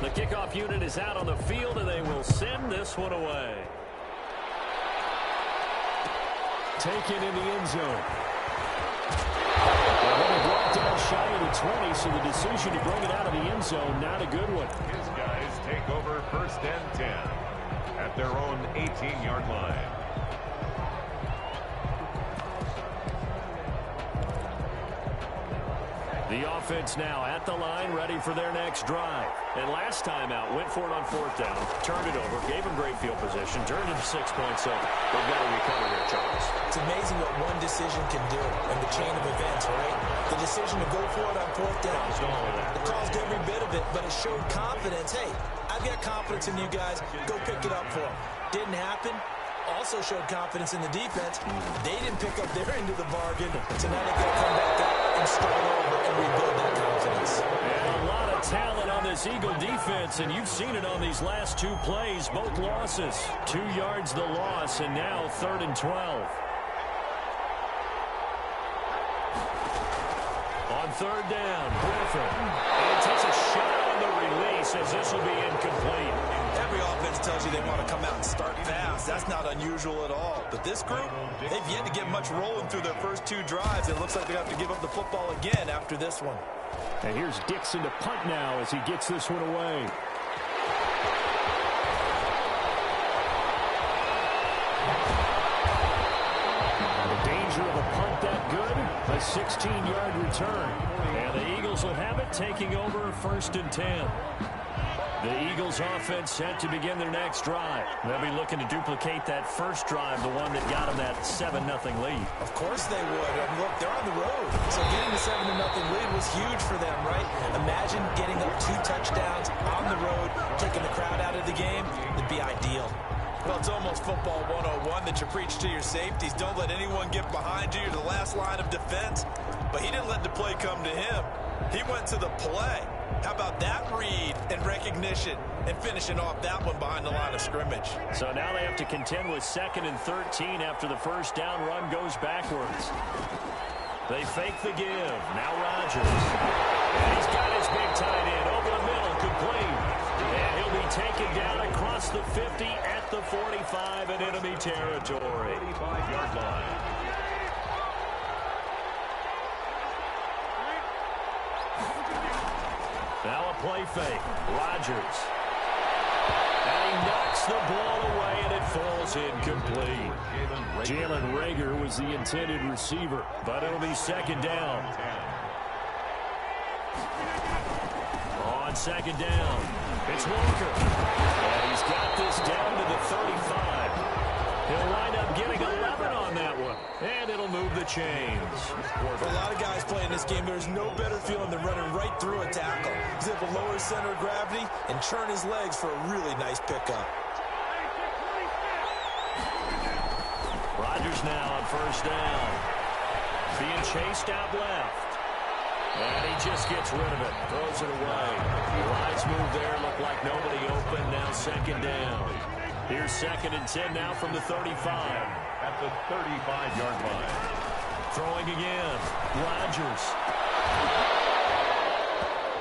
The kickoff unit is out on the field, and they will send this one away. Taken in the end zone. They're brought down shy of the 20, so the decision to bring it out of the end zone, not a good one. His guys take over 1st and 10 at their own 18-yard line. The offense now at the line, ready for their next drive. And last time out, went for it on 4th down, turned it over, gave them great field position, turned into 6 points, so they've got to recover here, Charles. It's amazing what one decision can do in the chain of events, right? The decision to go for it on 4th down. It caused every bit of it, but it showed confidence. Hey, I've got confidence in you guys. Go pick it up for them. Didn't happen. Also showed confidence in the defense. They didn't pick up their end of the bargain, so now they've got to come back out and start over and rebuild that confidence. And a lot of talent on this Eagle defense, and you've seen it on these last 2 plays, both losses. 2 yards the loss, and now 3rd and 12. On 3rd down, Griffin. And he takes a shot on the release as this will be incomplete. Every offense tells you they want to come out and start fast. That's not unusual at all. But this group, they've yet to get much rolling through their first 2 drives. It looks like they have to give up the football again after this one. And here's Dixon to punt now as he gets this one away. The danger of a punt that good, a 16-yard return. And the Eagles will have it, taking over 1st and 10. The Eagles offense set to begin their next drive. They'll be looking to duplicate that first drive, the one that got them that 7-0 lead. Of course they would. And look, they're on the road. So getting the 7-0 lead was huge for them, right? Imagine getting up 2 touchdowns on the road, taking the crowd out of the game. It'd be ideal. Well, it's almost football 101 that you preach to your safeties. Don't let anyone get behind you. You're the last line of defense. But he didn't let the play come to him. He went to the play. How about that read and recognition and finishing off that one behind the line of scrimmage? So now they have to contend with 2nd and 13 after the first down run goes backwards. They fake the give. Now Rodgers. And he's got his big tight end over the middle, complete. And he'll be taken down across the 50 at the 45 in enemy territory. 45-yard line. Now a play fake. Rodgers. And he knocks the ball away, and it falls incomplete. Jalen Reagor was the intended receiver, but it'll be 2nd down. On 2nd down, it's Walker. And he's got this down to the 35. He'll wind up getting 11 on that one, and it'll move the chains. For a lot of guys playing this game, there's no better feeling than running right through a tackle. He's able to lower his center of gravity and turn his legs for a really nice pickup. Rodgers now on 1st down. Being chased out left. And he just gets rid of it. Throws it away. Wise move there. Looked like nobody open. Now 2nd down. Here's 2nd and 10 now from the 35. At the 35-yard line. Throwing again. Rodgers.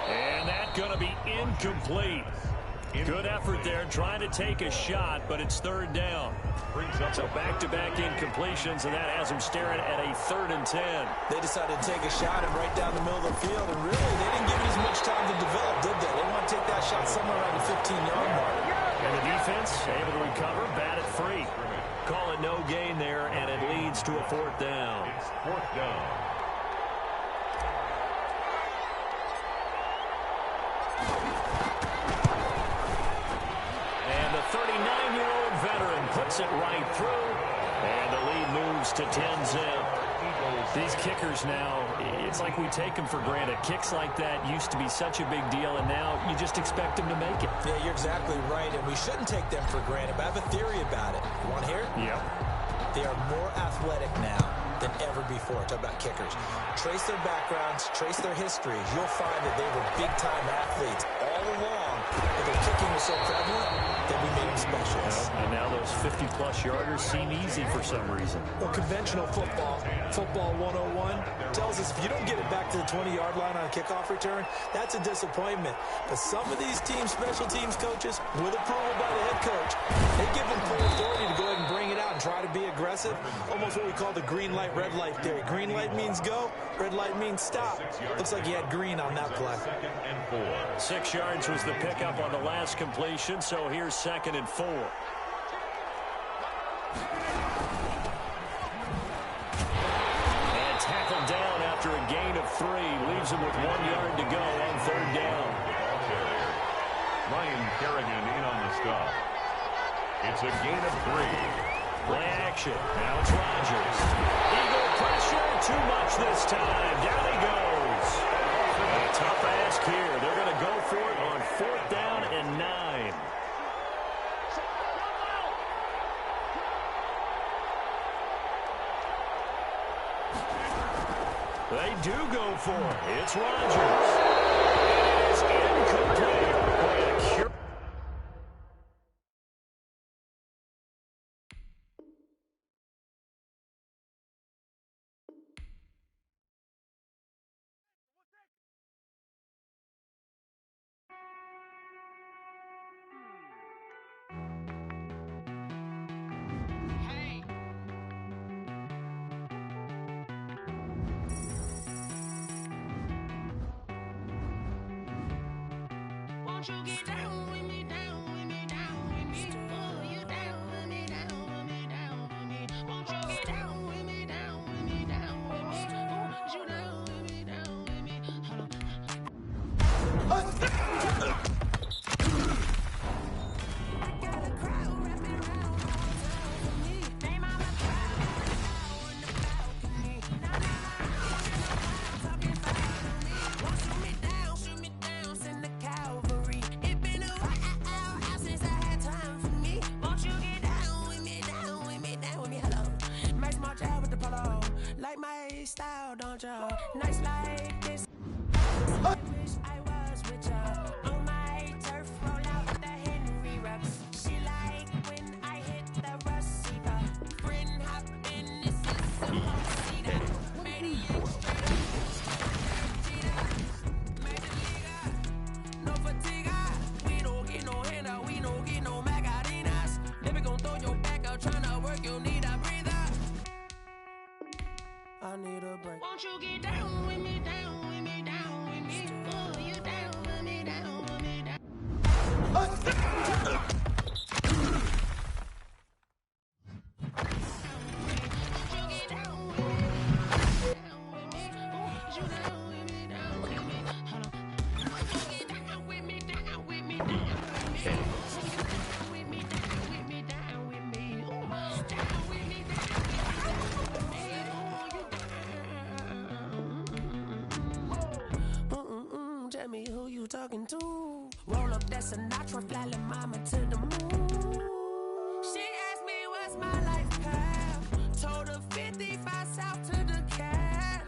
And that's going to be incomplete. Good effort there trying to take a shot, but it's 3rd down. So back-to-back incompletions, and that has them staring at a 3rd and 10. They decided to take a shot and right down the middle of the field, and really, they didn't give it as much time to develop, did they? They want to take that shot somewhere around the 15-yard mark. And the defense able to recover, bat it free. Call it no gain there, and it leads to a 4th down. It's 4th down. And the 39-year-old veteran puts it right through, and the lead moves to 10-zip. These kickers now, it's like we take them for granted. Kicks like that used to be such a big deal, and now you just expect them to make it. Yeah, you're exactly right, and we shouldn't take them for granted, but I have a theory about it. You want to hear it? Yep. They are more athletic now than ever before. Talk about kickers. Trace their backgrounds, trace their histories. You'll find that they were big-time athletes all along, but their kicking was so prevalent that we made specials. And now those 50-plus yarders seem easy for some reason. Well, conventional football 101, tells us if you don't get it back to the 20-yard line on a kickoff return, that's a disappointment. But some of these special teams coaches, with approval by the head coach, they give them full authority to go ahead and bring it out and try to be aggressive. Almost what we call the green light, red light theory. Green light means go, red light means stop. Looks like he had green on that play. 6 yards was the pickup on the last completion, so here's 2nd and 4. And tackled down after a gain of 3. Leaves him with 1 yard to go on 3rd down. Ryan Kerrigan in on the stop. It's a gain of 3. Play action. Now it's Rodgers. Eagle pressure. Too much this time. Down he goes. A tough ask here. They're going to go for it on 4th down and 9. They do go for it. It's Rodgers. It is incomplete. Boy, a cure. Won't you get down with me, down with me, down with me? Oh, you down with me, down with me, down with me. Won't you get down with me, down with me, down with me? Oh, you down with me, down with me. Hold on. I got a crowd wrapping around all town for me. Name on the crowd on the balcony. Nah, talking fire on me. Won't shoot me down, send the cavalry. It been a while since I had time for me. Won't you get down with me, down with me, down with me? Hello, Max March out with the polo. Like my style, don't y'all? Nice like this. I wish I was with y'all. On my turf, roll out the Henry rocks. She like when I hit the receiver. Friend hop in, this is a seater. Maniac straight up. Major leaguer, no fatigue. We don't get no handout, we don't get no Macarinas. Never gon' throw your back out, tryna work, you need a breather. I need a break. Won't you get down with me, down with me, down with me? Oh, you down with me, down with me, down. Tell me who you talking to. Roll up that Sinatra, fly la mama to the moon. She asked me what's my life path. Told her 55 south to the cat.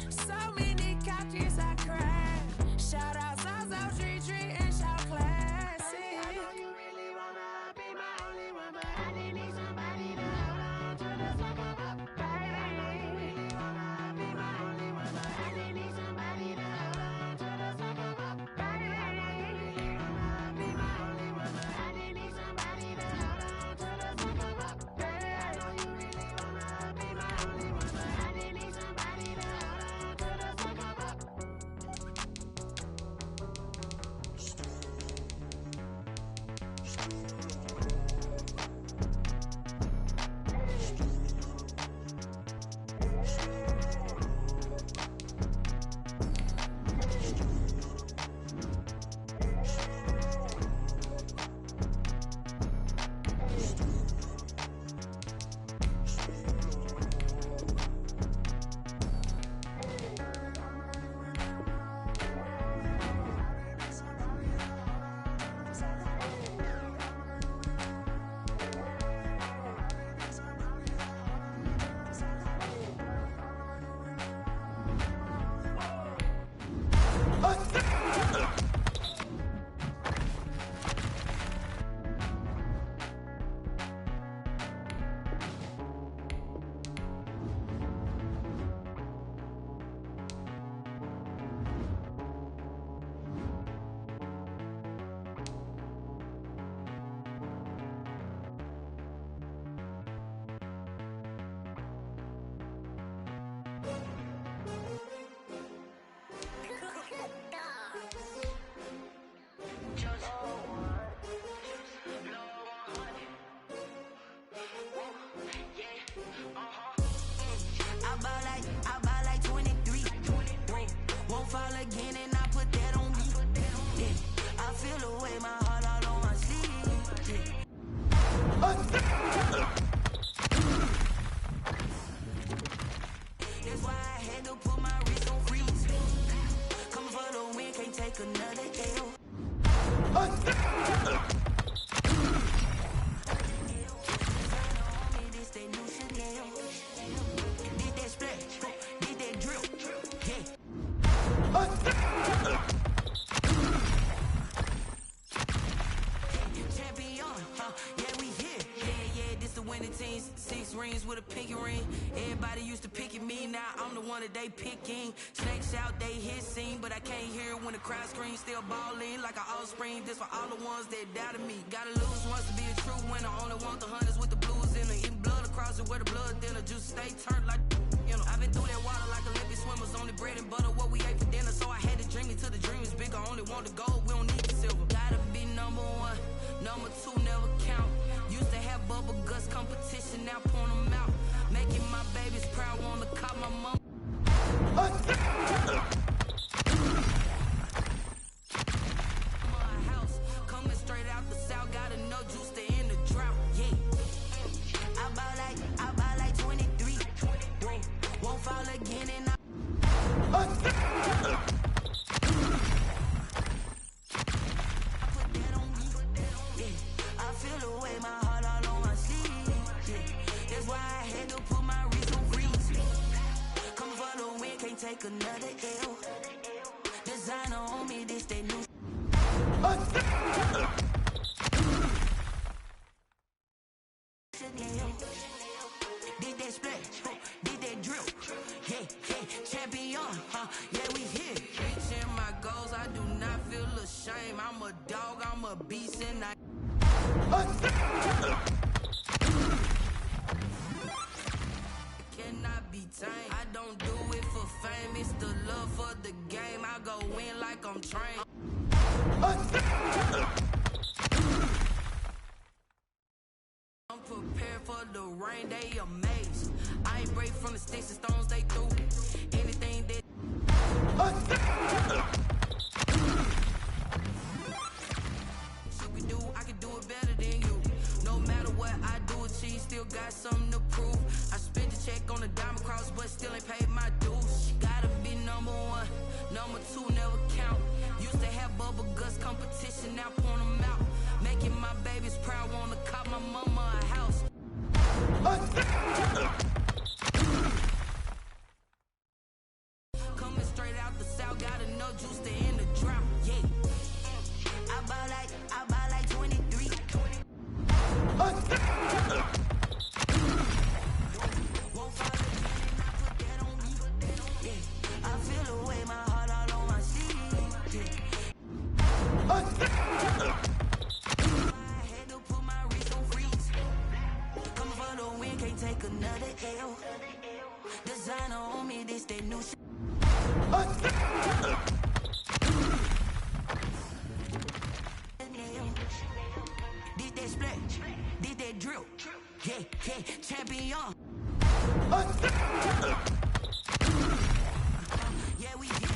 So many couches I cried. Shout out South Street and shout classy. I know you really wanna be my only one, but I didn't need somebody to hold on to the fuck up. Baby, I know you really wanna be my only one, but I didn't need somebody to hold on to the fuck up. Baby, I know you really wanna be my only one, but I didn't need somebody to hold on to the fuck up. Baby, I know you really wanna be my only one, but I didn't need somebody to hold on to the fuck up. With a pinky ring, everybody used to pick at me. Now I'm the one that they picking. Snakes out, they hit scene, but I can't hear when the crowd screams. Still balling like an offspring. This for all the ones that doubted me. Gotta lose once to be a true winner. Only want the hunters with the blues in it. Eating blood across it where the blood thinner. Juice stay turned like I've been through that water like Olympic swimmers. Only bread and butter what we ate for dinner. So I had to dream it till the dream is bigger. Only want the gold, we don't need the silver. Gotta be number one, number two never count. Used to have bubble guts competition, now point them out. Making my babies proud, wanna call my mom. My house, coming straight out the south, gotta know juice to end the drought. Yeah, I buy like 23. Won't fall again and I put that on me. Yeah, I feel the way my heart all on my sleeve. Yeah, that's why I had to put my wrist on freeze. Coming for the win, can't take another L. Designer on me, this they new. Did that splash, did that drill. Yeah, champion, yeah, we here. Reaching my goals, I do not feel ashamed. I'm a dog, I'm a beast, and I cannot be tamed. I don't do it for fame, it's the love for the game. I go in like I'm trained. I'm prepared for the rain, they amazed. I ain't break from the sticks and stones they threw. Anything that you can do, I can do it better than you. No matter what I do, achieve, still got something to prove. I spent the check on the diamond cross, but still ain't paid my dues. Gotta be number one, number two never count. Used to have bubble guts competition, now point them out. Making my babies proud, wanna call my mama a house. Coming straight out the south, gotta know juice to end the drought. Yeah, I buy like 23. Won't fall again and I put that on me. Yeah, I feel the way my heart all on my sleeve. Yeah. I had to put my wrist on freeze. Coming for the win, can't take another L. Designer on me, this that new shit. Did that splash, did that drill. Yeah, champion. Yeah, we here.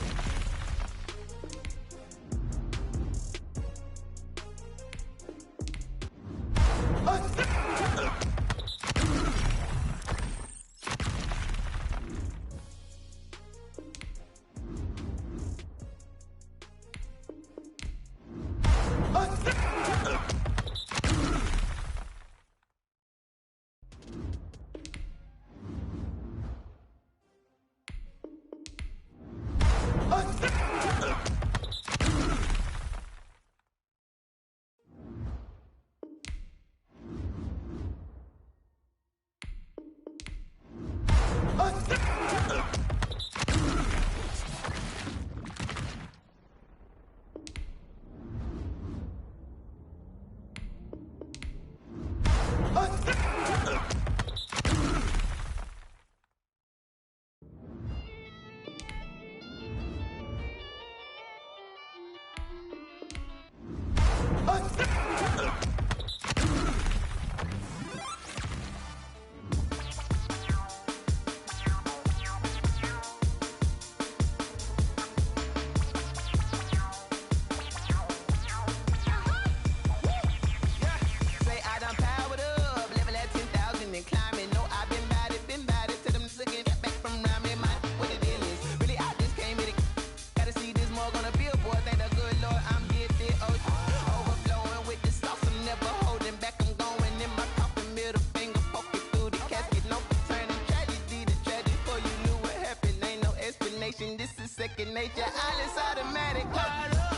second nature. All is automatic. Caught up.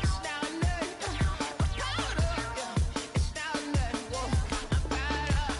It's now or nothing. Caught up. Yeah. It's now or nothing. Whoa. I'm caught up.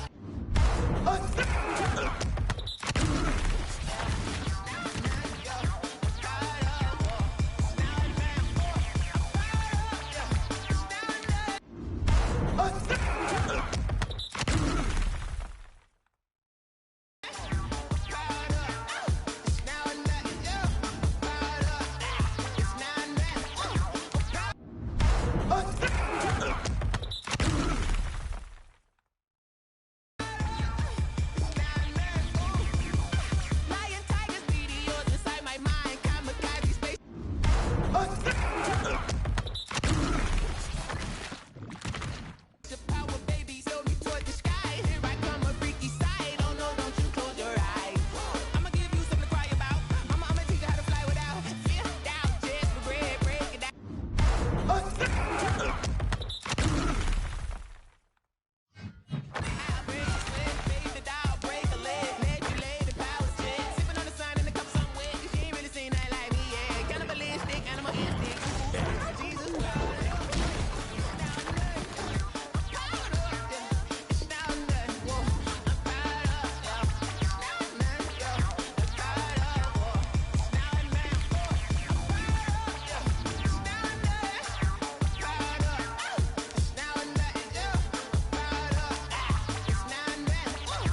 Lion, tigers, meteors inside my mind. Kamikaze space. The power, baby, show me toward the sky. Here I come, a freaky sight. Oh no, don't you close your eyes. I'ma give you something to cry about. I'ma teach you how to fly without fear, doubt, just regret, break it down. I'll break a sweat, baby, doll, break a leg. Let you lay the power check. Sipping on the sun in the cup somewhere. You ain't really seen that like me, yeah. Cannibalistic, animal instinct. Jesus Christ. It's now or nothing. Whoa. I'm caught up, yeah. It's now or nothing, yeah. I'm caught up, whoa. It's now or nothing. I'm caught up, yeah. It's now or nothing. Caught up. It's now or nothing, yeah. Caught up. It's now or nothing. Caught up.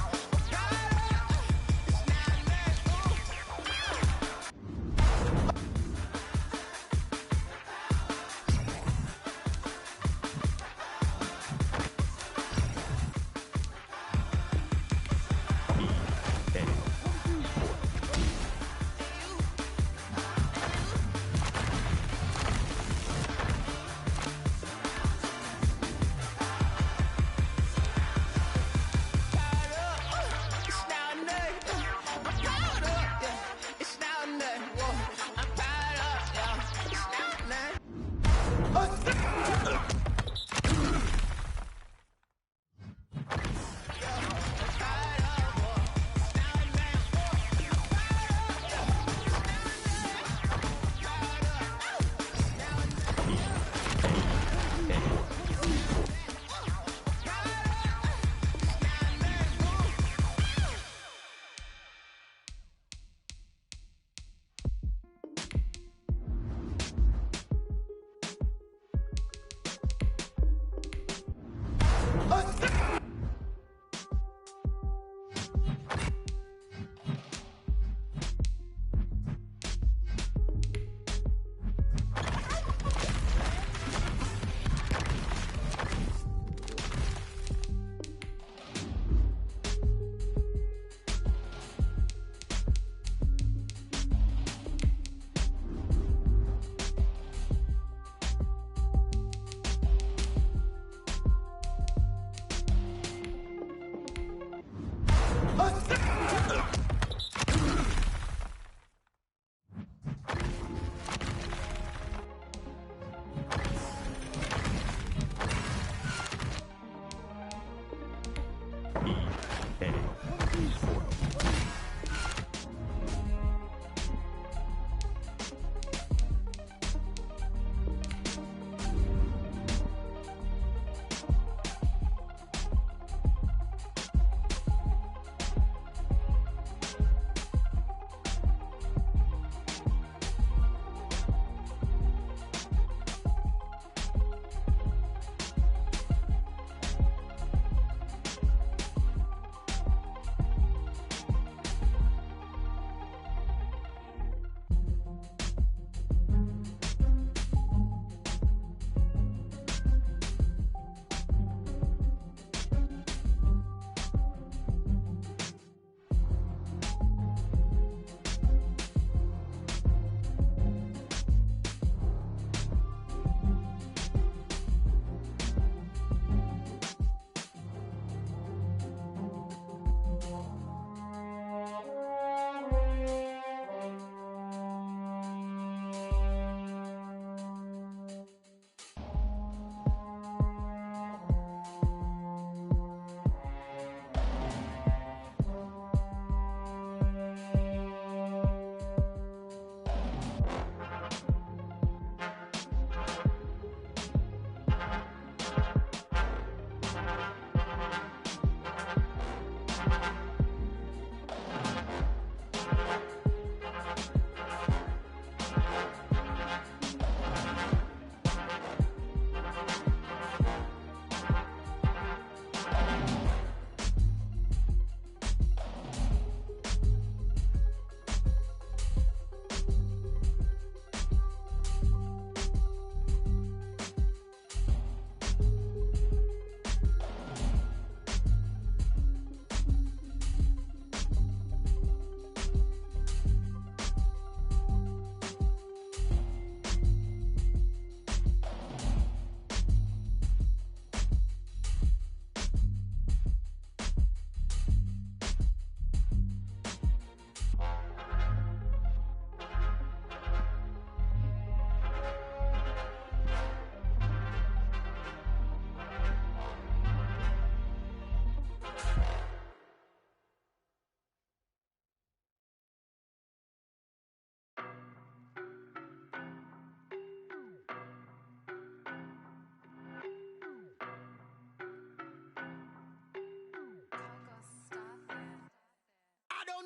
It's now or nothing. It's now or nothing. I'm caught up, yeah. It's now or nothing. Whoa. I'm caught up, yeah. It's now or nothing.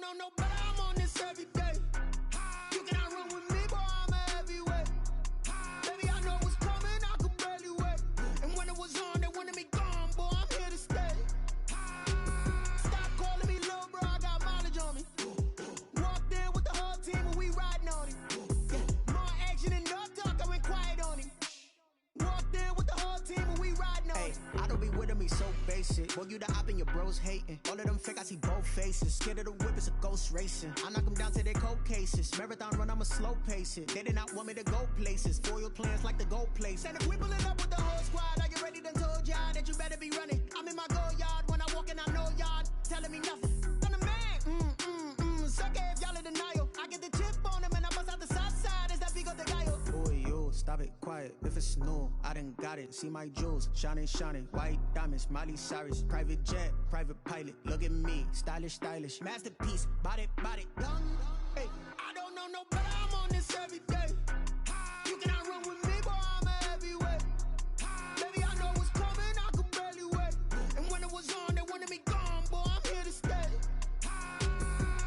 know no better, I'm on this every day. You cannot run with me, boy, I'm a heavyweight. Baby, I know what's coming, I could barely wait. And when it was on, they wanted me gone, boy, I'm here to stay. Stop calling me little bro, I got mileage on me. Walked in with the whole team and we riding on him. Yeah, more action and no talk, I went quiet on him. Walked in with the whole team and we riding on him. I don't be with him, he's so basic. Boy, you the op and your bros hating. All of them fake, I see both faces. Scared of the whip, it's a ghost racing. I knock them down to their cold cases. Marathon run, I'ma slow pace it. They did not want me to go places. Foil plans like the gold place. And if we pulling up with the whole squad, I get ready to told y'all that you better be running. I'm in my go yard when I walk in, I know y'all telling me nothing. I'm the man, suck it if y'all in denial. I get the chip on them and I bust out the south side. Is that big of the guy? Boy, you stop it, quiet. If it's new, I done got it. See my jewels, shining, shining. White diamonds, Miley Cyrus. Private jet, private pilot. Look at me, stylish, stylish. Masterpiece, body, body. Hey, I don't know no better, I'm on this every day. You cannot run with me, boy, I'm a heavyweight. Baby, I know what's coming, I could barely wait. And when it was on, they wanted me gone, boy, I'm here to stay.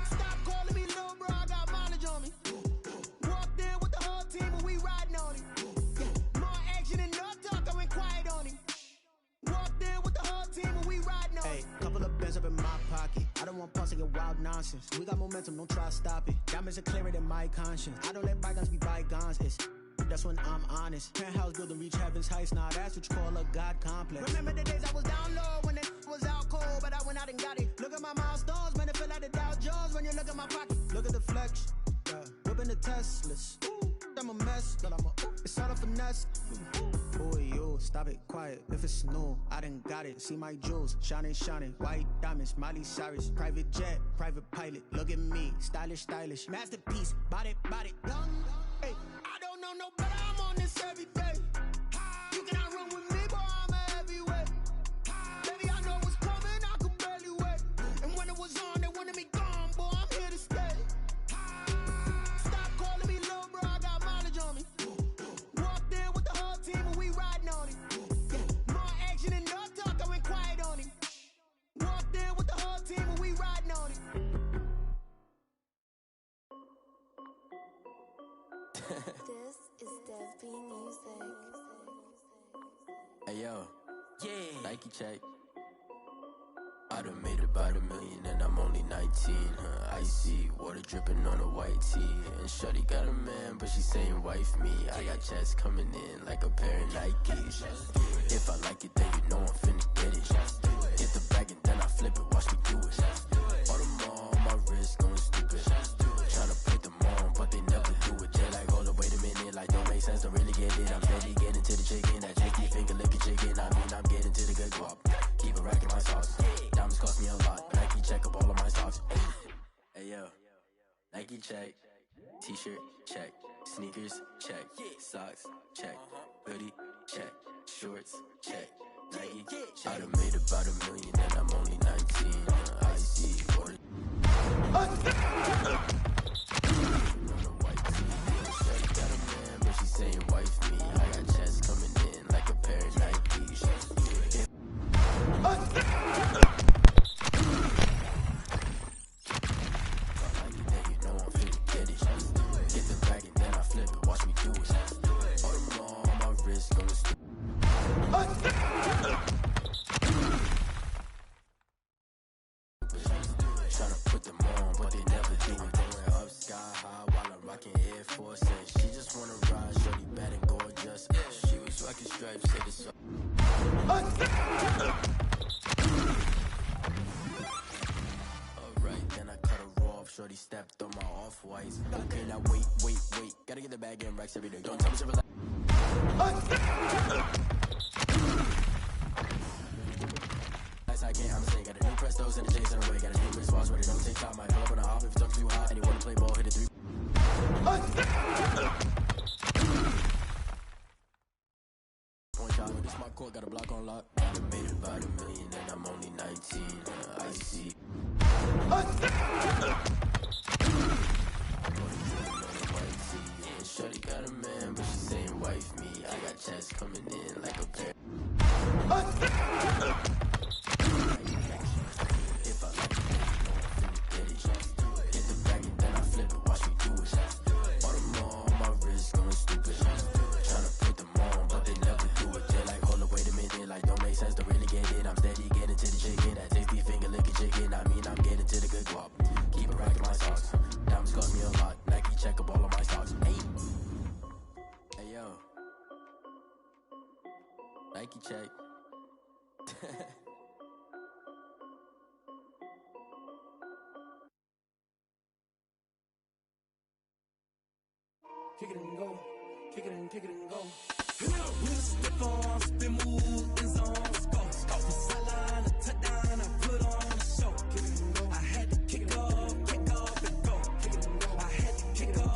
Stop calling me little bro, I got mileage on me. Walked in with the whole team and we riding on him. Yeah, more action and no talk, I went quiet on him. Walked in with the whole team and we riding on him. Hey, couple of bands up in my pocket. I don't want pause to get wild nonsense. We got momentum, don't try to stop it. Diamonds are clearer than my conscience. I don't let bygones be bygones. That's when I'm honest. Penthouse building reach heaven's heights. Now that's what you call a God complex. Remember the days I was down low when it was out cold, but I went out and got it. Look at my milestones, man, it feel like the Dow Jones when you look at my pocket. Look at the flex, yeah. Whipping the Teslas. Ooh, I'm a mess, but it's all a finesse. Boy, you stop it, quiet. If it's new, I done got it. See my jewels, shining, shining. White diamonds, Miley Cyrus. Private jet, private pilot. Look at me, stylish, stylish. Masterpiece, body, body. Hey, I don't know no better, I'm on this every day. You cannot run with me, boy, I'm a heavyweight. Baby, I know what's coming, I could barely wait. And when it was on, they wanted me gone, boy, I'm here to stay. Stop calling me little bro, I got mileage on me. Walked in with the whole team and we riding on him. Yeah, more action and no talk, I went quiet on him. Walked in with the whole team and we riding on him. This is Dev B Music. Hey yo, yeah, Nike check. I done made about $1 million and I'm only 19. Icy water dripping on a white tee. And shorty got a man, but she saying wife me. I got checks coming in like a pair of Nikes. If I like it, then you know I'm finna get it. Get the bag and then I flip it, watch me do it. All them on my wrist going stupid. Tryna put them on, but they never do it. They're like, hold up, wait a minute, like don't make sense, don't really get it. I'm steady getting to the chicken, that tricky finger licking chicken. I mean, I'm getting to the good guap. Keep a rack in my sauce. Diamonds cost me a lot. Nike check up all of my stocks. Hey yo, Nike check. T-shirt check. Sneakers check. Socks check. Hoodie check. Shorts check. Nike check. I done made about $1 million and I'm only 19. I see water. Got a man, but she saying wife me. I got checks coming in like a pair of Nikes. Tryna put them on, but they never do it. Going up sky high while I'm rocking Air Force. And she just wanna ride, shorty bad and gorgeous. She was rocking stripes, said it's alright, then I cut her off. Shorty stepped on my off-whites. Okay, now wait. Gotta get the bag and racks every day. Don't tell me to relax. I can't, I'm saying, got a new Prestos and a J's on the way. Got a new Chris Foss, but it don't take time. Might pull up on a hop if it's up too hot. And you wanna play ball, hit a 3. Point shot with the smart court, got a block on lock. I done made about $1 million and I'm only 19. I see. Shorty got a man, but she saying wife me. I got checks coming in like a pair. If I like it, then you know I'm finna get it. Kick it and go. Kick it and go. We'll step on, spin, move, in zone. Let's go. Sideline, a touchdown, I put on a show. Kick it and go. I had to kick off and go. Kick it and go. I had to kick off.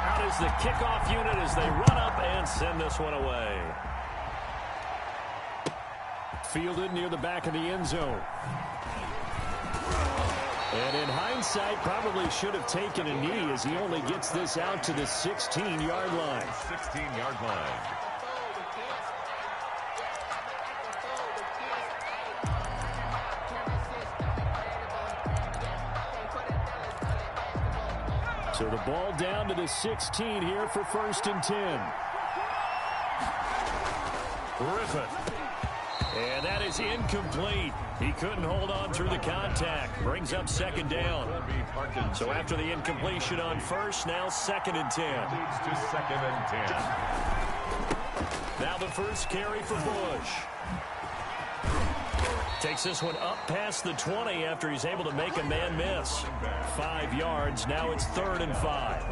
Out is the kickoff unit as they run up and send this one away. Fielded near the back of the end zone. And in hindsight, probably should have taken a knee as he only gets this out to the 16-yard line. 16-yard line. So the ball down to the 16 here for 1st and 10. Griffin. And that is incomplete. He couldn't hold on through the contact. Brings up 2nd down. So after the incompletion on 1st, now 2nd and 10. Leads to 2nd and 10. Now the first carry for Bush. Takes this one up past the 20 after he's able to make a man miss. 5 yards. Now it's 3rd and 5.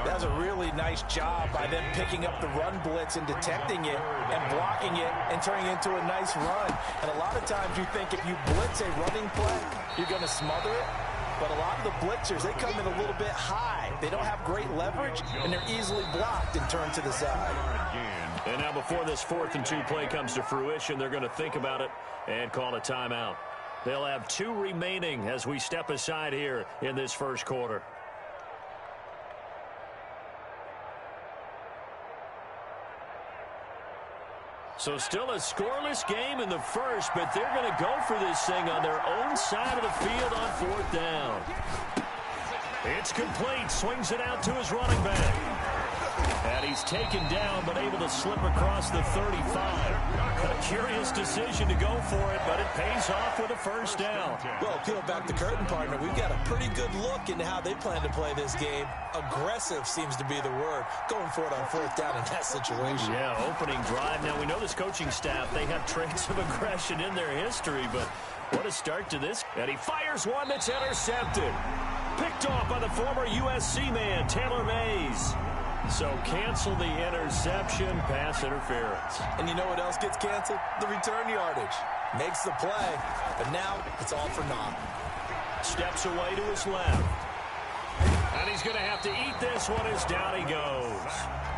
That's a really nice job by them picking up the run blitz and detecting it and blocking it and turning it into a nice run. And a lot of times you think if you blitz a running play, you're going to smother it. But a lot of the blitzers, they come in a little bit high. They don't have great leverage, and they're easily blocked and turned to the side. And now before this 4th and 2 play comes to fruition, they're going to think about it and call a timeout. They'll have 2 remaining as we step aside here in this first quarter. So still a scoreless game in the first, but they're going to go for this thing on their own side of the field on 4th down. It's complete. Swings it out to his running back. And he's taken down, but able to slip across the 35. A curious decision to go for it, but it pays off with a 1st down. Well, peel back the curtain, partner. We've got a pretty good look into how they plan to play this game. Aggressive seems to be the word. Going for it on 4th down in that situation. Yeah, opening drive. Now, we know this coaching staff, they have traits of aggression in their history, but what a start to this. And he fires one that's intercepted. Picked off by the former USC man, Taylor Mays. So cancel the interception, pass interference. And you know what else gets canceled? The return yardage. Makes the play, but now it's all for naught. Steps away to his left. And he's going to have to eat this one as down he goes.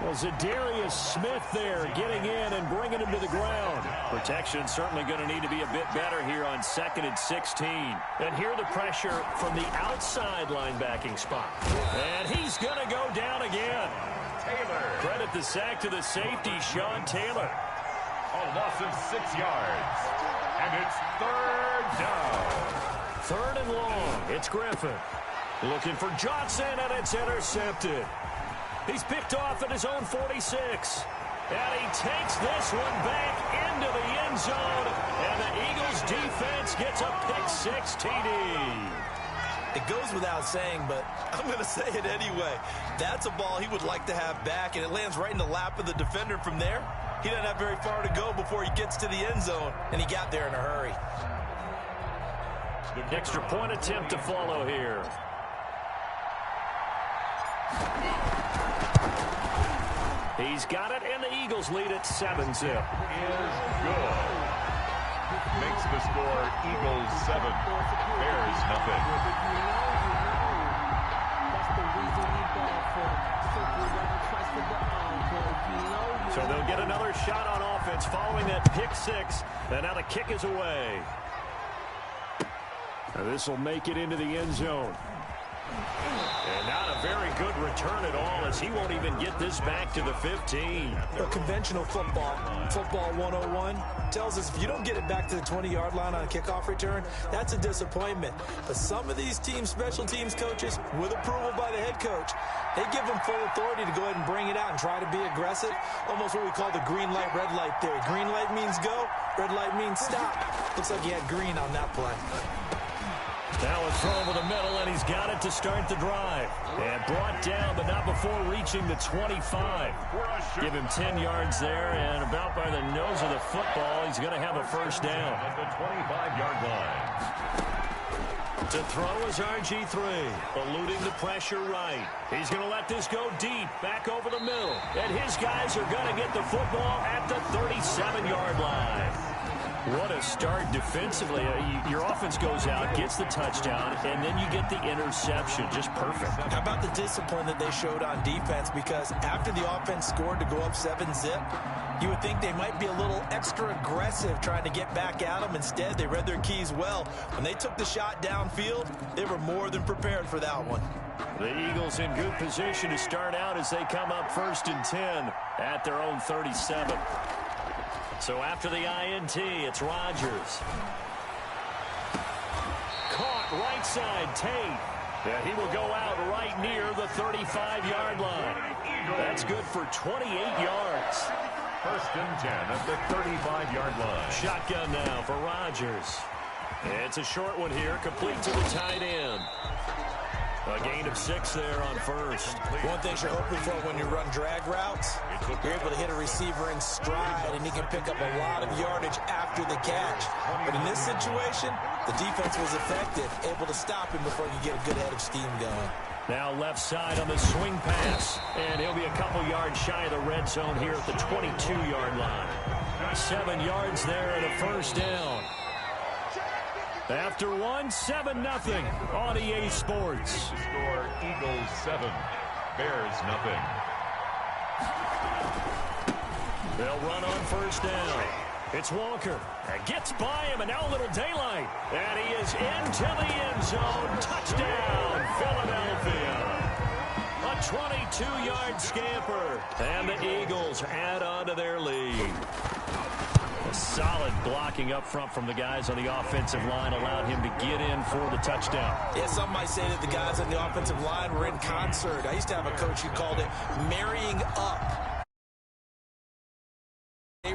Well, Zadarius Smith there getting in and bringing him to the ground. Protection certainly going to need to be a bit better here on 2nd and 16. And here the pressure from the outside linebacking spot. And he's going to go down again. Taylor. Credit the sack to the safety, Sean Taylor. A loss of 6 yards. And it's 3rd down. 3rd and long. It's Griffin. Looking for Johnson, and it's intercepted. He's picked off at his own 46. And he takes this one back into the end zone. And the Eagles defense gets a pick-6 TD. It goes without saying, but I'm going to say it anyway. That's a ball he would like to have back, and it lands right in the lap of the defender from there. He doesn't have very far to go before he gets to the end zone, and he got there in a hurry. Extra point attempt to follow here. He's got it, and the Eagles lead at 7-zip. Is good. Makes the score Eagles 7, Bears nothing. So they'll get another shot on offense following that pick-6, and now the kick is away. This will make it into the end zone. And not a very good return at all, as he won't even get this back to the 15. Conventional football 101, tells us if you don't get it back to the 20-yard line on a kickoff return, that's a disappointment. But some of these special teams coaches, with approval by the head coach, they give them full authority to go ahead and bring it out and try to be aggressive, almost what we call the green light, red light theory. Green light means go, red light means stop. Looks like he had green on that play. Now a throw over the middle, and he's got it to start the drive. And brought down, but not before reaching the 25. Give him 10 yards there, and about by the nose of the football, he's going to have a first down. At the 25-yard line. To throw is RG3, eluding the pressure right. He's going to let this go deep, back over the middle. And his guys are going to get the football at the 37-yard line. What a start defensively. Your offense goes out, gets the touchdown, and then you get the interception. Just perfect. How about the discipline that they showed on defense? Because after the offense scored to go up 7-zip, you would think they might be a little extra aggressive trying to get back at them. Instead, they read their keys well. When they took the shot downfield, they were more than prepared for that one. The Eagles in good position to start out as they come up 1st and 10 at their own 37. So after the INT, it's Rodgers. Caught right side, Tate. Yeah, he will go out right near the 35-yard line. That's good for 28 yards. 1st and 10 at the 35-yard line. Shotgun now for Rodgers. It's a short one here, complete to the tight end. A gain of 6 there on first. One thing you're hoping for when you run drag routes, you're able to hit a receiver in stride, and he can pick up a lot of yardage after the catch. But in this situation, the defense was effective, able to stop him before you get a good head of steam going. Now left side on the swing pass, and he'll be a couple yards shy of the red zone here at the 22-yard line. 7 yards there and a first down. After 7-0 on EA Sports. Score Eagles 7, Bears nothing. They'll run on first down. It's Walker. Gets by him, and now a little daylight. And he is into the end zone. Touchdown, Philadelphia. A 22-yard scamper. And the Eagles add on to their lead. A solid blocking up front from the guys on the offensive line allowed him to get in for the touchdown. Yeah, some might say that the guys on the offensive line were in concert. I used to have a coach who called it marrying up.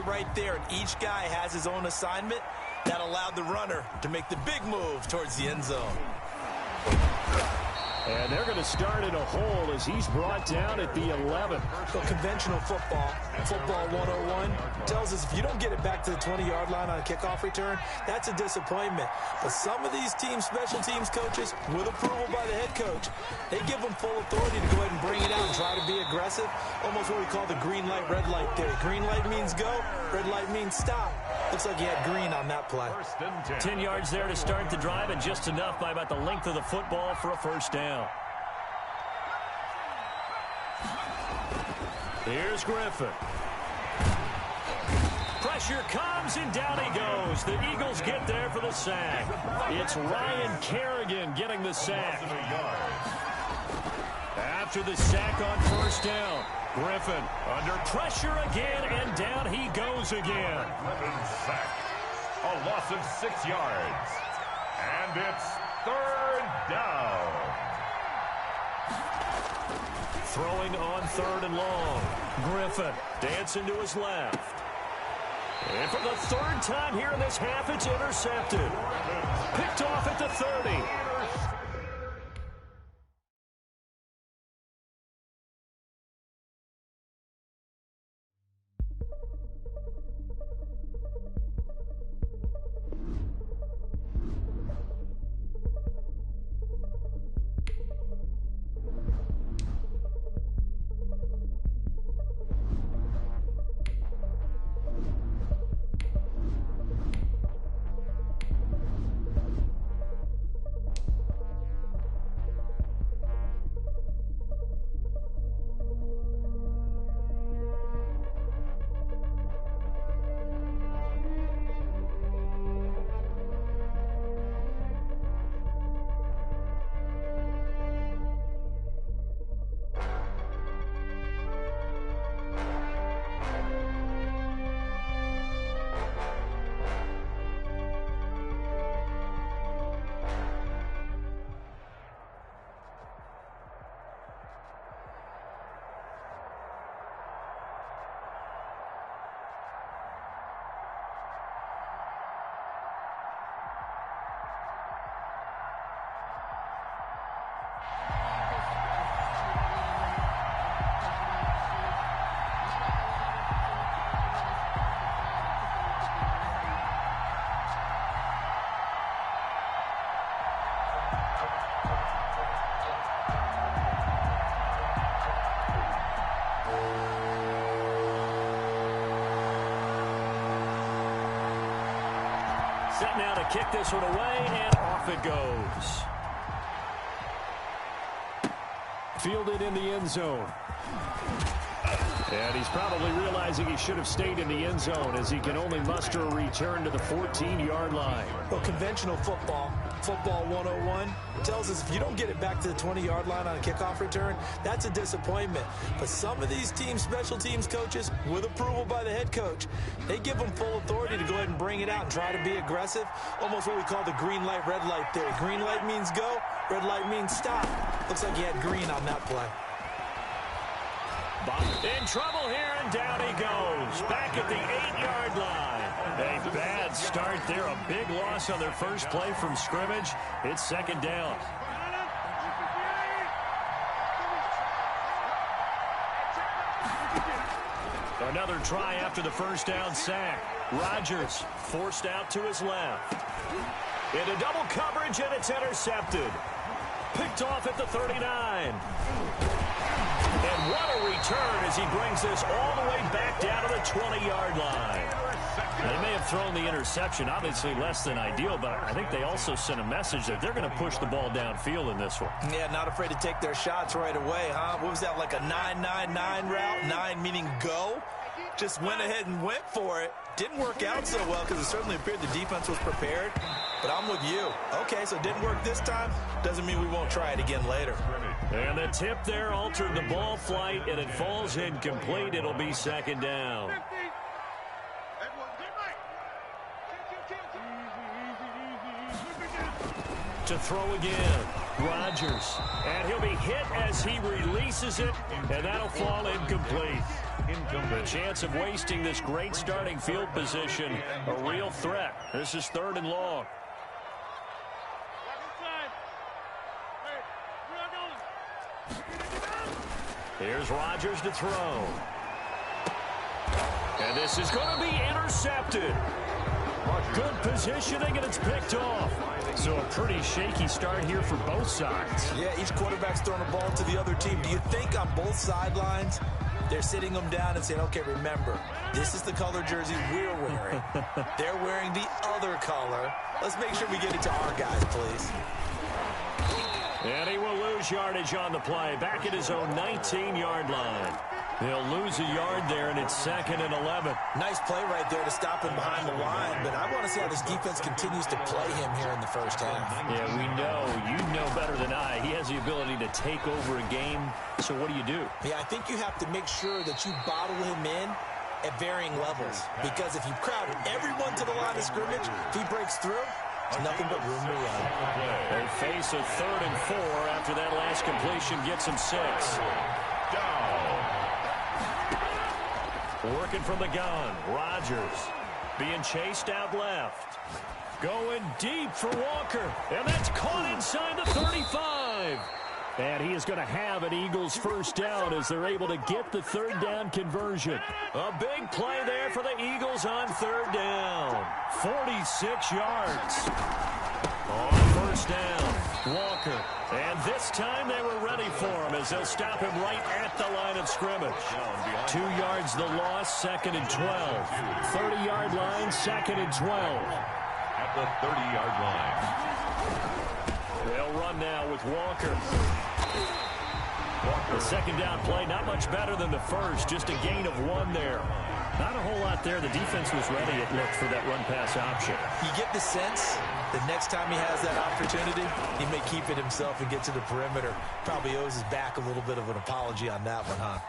Right there, and each guy has his own assignment that allowed the runner to make the big move towards the end zone. And they're going to start in a hole as he's brought down at the 11. So conventional football 101, tells us if you don't get it back to the 20-yard line on a kickoff return, that's a disappointment. But some of these special teams coaches, with approval by the head coach, they give them full authority to go ahead and bring it out and try to be aggressive, almost what we call the green light, red light theory. Green light means go, red light means stop. Looks like he had green on that play. 10 yards there to start the drive, and just enough by about the length of the football for a first down. Here's Griffin. Pressure comes, and down he goes. The Eagles get there for the sack. It's Ryan Kerrigan getting the sack. After the sack on first down, Griffin under pressure again, and down he goes again. Griffin sacked. A loss of 6 yards. And it's 3rd down. Throwing on 3rd and long. Griffin dancing to his left. And for the 3rd time here in this half, it's intercepted. Picked off at the 30. set now to kick this one away, and off it goes. Fielded in the end zone. And he's probably realizing he should have stayed in the end zone as he can only muster a return to the 14-yard line. Well, conventional football 101, tells us if you don't get it back to the 20-yard line on a kickoff return, that's a disappointment. But some of these teams, special teams coaches, with approval by the head coach, they give them full authority to go ahead and bring it out and try to be aggressive. Almost what we call the green light, red light theory. Green light means go, red light means stop. Looks like he had green on that play. In trouble here, and down he goes. Back at the 8-yard line. A bad start there. A big loss on their first play from scrimmage. It's second down. Another try after the first down sack. Rodgers forced out to his left. Into double coverage, and it's intercepted. Picked off at the 39. And what a return as he brings this all the way back down to the 20-yard line. They may have thrown the interception, obviously less than ideal, but I think they also sent a message that they're going to push the ball downfield in this one. Yeah, not afraid to take their shots right away, huh? What was that, like a 9-9-9 route? 9 meaning go? Just went ahead and went for it. Didn't work out so well because it certainly appeared the defense was prepared. But I'm with you. Okay, so it didn't work this time. Doesn't mean we won't try it again later. And the tip there altered the ball flight, and it falls incomplete. It'll be second down. To throw again, Rodgers. And he'll be hit as he releases it, and that'll fall incomplete. The chance of wasting this great starting field position, a real threat. This is 3rd and long. Here's Rodgers to throw. And this is going to be intercepted. Good positioning, and it's picked off. So a pretty shaky start here for both sides. Yeah, each quarterback's throwing a ball to the other team. Do you think on both sidelines they're sitting them down and saying, okay, remember, this is the color jersey we're wearing. They're wearing the other color. Let's make sure we get it to our guys, please. And he will lose yardage on the play. Back at his own 19-yard line. They'll lose a yard there, and it's 2nd and 11. Nice play right there to stop him behind the line, but I want to see how this defense continues to play him here in the first half. Yeah, we know. You know better than I. He has the ability to take over a game, so what do you do? Yeah, I think you have to make sure that you bottle him in at varying levels, because if you crowd everyone to the line of scrimmage, if he breaks through, there's nothing but room to run. They face a 3rd and 4 after that last completion gets him 6. Working from the gun, Rodgers being chased out left. Going deep for Walker, and that's caught inside the 35. And he is going to have an Eagles first down as they're able to get the 3rd down conversion. A big play there for the Eagles on 3rd down. 46 yards. On first down, Walker. And this time they were ready for him as they'll stop him right at the line of scrimmage. 2 yards the loss, 2nd and 12. 30-yard line, 2nd and 12. At the 30-yard line. They'll run now with Walker. The second down play, not much better than the first, just a gain of 1 there. Not a whole lot there. The defense was ready, it looked, for that run-pass option. You get the sense that next time he has that opportunity, he may keep it himself and get to the perimeter. Probably owes his back a little bit of an apology on that one, huh?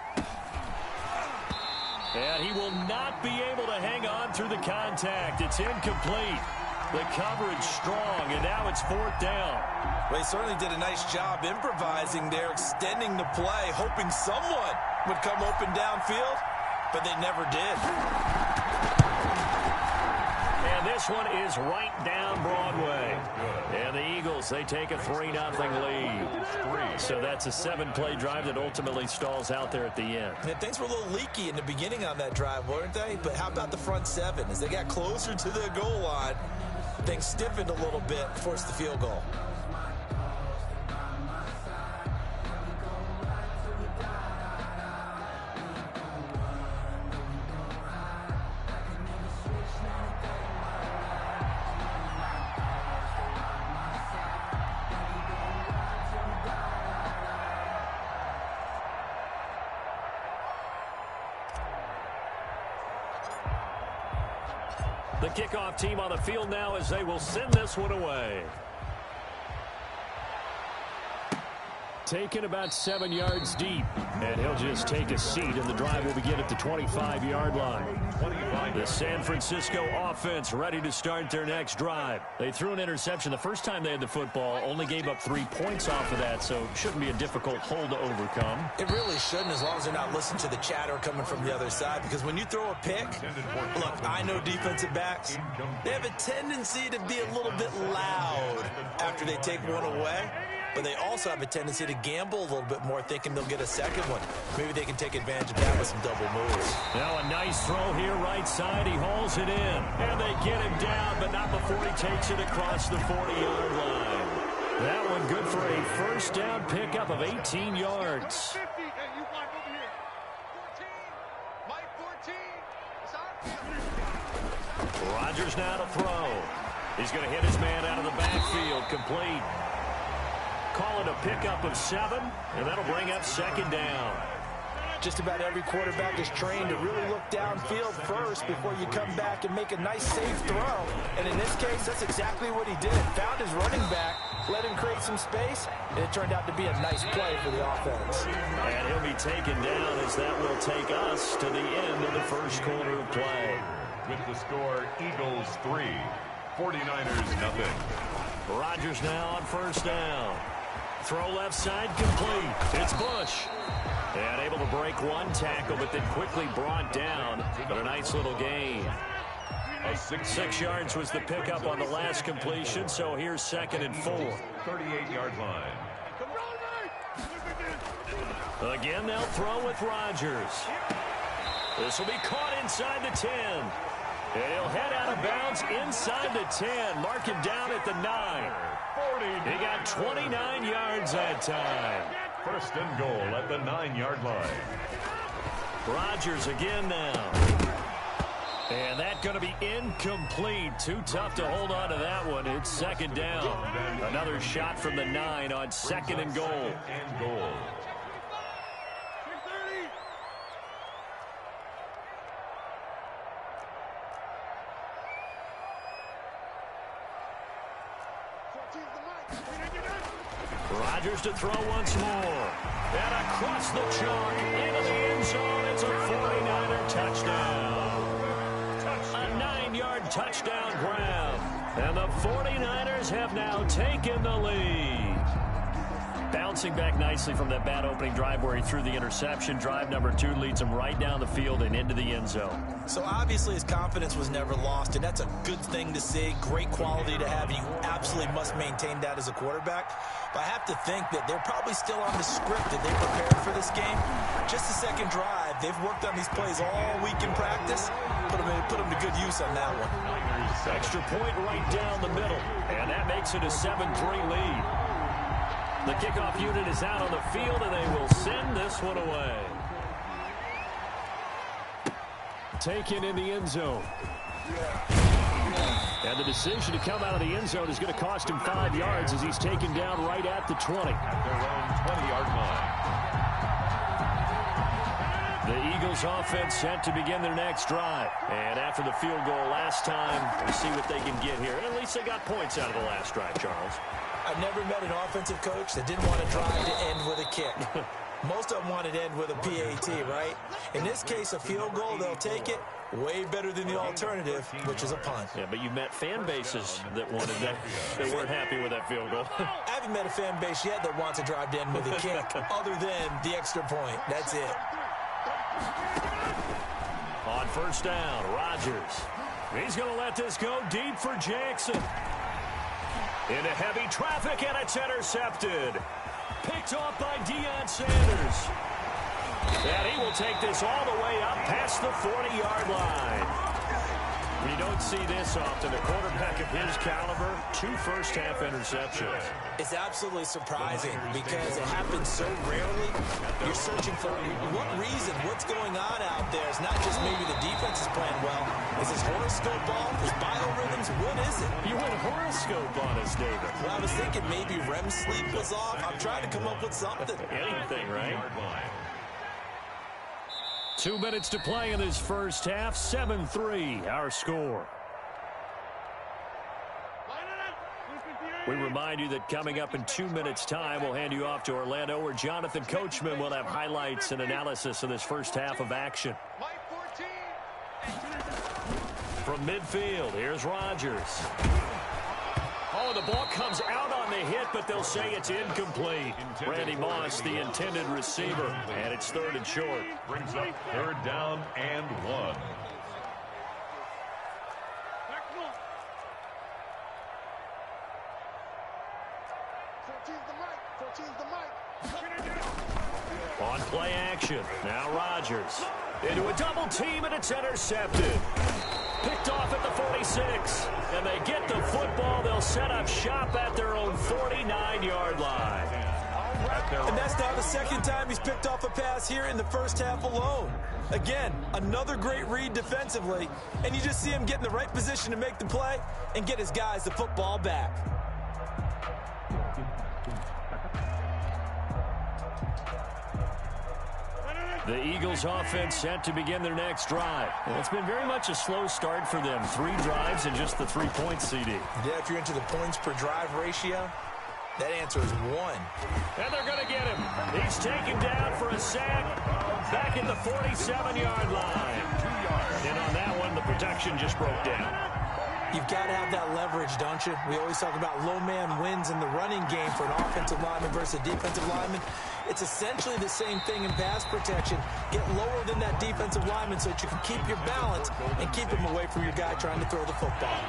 And he will not be able to hang on through the contact. It's incomplete. The coverage strong, and now it's 4th down. Well, he certainly did a nice job improvising there, extending the play, hoping someone would come open downfield, but they never did. And this one is right down Broadway. And the Eagles, they take a 3-0 lead. So that's a 7-play drive that ultimately stalls out there at the end. And things were a little leaky in the beginning on that drive, weren't they? But how about the front 7? As they got closer to the goal line, things stiffened a little bit, forced the field goal. The kickoff team on the field now as they will send this one away. Taken about 7 yards deep, and he'll just take a seat, and the drive will begin at the 25-yard line. The San Francisco offense ready to start their next drive. They threw an interception the first time they had the football, only gave up 3 points off of that, so it shouldn't be a difficult hole to overcome. It really shouldn't, as long as they're not listening to the chatter coming from the other side, because when you throw a pick, look, I know defensive backs, they have a tendency to be a little bit loud after they take one away. But they also have a tendency to gamble a little bit more, thinking they'll get a second one. Maybe they can take advantage of that with some double moves. Now a nice throw here, right side. He hauls it in. And they get him down, but not before he takes it across the 40-yard line. That one good for a first down pickup of 18 yards. Rodgers now to throw. He's going to hit his man out of the backfield. Complete. Call it a pickup of 7, and that'll bring up second down. Just about every quarterback is trained to really look downfield first before you come back and make a nice, safe throw. And in this case, that's exactly what he did. Found his running back, let him create some space, and it turned out to be a nice play for the offense. And he'll be taken down as that will take us to the end of the first quarter of play. With the score, Eagles 3, 49ers nothing. Rodgers now on first down. Throw left side complete. It's Bush. And able to break one tackle, but then quickly brought down. But a nice little gain. 6 yards was the pickup on the last completion, so here's 2nd and 4. 38-yard line. Again, they'll throw with Rodgers. This will be caught inside the 10. And he'll head out of bounds inside the 10. Mark him down at the 9. He got 29 yards that time. First and goal at the 9-yard line. Rodgers again now. And that's going to be incomplete. Too tough to hold on to that one. It's second down. Another shot from the 9 on 2nd and goal. And goal. Rodgers to throw once more. And across the chalk into the end zone. It's a 49er touchdown. A 9-yard touchdown grab. And the 49ers have now taken the lead. Bouncing back nicely from that bad opening drive where he threw the interception. Drive number 2 leads him right down the field and into the end zone. So obviously his confidence was never lost, and that's a good thing to see. Great quality to have. You absolutely must maintain that as a quarterback. But I have to think that they're probably still on the script that they prepared for this game. Just the second drive. They've worked on these plays all week in practice. Put them to good use on that one. Extra point right down the middle. And that makes it a 7-3 lead. The kickoff unit is out on the field, and they will send this one away. Taken in the end zone. And the decision to come out of the end zone is going to cost him 5 yards as he's taken down right at the 20. At their own 20-yard line. The Eagles offense set to begin their next drive. And after the field goal last time, we'll see what they can get here. At least they got points out of the last drive, Charles. I've never met an offensive coach that didn't want to drive to end with a kick. Most of them wanted to end with a PAT, right? In this case, a field goal, they'll take it. Way better than the alternative, which is a punt. Yeah, but you've met fan bases that wanted that, that weren't happy with that field goal. I haven't met a fan base yet that wants to drive to end with a kick, other than the extra point. That's it. On first down, Rodgers. He's going to let this go deep for Jackson. Into heavy traffic, and it's intercepted. Picked off by Deion Sanders. And he will take this all the way up past the 40-yard line. We don't see this often. A quarterback of his caliber, 2 first-half interceptions. It's absolutely surprising because it happens so rarely. You're searching for what reason, what's going on out there. It's not just maybe the defense is playing well. Is his horoscope off? His biorhythms? What is it? You went horoscope on us, David. Well, I was thinking maybe REM sleep was off. I'm trying to come up with something. Anything, right? 2 minutes to play in this first half. 7-3, our score. We remind you that coming up in 2 minutes' time, we'll hand you off to Orlando, where Jonathan Coachman will have highlights and analysis of this first half of action. From midfield, here's Rodgers. Oh, the ball comes out on the hit, but they'll say it's incomplete. Randy Moss, the intended receiver, and it's 3rd and short. Brings up 3rd down and 1. On play action, now Rodgers. Into a double team, and it's intercepted. Picked off at the 46. And they get the football. They'll set up shop at their own 49-yard line. And that's now the second time he's picked off a pass here in the first half alone. Again, another great read defensively. And you just see him get in the right position to make the play and get his guys the football back. The Eagles offense set to begin their next drive. And it's been very much a slow start for them. 3 drives and just the 3 points, CD. Yeah, if you're into the points per drive ratio, that answer is 1. And they're going to get him. He's taken down for a sack back at the 47-yard line. And on that one, the protection just broke down. You've got to have that leverage, don't you? We always talk about low man wins in the running game for an offensive lineman versus a defensive lineman. It's essentially the same thing in pass protection. Get lower than that defensive lineman so that you can keep your balance and keep him away from your guy trying to throw the football.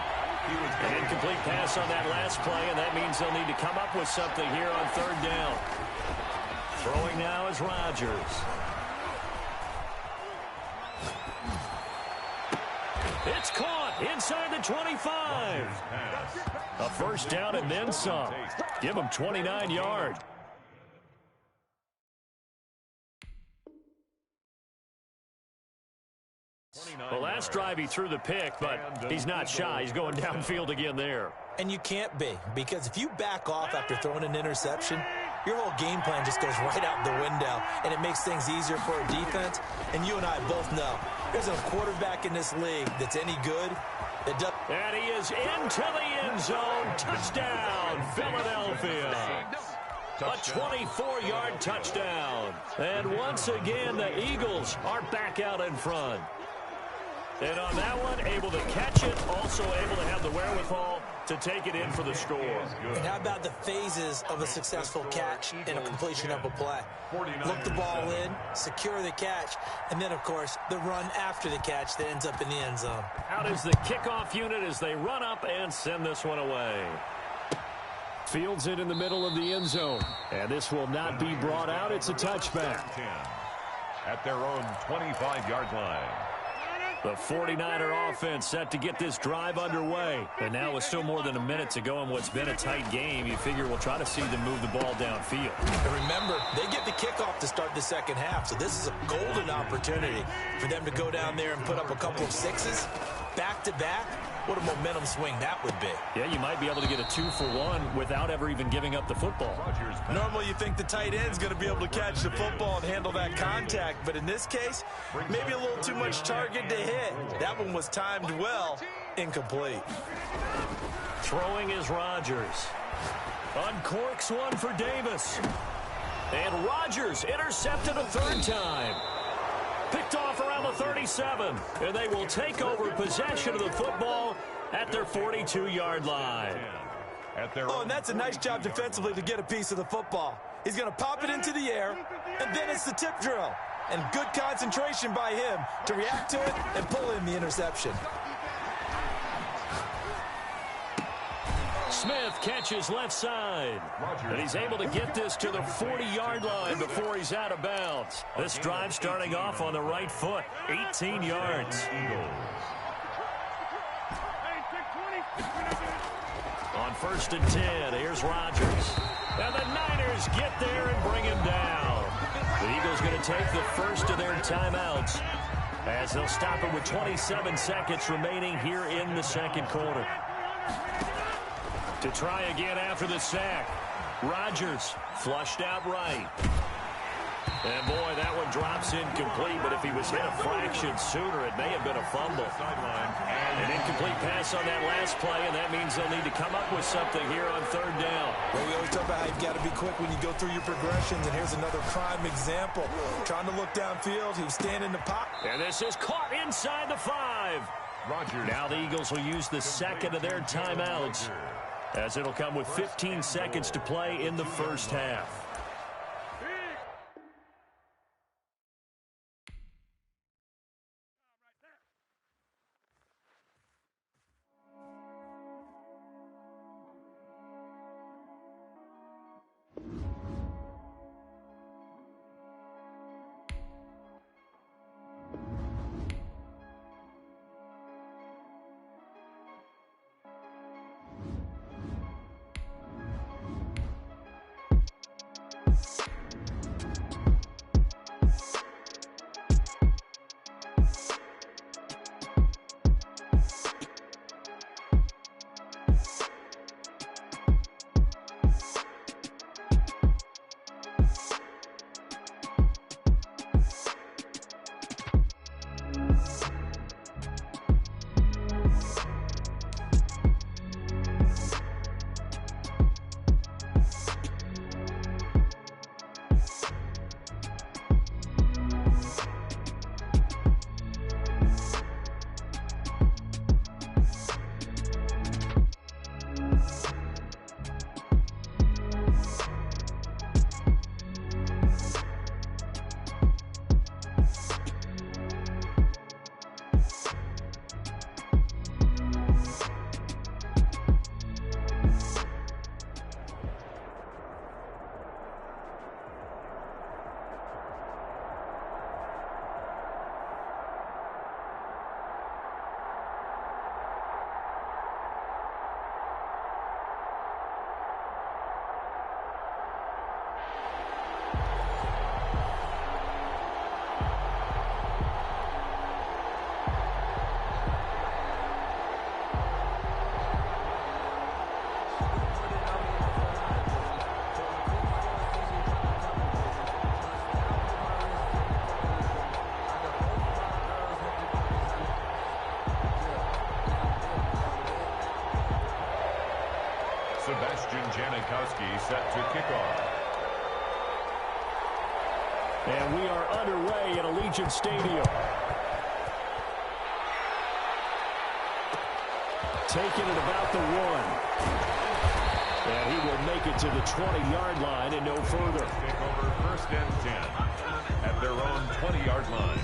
An incomplete pass on that last play, and that means they'll need to come up with something here on 3rd down. Throwing now is Rodgers. It's caught inside the 25. A first down and then some. Give him 29 yards. Well, last drive he threw the pick, but he's not shy. He's going downfield again there. And you can't be, because if you back off after throwing an interception, your whole game plan just goes right out the window, and it makes things easier for a defense. And you and I both know there's a quarterback in this league that's any good. And he is into the end zone. Touchdown, Philadelphia. A 24-yard touchdown. And once again, the Eagles are back out in front. And on that one, able to catch it, also able to have the wherewithal to take it in for the score. And how about the phases of a successful catch and a completion of a play? Look the ball in, secure the catch, and then, of course, the run after the catch that ends up in the end zone. Out is the kickoff unit as they run up and send this one away. Fields it in the middle of the end zone. And this will not be brought out. It's a touchback. At their own 25-yard line. The 49er offense set to get this drive underway. And now with still more than a minute to go in what's been a tight game, you figure we'll try to see them move the ball downfield. And remember, they get the kickoff to start the second half, so this is a golden opportunity for them to go down there and put up a couple of sixes back-to-back. What a momentum swing that would be. Yeah, you might be able to get a 2-for-1 without ever even giving up the football. Normally you think the tight end's going to be able to catch the football and handle that contact, but in this case, maybe a little too much target to hit. That one was timed well, incomplete. Throwing is Rodgers. Uncorks one for Davis. And Rodgers intercepted a 3rd time. Picked off around the 37, and they will take over possession of the football at their 42-yard line. Oh, and that's a nice job defensively to get a piece of the football. He's going to pop it into the air, and then it's the tip drill. And good concentration by him to react to it and pull in the interception. Smith catches left side. And he's able to get this to the 40-yard line before he's out of bounds. This drive starting off on the right foot, 18 yards. On 1st and 10, here's Rodgers. And the Niners get there and bring him down. The Eagles going to take the first of their timeouts as they'll stop it with 27 seconds remaining here in the second quarter. To try again after the sack. Rodgers flushed out right. And, boy, that one drops incomplete, but if he was hit a fraction sooner, it may have been a fumble. An incomplete pass on that last play, and that means they'll need to come up with something here on third down. Well, we always talk about how you've got to be quick when you go through your progressions, and here's another prime example. Trying to look downfield, he was standing in the pocket. And this is caught inside the 5. Rogers. Now the Eagles will use the second of their timeouts, as it'll come with 15 seconds to play in the first half. Janikowski set to kick off. And we are underway at Allegiant Stadium. Taking it about the 1. And he will make it to the 20-yard line and no further. Take over 1st and 10 at their own 20-yard line.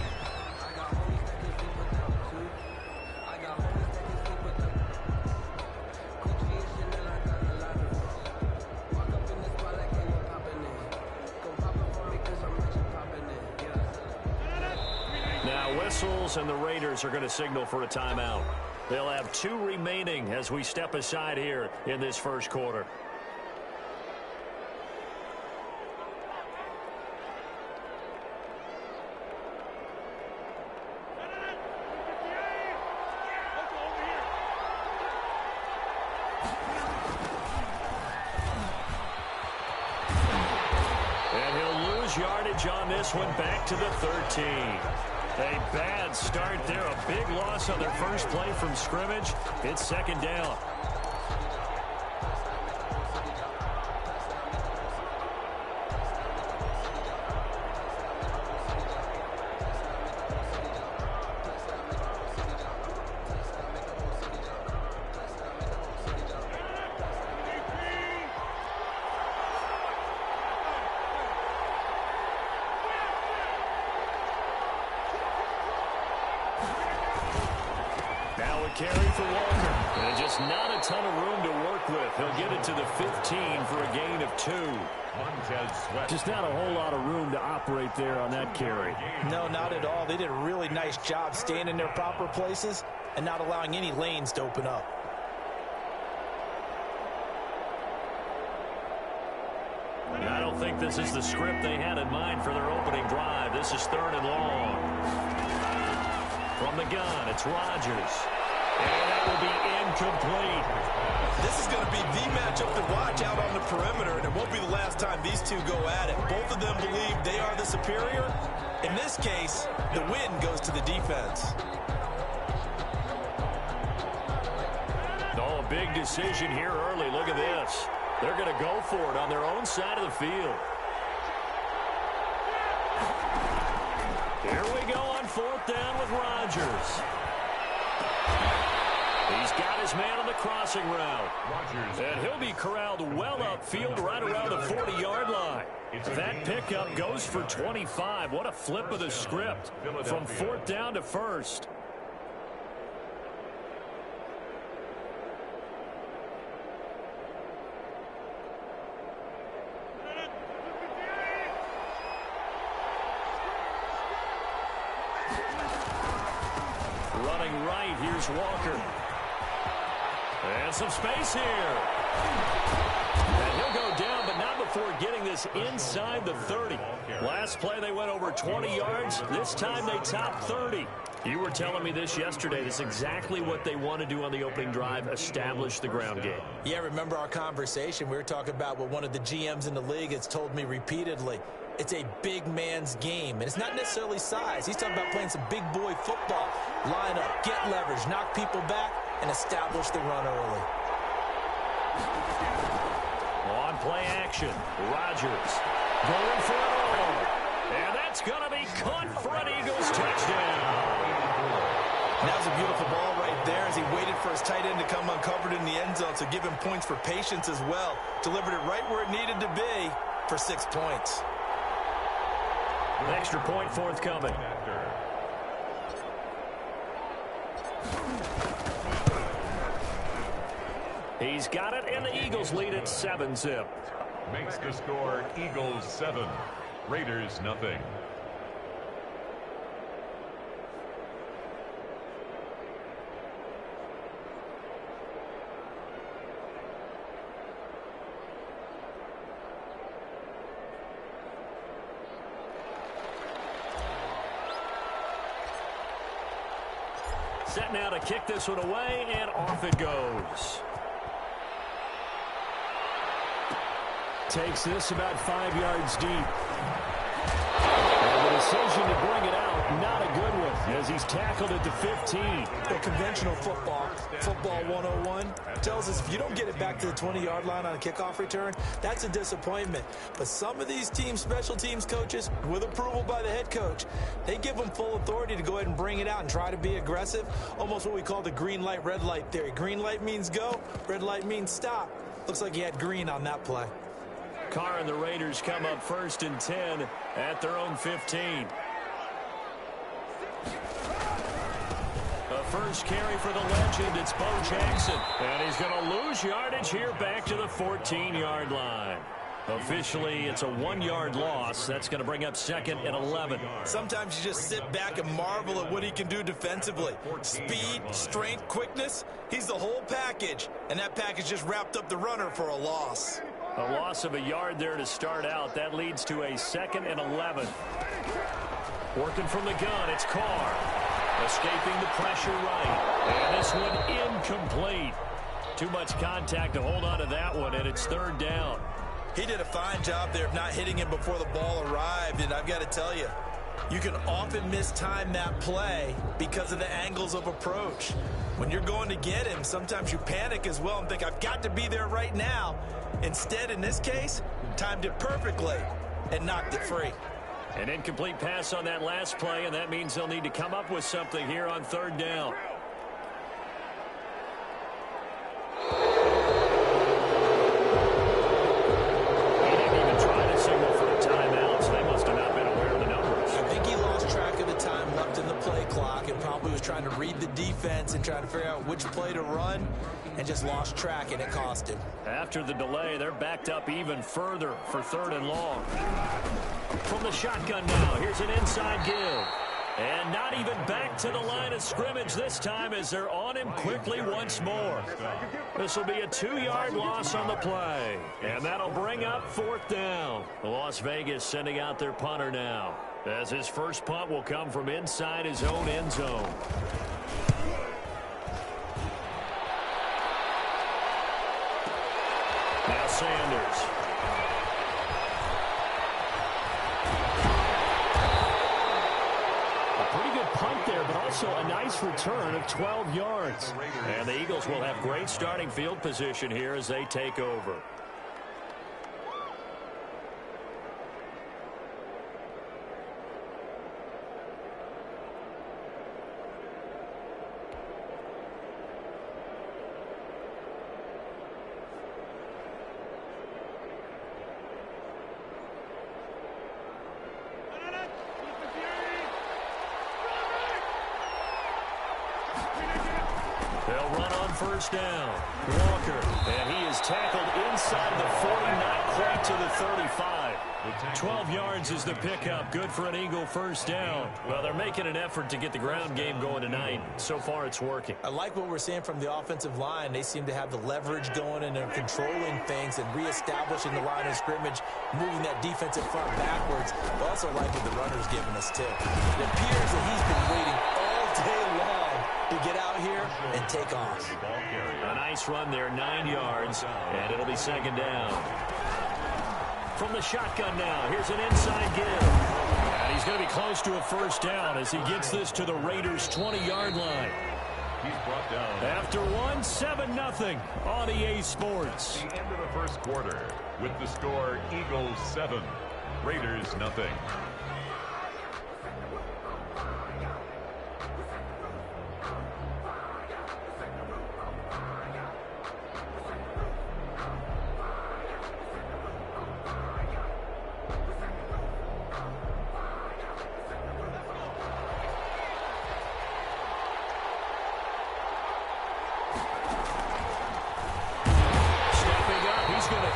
And the Raiders are going to signal for a timeout. They'll have 2 remaining as we step aside here in this first quarter. And he'll lose yardage on this one, back to the 13. A bad start there. A big loss on their first play from scrimmage. It's 2nd down. Carry for Walker. And just not a ton of room to work with. He'll get it to the 15 for a gain of 2. Just not a whole lot of room to operate there on that carry. No, not at all. They did a really nice job staying in their proper places and not allowing any lanes to open up. I don't think this is the script they had in mind for their opening drive. This is 3rd and long. From the gun, it's Rodgers. And that will be incomplete. This is going to be the matchup to watch out on the perimeter, and it won't be the last time these two go at it. Both of them believe they are the superior. In this case, the win goes to the defense. Oh, a big decision here early. Look at this. They're going to go for it on their own side of the field. Here we go on fourth down with Rodgers. He's got his man on the crossing route. And he'll be corralled well upfield right around the 40-yard line. That pickup goes for 25. What a flip of the script from fourth down to first. Running right, here's Walker. And some space here. And he'll go down, but not before getting this inside the 30. Last play, they went over 20 yards. This time, they topped 30. You were telling me this yesterday. This is exactly what they want to do on the opening drive, establish the ground game. Yeah, remember our conversation? We were talking about what one of the GMs in the league has told me repeatedly. It's a big man's game, and it's not necessarily size. He's talking about playing some big boy football. Line up, get leverage, knock people back, and establish the run early. On play action, Rodgers going for it all. And that's going to be caught for an Eagles touchdown. That was a beautiful ball right there as he waited for his tight end to come uncovered in the end zone, so give him points for patience as well. Delivered it right where it needed to be for 6 points. Extra point forthcoming. He's got it, and the Eagles lead at 7-zip. Makes the score Eagles 7, Raiders nothing. Set now to kick this one away, and off it goes. Takes this about 5 yards deep. And the decision to bring it out, not a good one, as he's tackled at the 15. Well, conventional football 101, tells us if you don't get it back to the 20-yard line on a kickoff return, that's a disappointment. But some of these teams, special teams coaches, with approval by the head coach, they give them full authority to go ahead and bring it out and try to be aggressive, almost what we call the green light, red light theory. Green light means go, red light means stop. Looks like he had green on that play. Carr and the Raiders come up 1st and 10 at their own 15. The first carry for the legend, it's Bo Jackson. And he's going to lose yardage here back to the 14-yard line. Officially, it's a 1-yard loss. That's going to bring up 2nd and 11. Sometimes you just sit back and marvel at what he can do defensively. Speed, strength, quickness, he's the whole package. And that package just wrapped up the runner for a loss. A loss of a yard there to start out. That leads to a 2nd and 11. Working from the gun, it's Carr. Escaping the pressure right. And this one incomplete. Too much contact to hold on to that one, and it's 3rd down. He did a fine job there of not hitting him before the ball arrived, and I've got to tell you, you can often mistime that play because of the angles of approach. When you're going to get him, sometimes you panic as well and think, I've got to be there right now. Instead, in this case, timed it perfectly and knocked it free. An incomplete pass on that last play, and that means they'll need to come up with something here on 3rd down. He didn't even try to signal for a timeout, so they must have not been aware of the numbers. I think he lost track of the time left in the play clock and probably was trying to read the defense and trying to figure out which play to run and just lost track, and it cost him. After the delay, they're backed up even further for 3rd and long. From the shotgun now, here's an inside give. And not even back to the line of scrimmage this time as they're on him quickly once more. This will be a 2-yard loss on the play. And that'll bring up 4th down. Las Vegas sending out their punter now, as his first punt will come from inside his own end zone. Now Sanders. punt there, but also a nice return of 12 yards. And the Eagles will have great starting field position here as they take over. They'll run on first down. Walker, and he is tackled inside the 40, not quite to the 35. 12 yards is the pickup. Good for an Eagle first down. Well, they're making an effort to get the ground game going tonight. So far, it's working. I like what we're seeing from the offensive line. They seem to have the leverage going, and they're controlling things and reestablishing the line of scrimmage, moving that defensive front backwards. I also like what the runner's giving us, too. It appears that he's been waiting all day long to get out here and take off. A nice run there, 9 yards, and it'll be second down. From the shotgun now, here's an inside give. And he's going to be close to a first down as he gets this to the Raiders' 20-yard line. He's brought down. After one, 7-0 on EA Sports. The end of the first quarter with the score Eagles 7, Raiders nothing.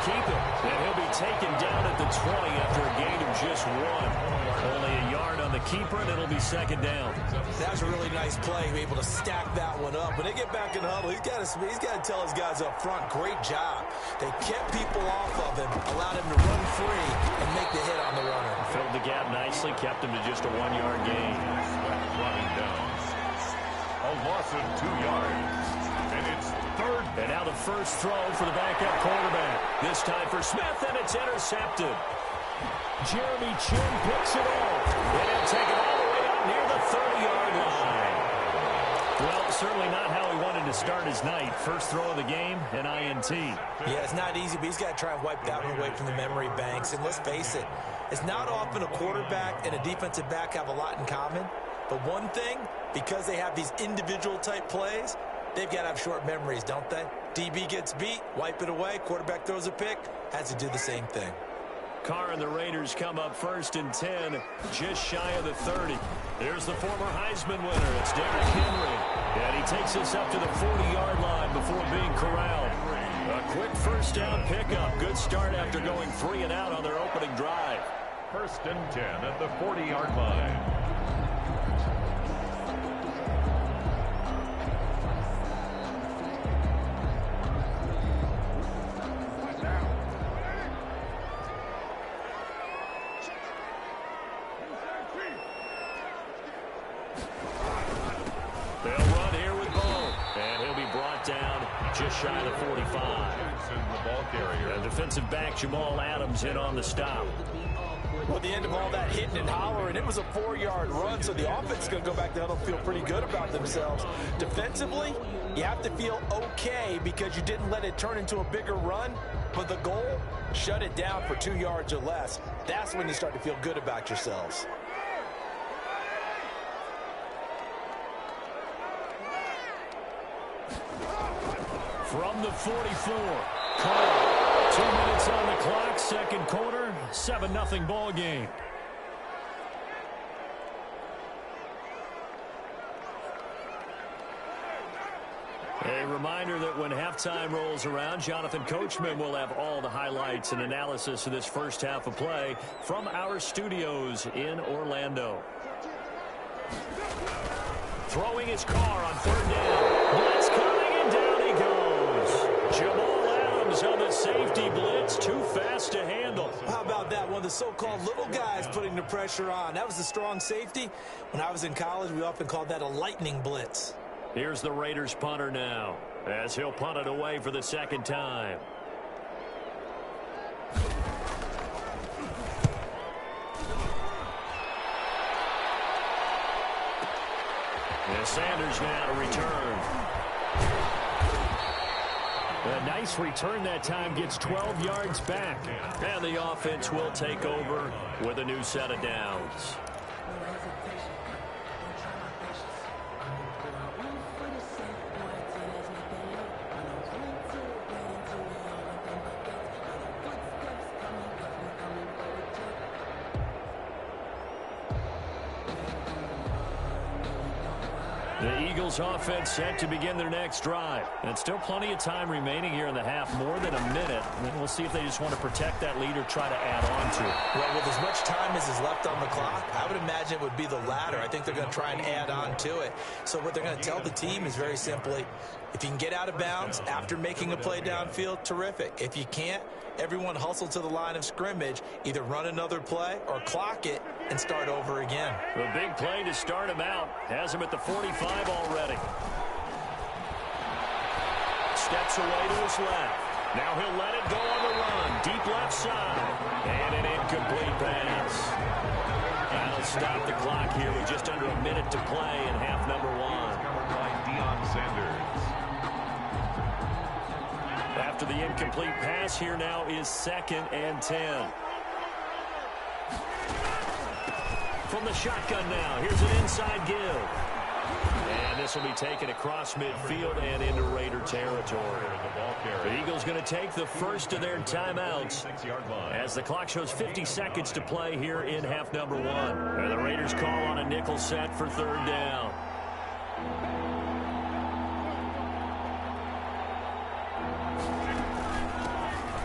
Keep him, and he'll be taken down at the 20 after a gain of just 1. Only a yard on the keeper, and it'll be second down. That's a really nice play, be able to stack that one up. When they get back in the huddle, he's got to tell his guys up front, great job. They kept people off of him, allowed him to run free and make the hit on the runner. Filled the gap nicely, kept him to just a 1-yard gain. Running down. A loss of 2 yards. And it's third. And now the first throw for the backup quarterback. This time for Smith, and it's intercepted. Jeremy Chin picks it off. And he'll take it all the way out near the 30-yard line. Well, certainly not how he wanted to start his night. First throw of the game, an INT. Yeah, it's not easy, but he's got to try and wipe that one away from the memory banks. And let's face it, it's not often a quarterback and a defensive back have a lot in common. But one thing, because they have these individual type plays, they've got to have short memories, don't they? DB gets beat, wipe it away, quarterback throws a pick, has to do the same thing. Carr and the Raiders come up first and 10, just shy of the 30. There's the former Heisman winner. It's Derrick Henry. And he takes us up to the 40-yard line before being corralled. A quick first down pickup. Good start after going 3 and out on their opening drive. First and 10 at the 40-yard line. Just shy of the 45. The ball carrier. And defensive back Jamal Adams in on the stop. Well, the end of all that hitting and hollering, it was a 4-yard run, so the offense is going to go back down and feel pretty good about themselves. Defensively, you have to feel okay because you didn't let it turn into a bigger run, but the goal, shut it down for 2 yards or less. That's when you start to feel good about yourselves. From the 44, Carr. 2 minutes on the clock, second quarter, 7-0 ball game. A reminder that when halftime rolls around, Jonathan Coachman will have all the highlights and analysis of this first half of play from our studios in Orlando. Throwing his Carr on third down. Blitz coming, and down he goes. Jamal Adams on the safety blitz, too fast to handle. How about that? One of the so-called little guys putting the pressure on. That was the strong safety. When I was in college, we often called that a lightning blitz. Here's the Raiders punter now, as he'll punt it away for the second time. Sanders now to return. A nice return that time, gets 12 yards back. And the offense will take over with a new set of downs. The Eagles offense set to begin their next drive. And still plenty of time remaining here in the half, more than a minute. And we'll see if they just want to protect that lead or try to add on to it. Well, with as much time as is left on the clock, I would imagine it would be the latter. I think they're going to try and add on to it. So what they're going to tell the team is very simply, if you can get out of bounds after making a play downfield, terrific. If you can't, everyone hustle to the line of scrimmage, either run another play or clock it and start over again. A big play to start him out. Has him at the 45 already. Steps away to his left. Now he'll let it go on the run. Deep left side. And an incomplete pass. That'll stop the clock here with just under a minute to play in half number one. Covered by Deion Sanders. After the incomplete pass, here now is 2nd and 10. From the shotgun now, here's an inside give. And this will be taken across midfield and into Raider territory. The Eagles going to take the first of their timeouts as the clock shows 50 seconds to play here in half number one. And the Raiders call on a nickel set for 3rd down.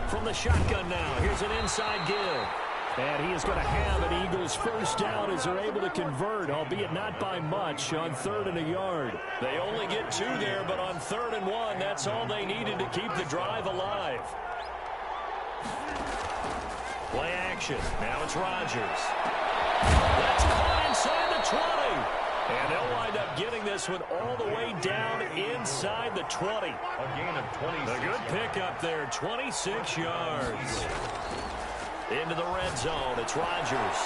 From the shotgun now, here's an inside give. And he is going to have an Eagles first down as they're able to convert, albeit not by much, on 3rd and a yard. They only get 2 there, but on 3rd and 1, that's all they needed to keep the drive alive. Play action. Now it's Rodgers. That's caught inside the 20. And they'll wind up getting this one all the way down inside the 20. A gain of 26. A good pickup there, 26 yards. Into the red zone, it's Rodgers.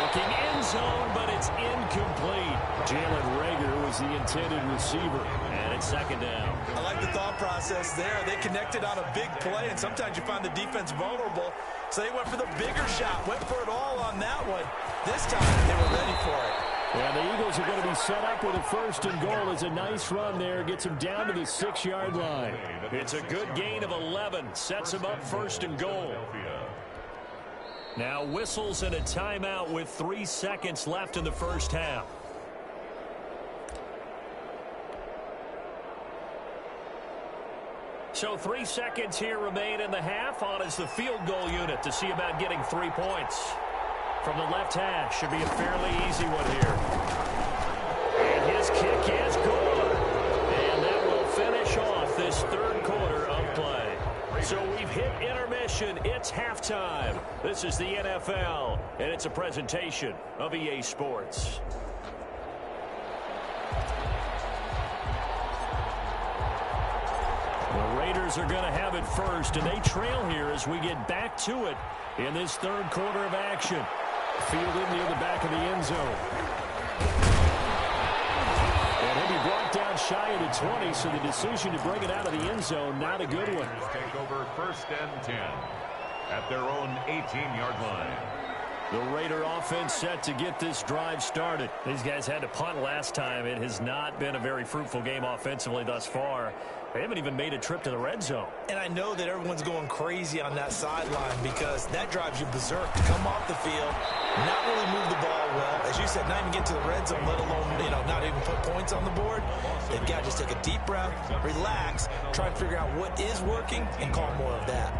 Looking end zone, but it's incomplete. Jalen Reagor was the intended receiver, and it's 2nd down. I like the thought process there. They connected on a big play, and sometimes you find the defense vulnerable. So they went for the bigger shot, went for it all on that one. This time, they were ready for it. And the Eagles are going to be set up with a 1st and goal. It's a nice run there. Gets him down to the 6-yard line. It's a good gain of 11. Sets him up 1st and goal. Now whistles and a timeout with 3 seconds left in the first half. So 3 seconds here remain in the half. On is the field goal unit to see about getting 3 points. From the left hash, should be a fairly easy one here. And his kick is good. And that will finish off this 3rd quarter of play. So we've hit intermission. It's halftime. This is the NFL, and it's a presentation of EA Sports. The Raiders are going to have it first, and they trail here as we get back to it in this 3rd quarter of action. Fielded near the back of the end zone. And he'll be brought down shy of the 20, so the decision to bring it out of the end zone, not a good one. Take over 1st and 10 at their own 18-yard line. The Raider offense set to get this drive started. These guys had to punt last time. It has not been a very fruitful game offensively thus far. They haven't even made a trip to the red zone. And I know that everyone's going crazy on that sideline because that drives you berserk to come off the field, not really move the ball well. As you said, not even get to the red zone, let alone, not even put points on the board. They've got to just take a deep breath, relax, try and figure out what is working, and call more of that.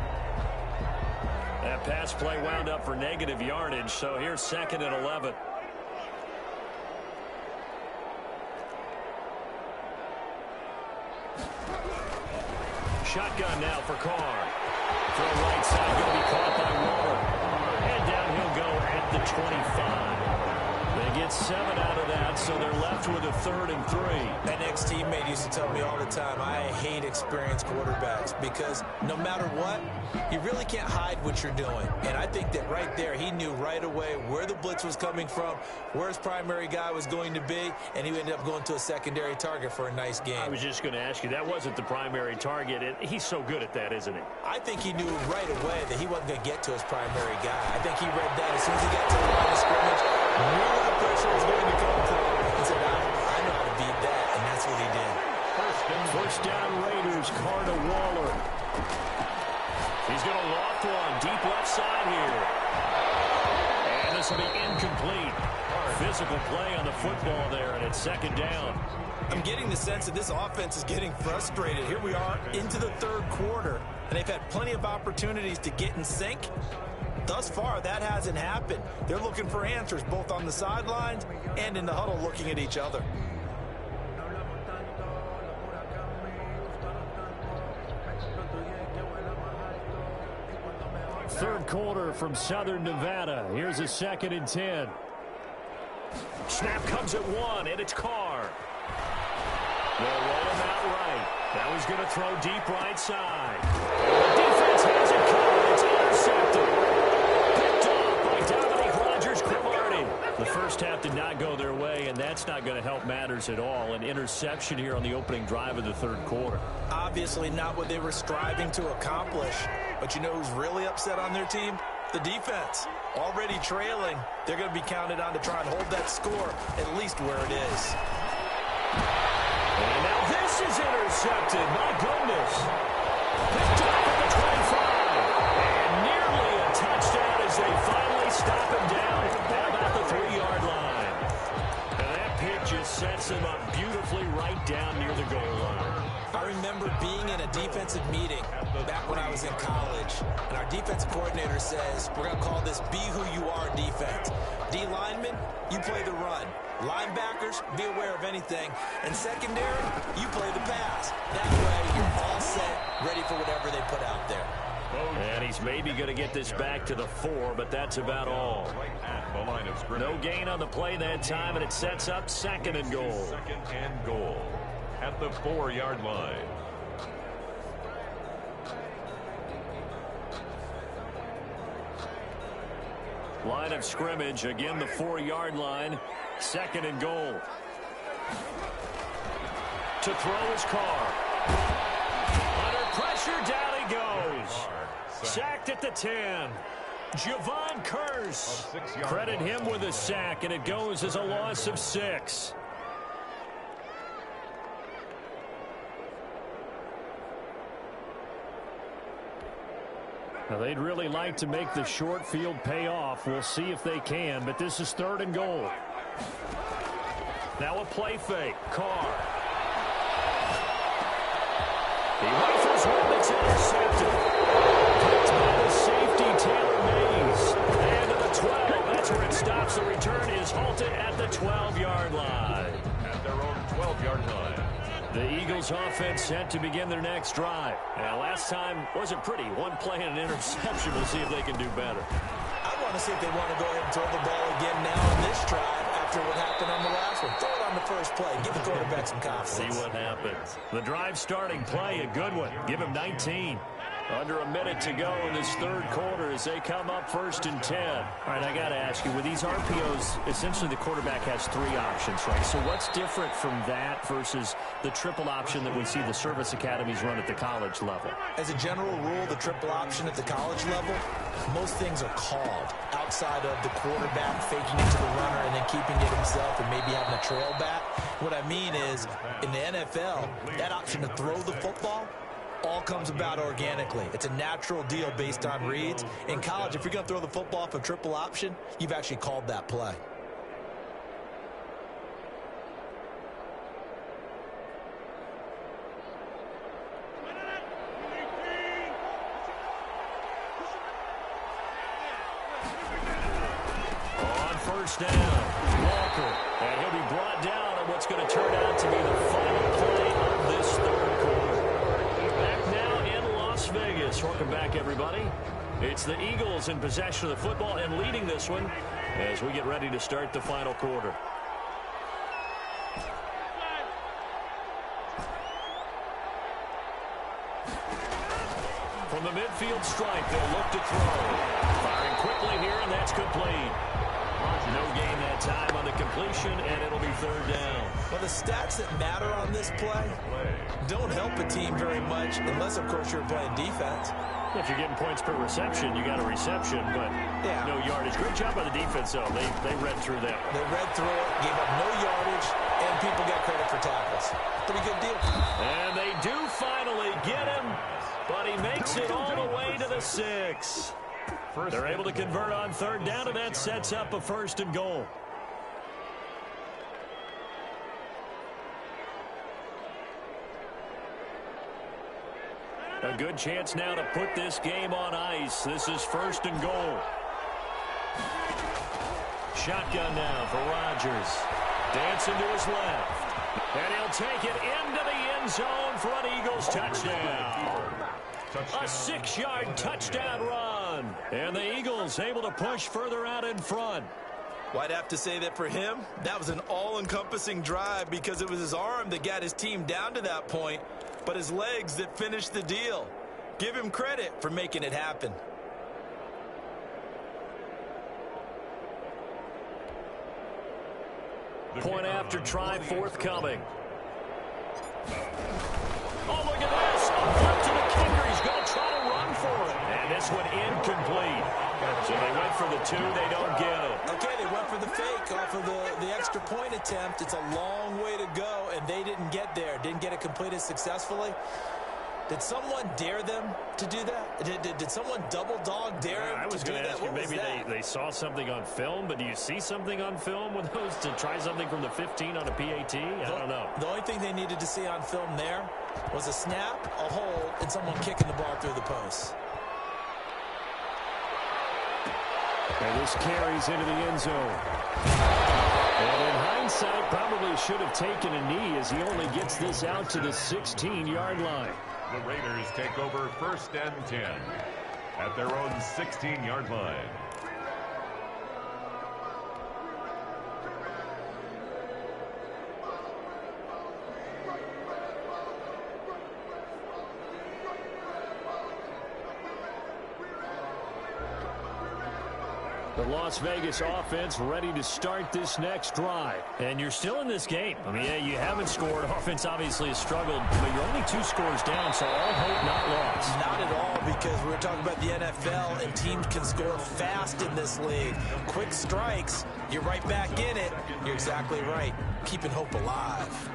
That pass play wound up for negative yardage, so here's 2nd and 11. Shotgun now for Carr. Throw right side, going to be caught by Waller. And down he'll go at the 25. They They get 7 out of that, so they're left with a 3rd and 3. An ex-teammate used to tell me all the time, I hate experienced quarterbacks because no matter what, you really can't hide what you're doing. And I think that right there, he knew right away where the blitz was coming from, where his primary guy was going to be, and he ended up going to a secondary target for a nice game. I was just going to ask you, that wasn't the primary target. He's so good at that, isn't he? I think he knew right away that he wasn't going to get to his primary guy. I think he read that as soon as he got to the line of scrimmage, knew where the pressure was going to come from, and said, I know how to beat that, and that's what he did. First down Raiders, Carr to Waller. He's going to loft one, deep left side here. And this will be incomplete. Physical play on the football there, and it's 2nd down. I'm getting the sense that this offense is getting frustrated. Here we are into the 3rd quarter, and they've had plenty of opportunities to get in sync. Thus far, that hasn't happened. They're looking for answers both on the sidelines and in the huddle looking at each other. Third quarter from Southern Nevada. Here's a 2nd and 10. Snap comes at 1, and it's Carr. They'll roll him out right. Now he's going to throw deep right side. The defense has it covered. It's intercepted. Picked off by Dominique Rodgers-Cromartie. The first half did not go their way, and that's not going to help matters at all. An interception here on the opening drive of the 3rd quarter. Obviously not what they were striving to accomplish. But you know who's really upset on their team? The defense. Already trailing. They're going to be counted on to try and hold that score at least where it is. And now this is intercepted. My goodness. Picked up at the 25. And nearly a touchdown as they finally stop him down at about the 3-yard line. And that pick just sets him up beautifully right down near the goal line. I remember being in a defensive meeting back when I was in college, and our defensive coordinator says, we're going to call this Be Who You Are defense. D linemen, you play the run. Linebackers, be aware of anything. And secondary, you play the pass. That way, you're all set, ready for whatever they put out there. And he's maybe going to get this back to the 4, but that's about all. No gain on the play that time, and it sets up 2nd and goal. 2nd and goal at the 4-yard line. Line of scrimmage, again the 4-yard line. 2nd and goal. To throw his Carr. Under pressure, down he goes. Sacked at the 10. Javon Curse. Credit him with a sack, and it goes as a loss of 6. Now, they'd really like to make the short field pay off. We'll see if they can, but this is 3rd and goal. Now a play fake. Carr. He rifles one that's intercepted. Picked by the safety, Taylor Mays. And to the 12. That's where it stops. The return is halted at the 12-yard line. At their own 12-yard line. The Eagles offense set to begin their next drive. Now, last time wasn't pretty. One play and an interception. We'll see if they can do better. I want to see if they want to go ahead and throw the ball again now on this drive after what happened on the last one. Throw it on the first play. Give the quarterback some confidence. See what happens. The drive starting play, a good one. Give him 19. Under a minute to go in this 3rd quarter as they come up 1st and 10. All right, I got to ask you, with these RPOs, essentially the quarterback has 3 options, right? So what's different from that versus the triple option that we see the service academies run at the college level? As a general rule, the triple option at the college level, most things are called outside of the quarterback faking it to the runner and then keeping it himself and maybe having a trail back. What I mean is, in the NFL, that option to throw the football all comes about organically. It's a natural deal based on reads. In college, if you're going to throw the football off a triple option, you've actually called that play. On 1st down, Walker. And he'll be brought down on what's going to turn out to be the final play of this 3rd quarter. Back now in Las Vegas. Welcome back, everybody. It's the Eagles in possession of the football and leading this one as we get ready to start the final quarter. From the midfield stripe, they'll look to throw. Firing quickly here, and that's complete. No gain that time on the completion, and it'll be third down. Well, the stats that matter on this play don't help a team very much, unless, of course, you're playing defense. If you're getting points per reception, you got a reception, but no yardage. Great job by the defense, though. They read through that. They read through it, gave up no yardage, and people got credit for tackles. Pretty good deal. And they do finally get him, but he makes it all the way to the 6. They're able to convert on third down, and that sets up a 1st and goal. A good chance now to put this game on ice. This is 1st and goal. Shotgun now for Rodgers. Dancing to his left. And he'll take it into the end zone for an Eagles touchdown. A 6-yard touchdown run. And the Eagles able to push further out in front. Well, I'd have to say that for him, that was an all-encompassing drive because it was his arm that got his team down to that point, but his legs that finished the deal. Give him credit for making it happen. Point after try forthcoming. Oh, look at this. A flip to the kicker. He's going to try to run for it. And this one incomplete. So they went for the 2. They don't get it. Okay, they went for the fake off of the extra point attempt. It's a long way to go, and they didn't get there. Didn't get it completed successfully. Did someone dare them to do that? Did someone double dog dare them I was to do going to that? ask you, What was maybe that? they saw something on film, but do you see something on film with those to try something from the 15 on a PAT? I don't know. The only thing they needed to see on film there was a snap, a hold, and someone kicking the ball through the post. And this carries into the end zone. And in hindsight, probably should have taken a knee as he only gets this out to the 16-yard line. The Raiders take over 1st and 10 at their own 16-yard line. The Las Vegas offense ready to start this next drive. And you're still in this game. I mean, yeah, you haven't scored. Offense obviously has struggled, but you're only 2 scores down, so all hope not lost. Not at all, because we were talking about the NFL, and teams can score fast in this league. Quick strikes, you're right back in it. You're exactly right. Keeping hope alive.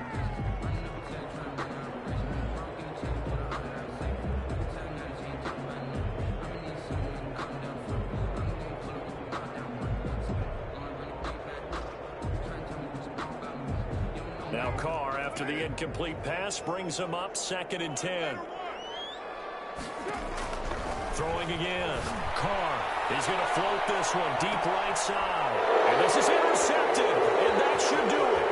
Now Carr, after the incomplete pass, brings him up 2nd and 10. Throwing again. Carr is going to float this one deep right side. And this is intercepted, and that should do it.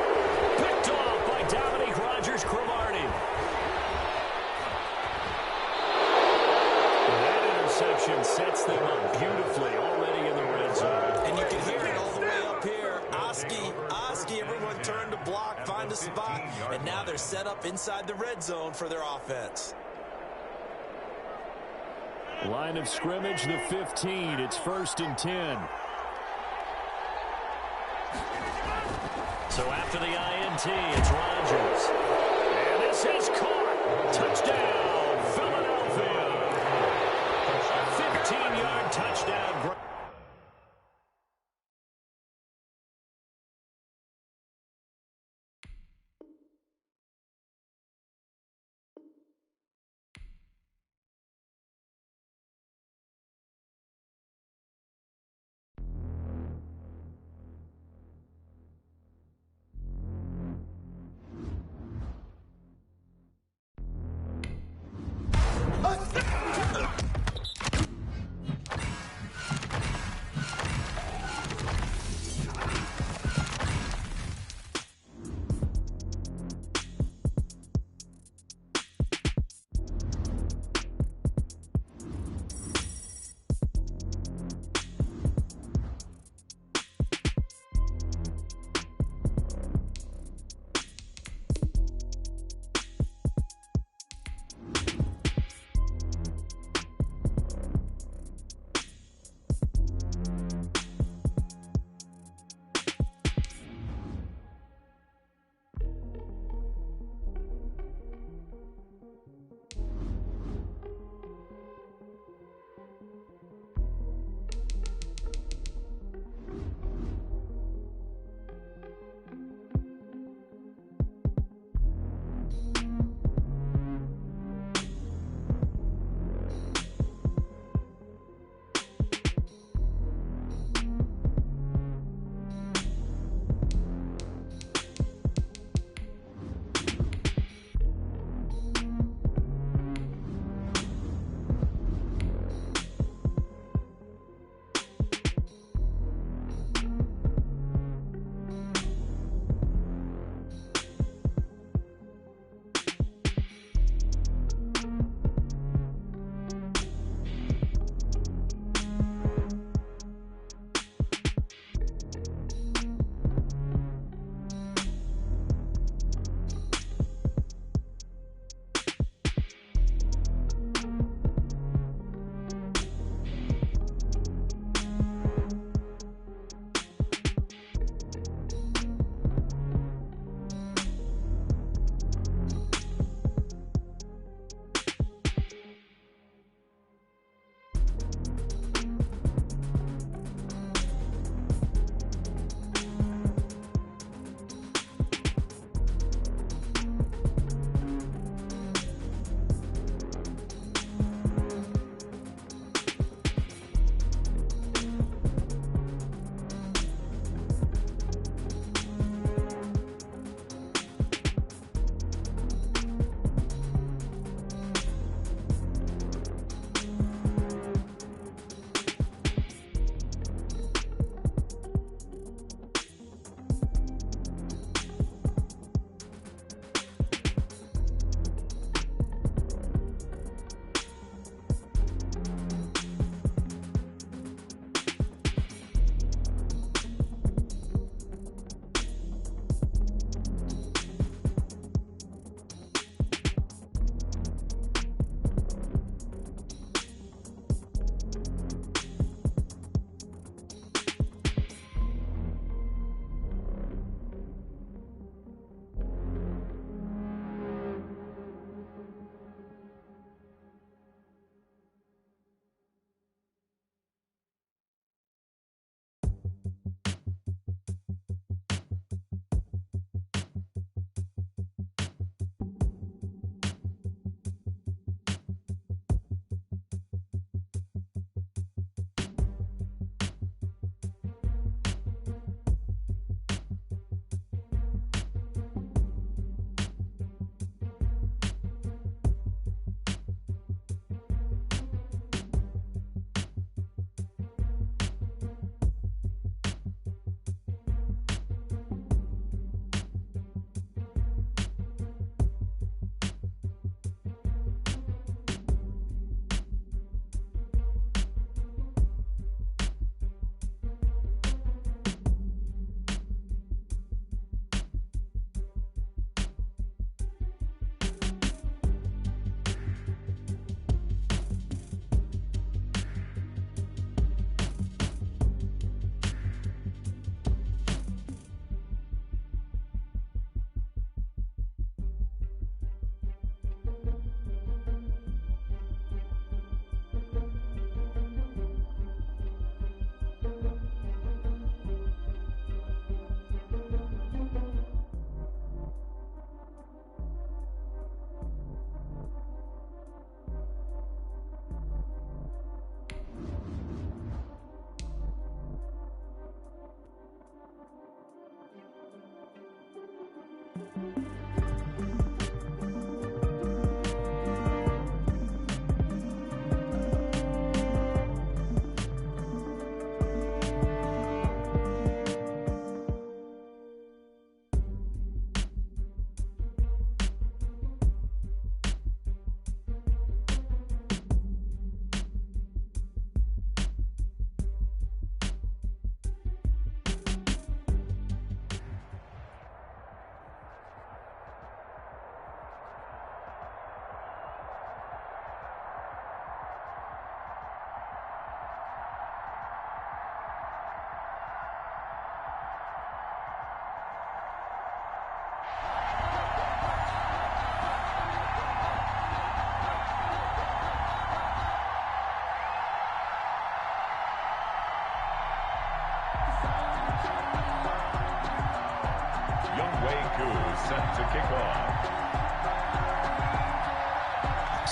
Picked off by Dominique Rodgers-Cromartie. That interception sets them up beautifully already in the red zone. And you can hear it all the way up here. Oski, everyone turned to block, find a spot, and now they're set up inside the red zone for their offense. Line of scrimmage, the 15. It's 1st and 10. So after the INT, it's Rodgers. And this is caught. Touchdown, Philadelphia. 15-yard touchdown.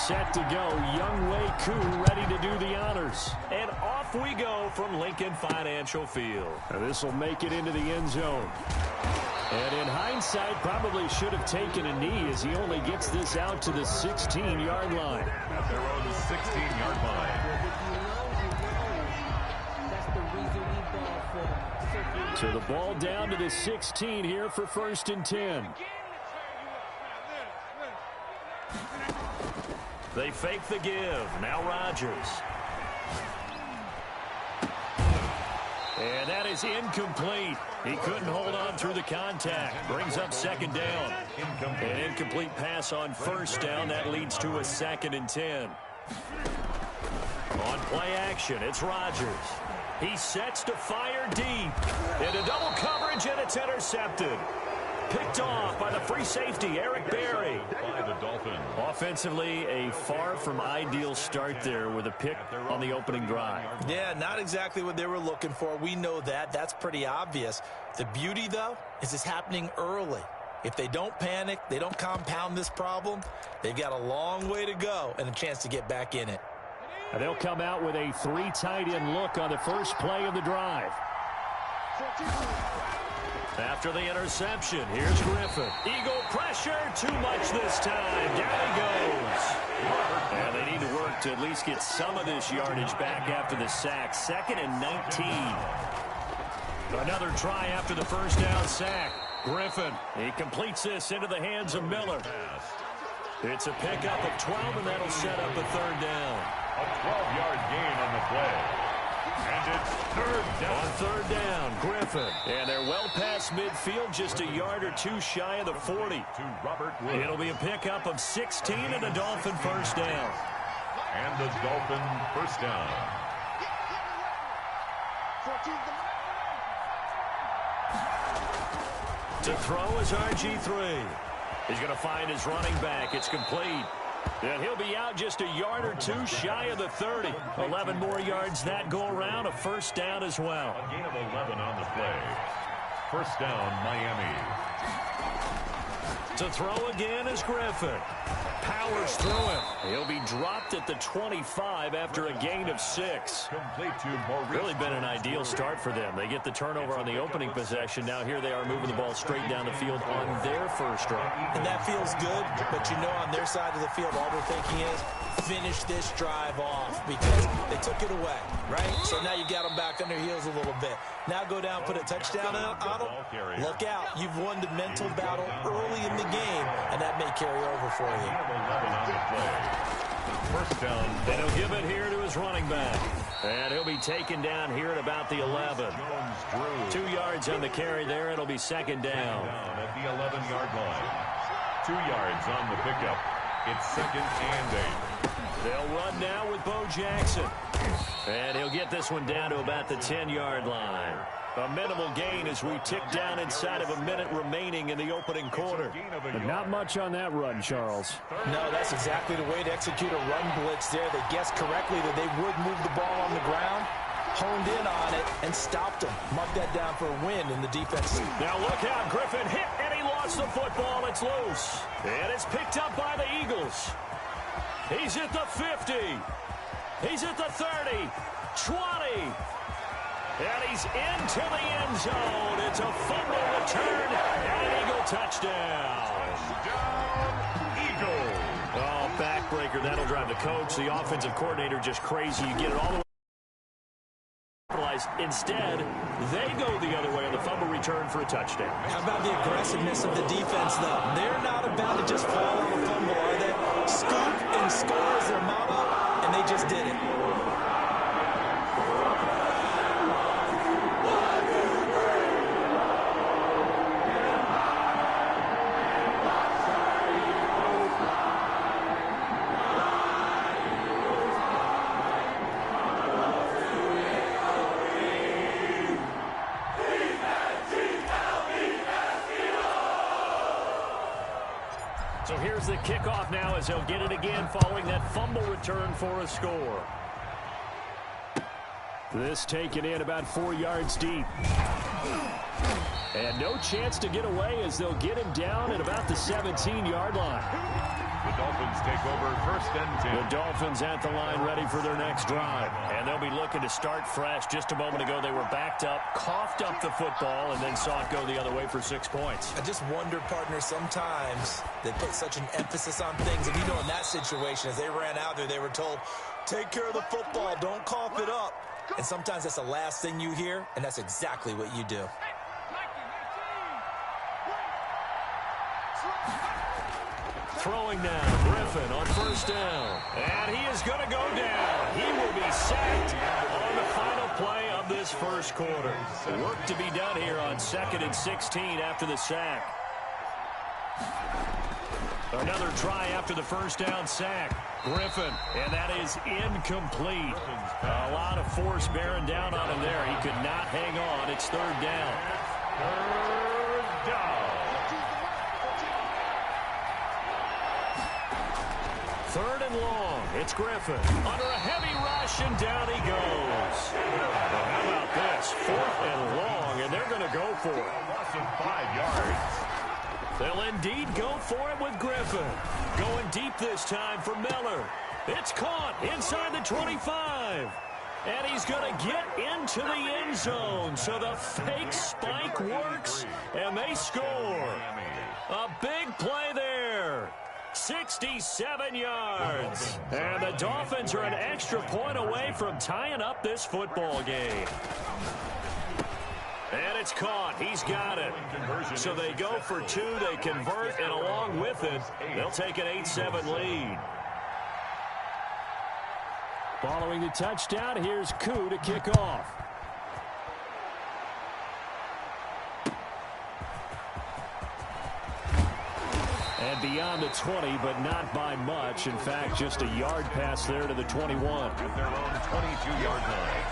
set to go. Young Wei Koo ready to do the honors. And off we go from Lincoln Financial Field. This will make it into the end zone. And in hindsight, probably should have taken a knee as he only gets this out to the 16-yard line. At their own 16-yard line. So the ball down to the 16 here for 1st and 10. They fake the give. Now Rodgers. And that is incomplete. He couldn't hold on through the contact. Brings up 2nd down. An incomplete pass on 1st down. That leads to a 2nd and 10. On play action, it's Rodgers. He sets to fire deep. Into double coverage, and it's intercepted. Picked off by the free safety, Eric Berry. By the Dolphins. Offensively, a far from ideal start there with a pick on the opening drive. Yeah, not exactly what they were looking for. We know that. That's pretty obvious. The beauty, though, is it's happening early. If they don't panic, they don't compound this problem, they've got a long way to go and a chance to get back in it. And they'll come out with a 3 tight end look on the first play of the drive. After the interception, here's Griffin. Eagle pressure, too much this time. Down he goes. And they need to work to at least get some of this yardage back after the sack. 2nd and 19. Another try after the first down sack. Griffin, he completes this into the hands of Miller. It's a pickup of 12, and that'll set up a 3rd down. A 12-yard gain on the play. And it's 3rd down. On 3rd down, Griffin. And they're well past midfield, just a yard or 2 shy of the 40. To Robert Woods. It'll be a pickup of 16 and a Dolphin 1st down. And the Dolphin 1st down. To throw is RG3. He's going to find his running back. It's complete. And he'll be out just a yard or 2 shy of the 30. 11 more yards that go around. A 1st down as well. A gain of 11 on the play. 1st down, Miami. To throw again is Griffin. Powers through him. He'll be dropped at the 25 after a gain of 6. Complete to Maurice. Really been an ideal start for them. They get the turnover on the opening possession. Now here they are moving the ball straight down the field on their first drive. And that feels good, but you know on their side of the field, all they're thinking is finish this drive off because they took it away, right? So now you got them back on their heels a little bit. Now go down, put a touchdown on them. Look out. You've won the mental battle early in the game, and that may carry over for you. 11 on the play. 1st down. And he'll give it here to his running back. And he'll be taken down here at about the 11. Jones drew. 2 yards on the carry there. It'll be 2nd down. Down at the 11-yard line. 2 yards on the pickup. It's 2nd and 8. They'll run now with Bo Jackson. And he'll get this one down to about the 10-yard line. A minimal gain as we tick down inside of a minute remaining in the opening quarter. But not much on that run, Charles. No, that's exactly the way to execute a run blitz there. They guessed correctly that they would move the ball on the ground, honed in on it, and stopped them. Mark that down for a win in the defense. Now look out, Griffin hit, and he lost the football. It's loose. And it's picked up by the Eagles. He's at the 50. He's at the 30, 20. And he's into the end zone. It's a fumble return and an Eagle touchdown. Eagle. Oh, backbreaker. That'll drive the coach, the offensive coordinator, just crazy. You get it all the way. Instead, they go the other way on the fumble return for a touchdown. How about the aggressiveness of the defense, though? They're not about to just fall on a fumble, are they? Scoop and score is their motto, and they just did it. So here's the kickoff now as they'll get it again following that fumble return for a score. This taken in about 4 yards deep. And no chance to get away as they'll get him down at about the 17-yard line. The Dolphins take over 1st and 10. The Dolphins at the line ready for their next drive. And they'll be looking to start fresh. Just a moment ago, they were backed up, coughed up the football, and then saw it go the other way for 6 points. I just wonder, partner, sometimes they put such an emphasis on things. And, you know, in that situation, as they ran out there, they were told, take care of the football, don't cough it up. And sometimes that's the last thing you hear, and that's exactly what you do. Throwing now, Griffin on 1st down. And he is going to go down. He will be sacked on the final play of this 1st quarter. Work to be done here on 2nd and 16 after the sack. Another try after the 1st down sack. Griffin, and that is incomplete. A lot of force bearing down on him there. He could not hang on. It's 3rd down. 3rd down. 3rd and long. It's Griffin. Under a heavy rush, and down he goes. Well, how about this? 4th and long, and they're going to go for it. Loss of 5 yards. They'll indeed go for it with Griffin. Going deep this time for Miller. It's caught inside the 25. And he's going to get into the end zone. So the fake spike works, and they score. A big play there. 67 yards. And the Dolphins are an extra point away from tying up this football game. And it's caught. He's got it. So they go for 2. They convert, and along with it, they'll take an 8-7 lead. Following the touchdown, here's Koo to kick off. And beyond the 20, but not by much. In fact, just a yard pass there to the 21. At their own 22-yard line.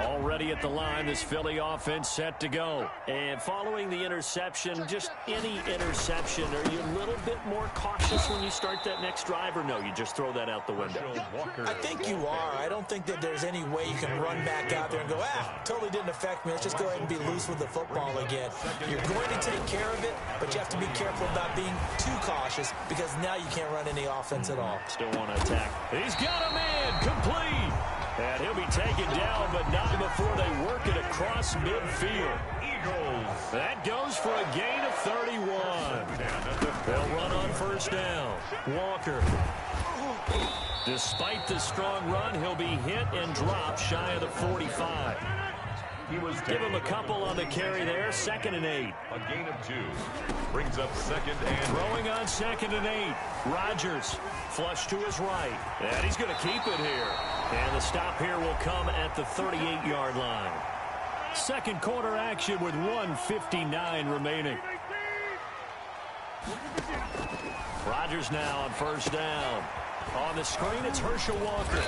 Already at the line, this Philly offense set to go. And following the interception, just any interception, are you a little bit more cautious when you start that next drive, or no, you just throw that out the window? I think you are. I don't think that there's any way you can run back out there and go, totally didn't affect me. Let's just go ahead and be loose with the football again. You're going to take care of it, but you have to be careful about being too cautious because now you can't run any offense at all. Still want to attack. He's got a man, complete. And he'll be taken down, but not before they work it across midfield. Eagles. That goes for a gain of 31. They'll run on 1st down. Walker. Despite the strong run, he'll be hit and dropped shy of the 45. Give him a couple on the carry there. 2nd and 8. A gain of 2. Brings up 2nd and throwing on 2nd and 8. Rodgers flush to his right. And he's going to keep it here. And the stop here will come at the 38-yard line. 2nd quarter action with 1:59 remaining. Rodgers now on 1st down. On the screen, it's Herschel Walker.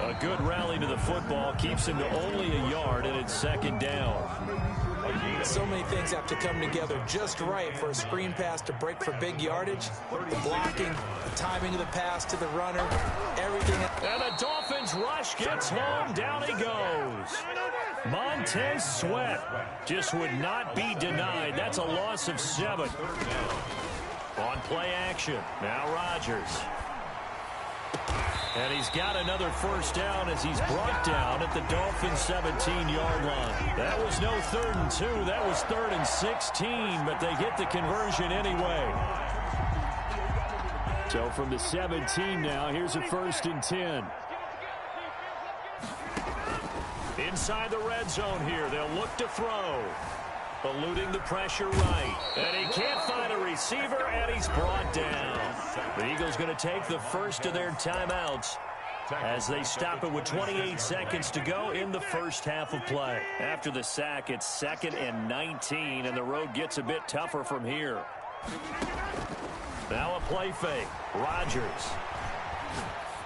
A good rally to the football keeps him to only a yard, and it's 2nd down. So many things have to come together just right for a screen pass to break for big yardage. The blocking, the timing of the pass to the runner, everything. And the Dolphins rush gets home. Down he goes. Montez Sweat just would not be denied. That's a loss of 7. On play action, now Rodgers. And he's got another 1st down as he's brought down at the Dolphins' 17-yard line. That was no 3rd and 2. That was 3rd and 16, but they get the conversion anyway. So from the 17 now, here's a 1st and 10. Inside the red zone here, they'll look to throw. Eluding the pressure right. And he can't find a receiver, and he's brought down. The Eagles going to take the first of their timeouts as they stop it with 28 seconds to go in the first half of play. After the sack, it's 2nd and 19, and the road gets a bit tougher from here. Now a play fake. Rodgers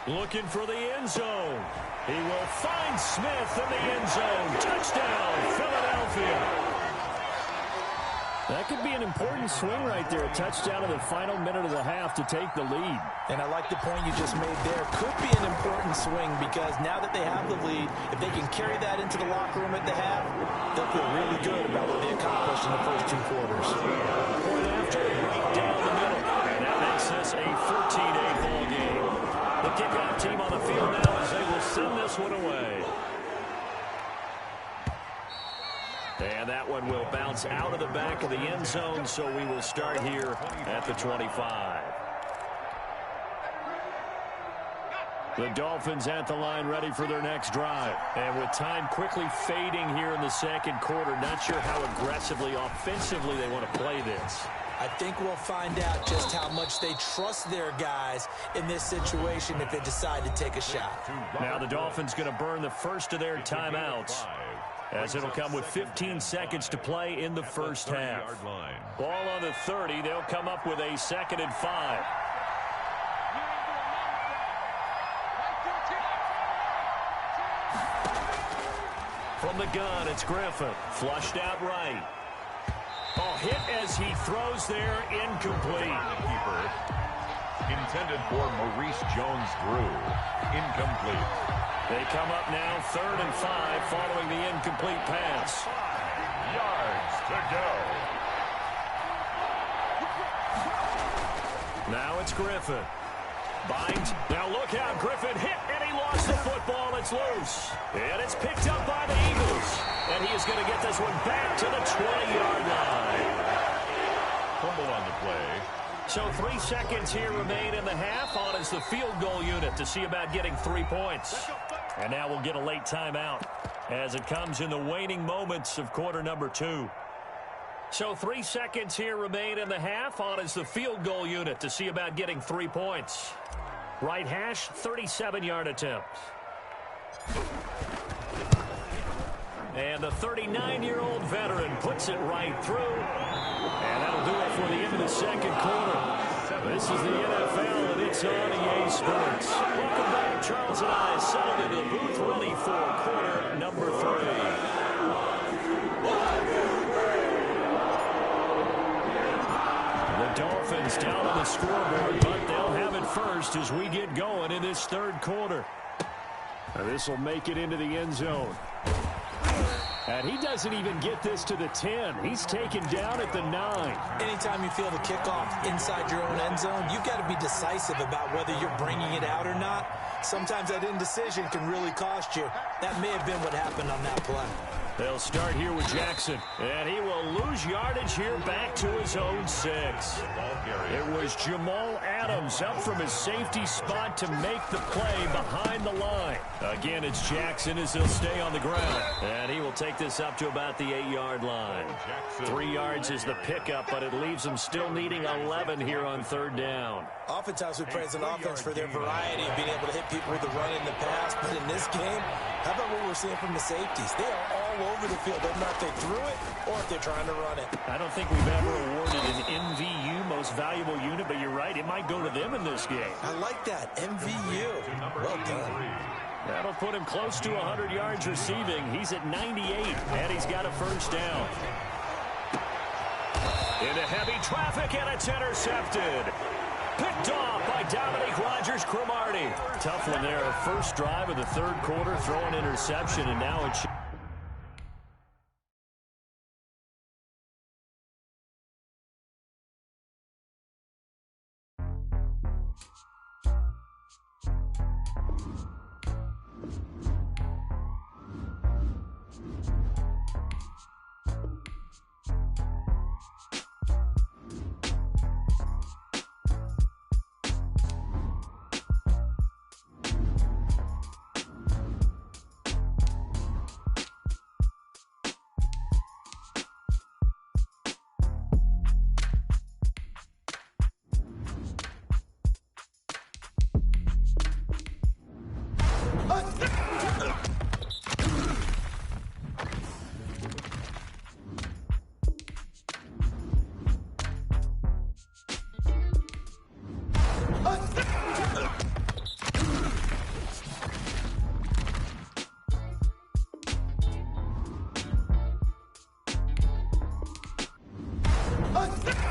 looking for the end zone. He will find Smith in the end zone. Touchdown, Philadelphia. That could be an important swing right there. A touchdown in the final minute of the half to take the lead. And I like the point you just made there. Could be an important swing because now that they have the lead, if they can carry that into the locker room at the half, they'll feel really good about what they accomplished in the first 2 quarters. Point after, right down the middle. And that makes this a 14-8 ball game. The kickoff team on the field now as they will send this one away. And that one will bounce out of the back of the end zone, so we will start here at the 25. The Dolphins at the line ready for their next drive. And with time quickly fading here in the second quarter, not sure how aggressively, offensively they want to play this. I think we'll find out just how much they trust their guys in this situation if they decide to take a shot. Now the Dolphins going to burn the first of their timeouts, as it'll come with 15 seconds to play in the first half. Ball on the 30. They'll come up with a 2nd and 5. From the gun, it's Griffin. Flushed out right. Oh, hit as he throws there, incomplete. Keeper intended for Maurice Jones-Drew. Incomplete. They come up now 3rd and 5 following the incomplete pass. 5 yards to go. Now it's Griffin. Binds. Now look out. Griffin hit, and he lost the football. It's loose. And it's picked up by the Eagles. And he is going to get this one back to the 20-yard line. Fumble on the play. So 3 seconds here remain in the half. On is the field goal unit to see about getting 3 points. And now we'll get a late timeout as it comes in the waning moments of quarter number 2. So 3 seconds here remain in the half. On is the field goal unit to see about getting 3 points. Right hash, 37-yard attempt. And the 39-year-old veteran puts it right through. And that'll do it for the end of the second quarter. This is the NFL, and it's on EA Sports. Welcome back. Charles and I settled into the booth ready for quarter number 3. The Dolphins down on the scoreboard, but they'll have it first as we get going in this third quarter. This will make it into the end zone. And he doesn't even get this to the 10. He's taken down at the 9. Anytime you feel the kickoff inside your own end zone, you've got to be decisive about whether you're bringing it out or not. Sometimes that indecision can really cost you. That may have been what happened on that play. They'll start here with Jackson, and he will lose yardage here back to his own 6. It was Jamal Adams up from his safety spot to make the play behind the line. Again, it's Jackson as he'll stay on the ground, and he will take this up to about the 8-yard line. 3 yards is the pickup, but it leaves them still needing 11 here on 3rd down. Oftentimes we praise an offense for their variety of being able to hit people with the run in the pass, but in this game, how about what we're seeing from the safeties? They are all over the field. Doesn't matter if they threw it or if they're trying to run it. I don't think we've ever awarded an MVU, most valuable unit, but you're right, it might go to them in this game. I like that, MVU. Well done. That'll put him close to 100 yards receiving. He's at 98, and he's got a first down. Into heavy traffic, and it's intercepted. Picked off by Dominique Rodgers-Cromartie. Tough one there. First drive of the third quarter, throwing interception, and now it's... Let's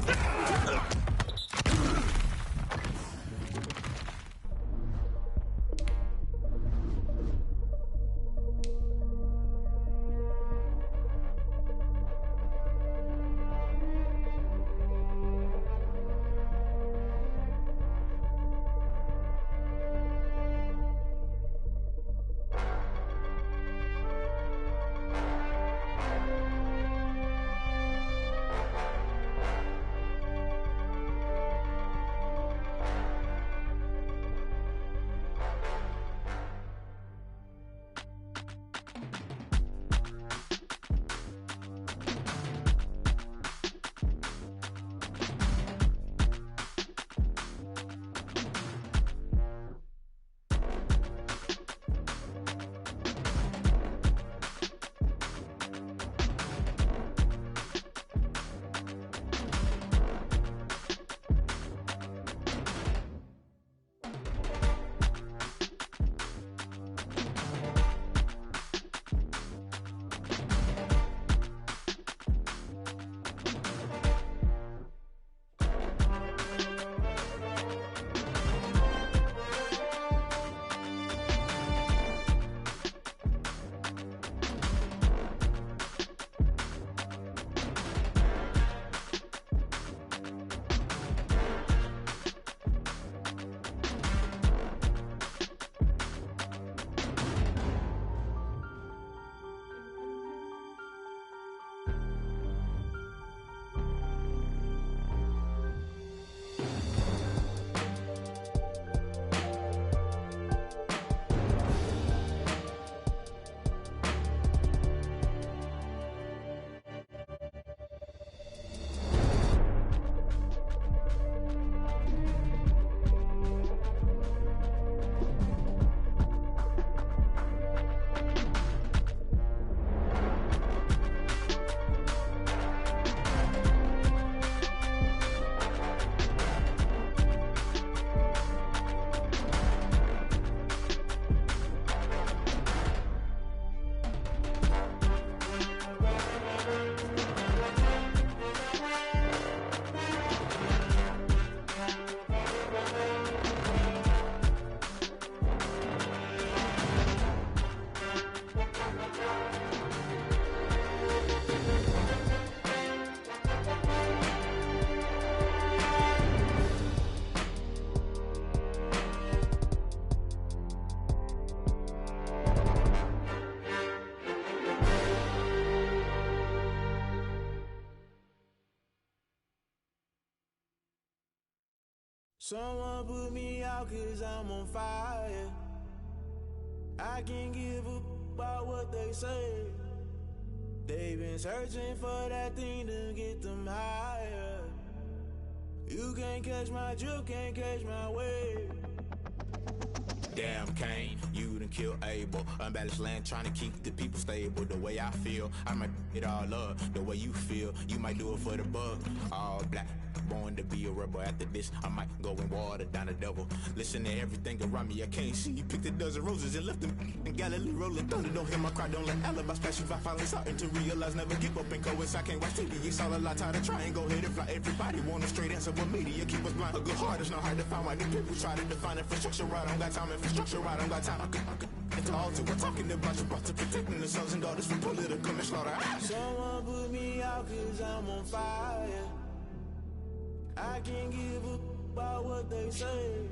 go. Someone put me out 'cause I'm on fire. I can't give a about what they say. They've been searching for that thing to get them higher. You can't catch my drift, can't catch my wave. Damn, Kane, you done killed Abel. Unbalanced land, trying to keep the people stable. The way I feel, I might it all up. The way you feel, you might do it for the buck. All black, born to be a rebel. After this, I might go and water down the devil. Listen to everything around me, I can't see. You picked a dozen roses and left them in Galilee rolling thunder. Don't hear my cry, don't let alibis pass you by. Finally starting to realize, never give up and coincide. Can't watch TV, it's all a lot. Tired of trying, go ahead and fly. Everybody want a straight answer, but media keep us blind. A good heart is not hard to find. Why do people try to define infrastructure right? I don't got time, infrastructure right, I don't got time. It's all to we're talking about you brought to protecting the sons and daughters from political manslaughter. Someone put me out 'cause I'm on fire. I can't give a about what they say.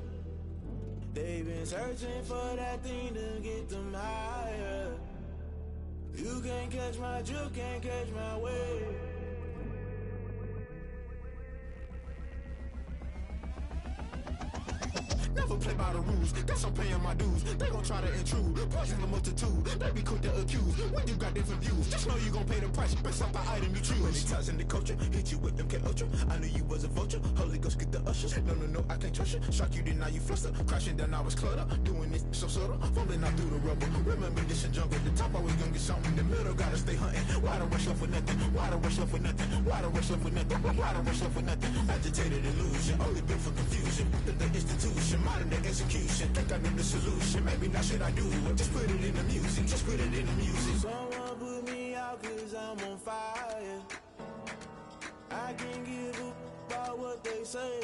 They've been searching for that thing to get them higher. You can't catch my drift, can't catch my wave. Never play by the rules, guess I'm paying my dues. They gon' try to intrude, poison the multitude. They be quick to accuse when you got different views. Just know you gon' pay the price based off the item you choose. Many ties in the culture, hit you with them K Ultra. I knew you was a vulture, Holy Ghost get the ushers. No, I can't trust you. Shock you, then now you fluster. Crashing down, I was cluttered. Doing this so subtle, fumbling out through the rubble. Remember this and jungle, the top always gonna get something. The middle gotta stay hunting. Why the rush left with nothing? Why the rush left with nothing? Why the rush left with nothing? Why the rush left with nothing? Agitated illusion, only built for confusion. The institution, modern day execution. Think I know the solution. Maybe now should I do it? Just put it in the music. Just put it in the music. Someone put me out 'cause I'm on fire. I can't give a about what they say.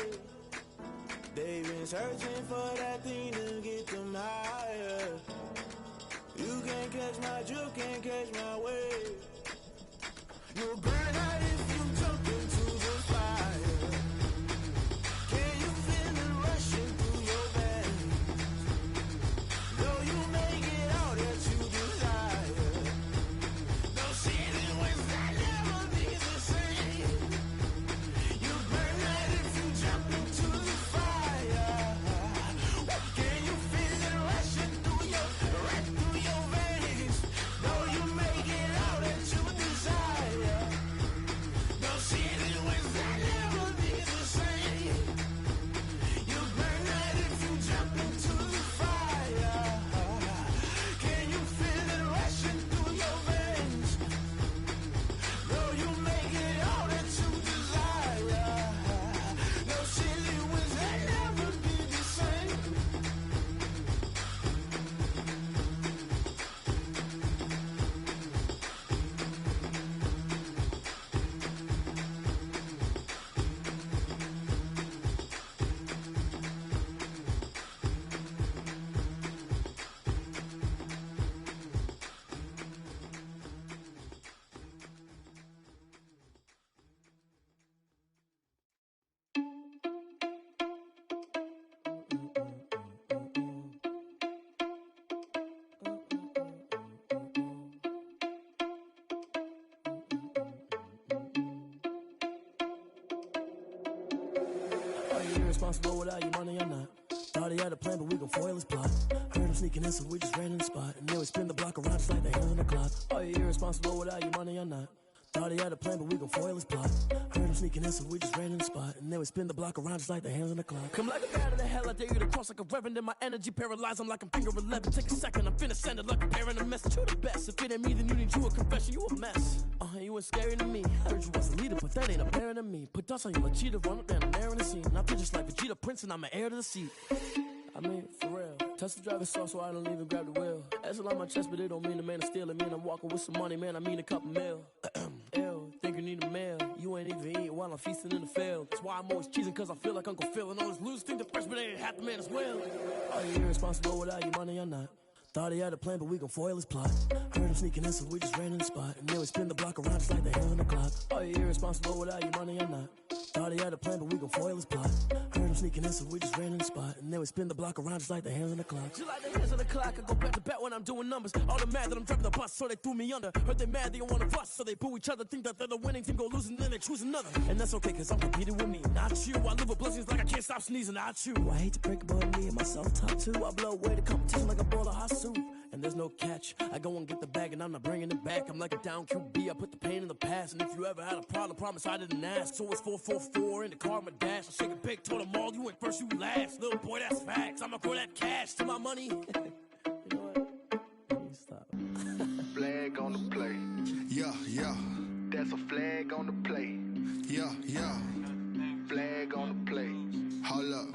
They've been searching for that thing to get them higher. You can't catch my drift, can't catch my wave. You'll burn out if you jump into the fire. Can you feel it rushing through your veins? Though you make it all that you desire. No ceiling was that never be the same. You burn out if you jump into the fire. Can you feel it rushing through your veins? Though you make it all that you desire. No ceiling was that never be the same. You burn out if you jump into the fire. Can you feel it rushing through your veins? Though you make it all that you desire. No ceiling was that never be the same. Are you irresponsible without your money or not? Thought he had a plan, but we gon' foil his plot. Heard him sneaking in, so we just ran in the spot. And then we spin the block around just like the hands on the clock. Are you irresponsible without your money or not? Thought he had a plan, but we gon' foil his plot. Heard him sneaking in, so we just ran in the spot. And then we spin the block around just like the hands on the clock. Come like a bat of the hell, I dare you to cross like a reverend. And my energy paralyzed, I'm like I'm finger 11. Take a second, I'm finna send it like a parent a message. You the best, if it ain't me, then you need you a confession. You a mess, you ain't scary to me. Heard you was a leader, but that ain't apparent to me. Put dust on you like cheetah, run up down the air in the scene. And I feel just like Vegeta Prince, and I'm an heir to the seat. I mean, for real. Touch the driver's soft so I don't even grab the wheel. That's on my chest, but it don't mean the man is stealing. Mean I'm walking with some money, man, I mean a couple mil. Ew, think you need a meal. You ain't even eating while I'm feasting in the field. That's why I'm always cheesing, cause I feel like Uncle Phil. And all his losers think the freshman ain't half the man as well. Are you irresponsible without your money or not? Thought he had a plan, but we gon' foil his plot. Heard him sneaking in, so we just ran in the spot. And then we spin the block around just like the hands on the clock. Are you irresponsible without your money or not? Thought he had a plan, but we gon' foil his plot. Heard him sneaking in, so we just ran in the spot. And then we spin the block around just like the hands on the clock. Just like the hands on the clock, I go back to back when I'm doing numbers. All the mad that I'm dropping the bus, so they threw me under. Heard they mad, they don't wanna fuss, so they boo each other. Think that they're the winning team, go losing, then they choose another. And that's okay, cause I'm competing with me, not you. I live with blessings like I can't stop sneezing, not you. I hate to break it, but me and myself top two. I blow away the competition like a bowl of hot soup. And there's no catch. I go and get the bag and I'm not bringing it back. I'm like a down QB, I put the pain in the past. And if you ever had a problem, promise I didn't ask. So it's 444 in the car, my dash. I shake it big, told them all, you went first, you last. Little boy, that's facts. I'ma grow that cash to my money. You know what? Let me stop. Flag on the play. Yeah, yeah. That's a flag on the play. Yeah, yeah. Flag on the play. Hold up.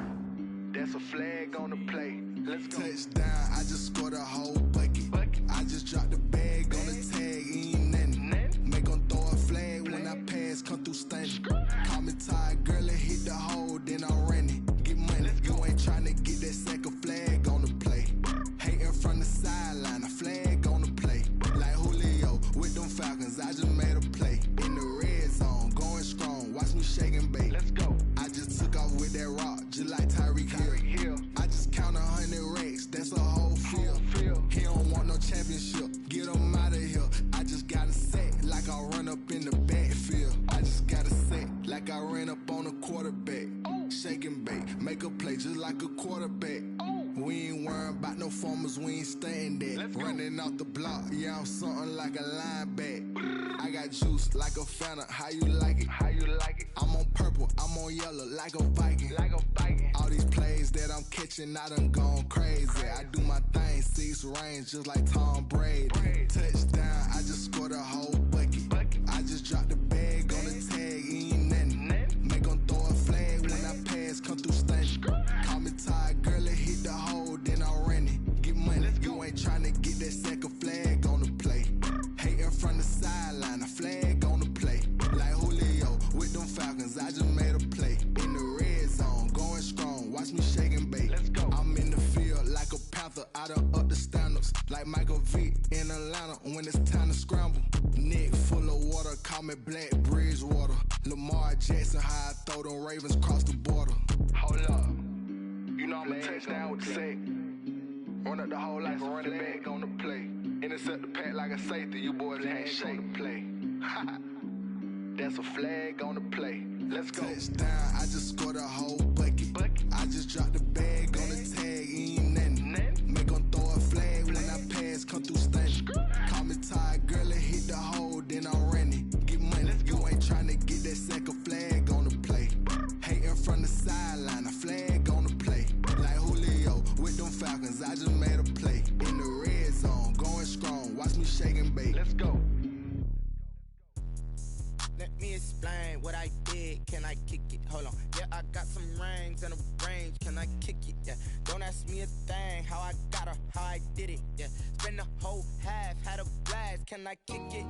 That's a flag on the play. Let's go. Touchdown, I just scored a whole bucket. I just dropped the bag on the tag, ain't nothing. Make 'em throw a flag when I pass, come through stunning. Call me tired, girl, and hit the hole, then I'm running. Get money, you ain't tryna get that second flag on the play. Hating from the sideline, a flag on the play. Like Julio with them Falcons, I just made a play. In the red zone, going strong, watch me shake and bake. Let's go. I just took off with that rock, just like Tyreek Hill. I just count 100 racks, that's a whole field. He don't want no championship, get him out of here. I just got a set, like I run up in the backfield. I just got a set, like I ran up on a quarterback. Shake and bake, make a play just like a quarterback. We ain't worrying about no formers, we ain't staying there. Running off the block, yeah, I'm something like a linebacker. I got juice like a Fanta, how you like it? How you like it? I'm on purple, I'm on yellow, like a Viking. Like a Viking. All these plays that I'm catching, I done gone crazy. I do my thing, 6 range, just like Tom Brady. Touchdown, I just scored a whole bucket. I just dropped the bag on the tag, ain't nothing. Make 'em throw a flag when I pass, come through stunning. Call me tired, girl, and hit the hole, then I'm running. Get money, you ain't tryna get that second flag on the play. Hating from the sideline, a flag on the play. Like Julio with them Falcons, I just made a play. In the red zone, going strong, watch me shake and bake. Let's go. I'm in the field like a panther, I done up the standards. Like Michael Vick in Atlanta when it's time to scramble. Neck full of water, call me Black Bridgewater. Lamar Jackson, how I throw them Ravens cross the border. Hold up. You know I'm a touchdown with the sack. Run up the whole like a running back on the play. Intercept the pack like a safety. You boys ain't shake the play. That's a flag on the play. Let's go. Touchdown, I just scored a whole bucket. I just dropped the bag on the tag, ain't nothing. Make 'em throw a flag when I pass, come through stunning. Call me tired, girl, and hit the hole, then I'm running. Get money, you ain't tryna get that second flag on the play. Hating from the sideline, a flag on the play. Like Julio with them Falcons, I just made a play. In the red zone, going strong, watch me shake and bake. Let's go. Let me explain what I did. Can I kick it? Hold on. Yeah, I got some rings and a range. Can I kick it? Yeah. Don't ask me a thing. How I got her, how I did it. Yeah. Spend the whole half, had a blast. Can I kick it?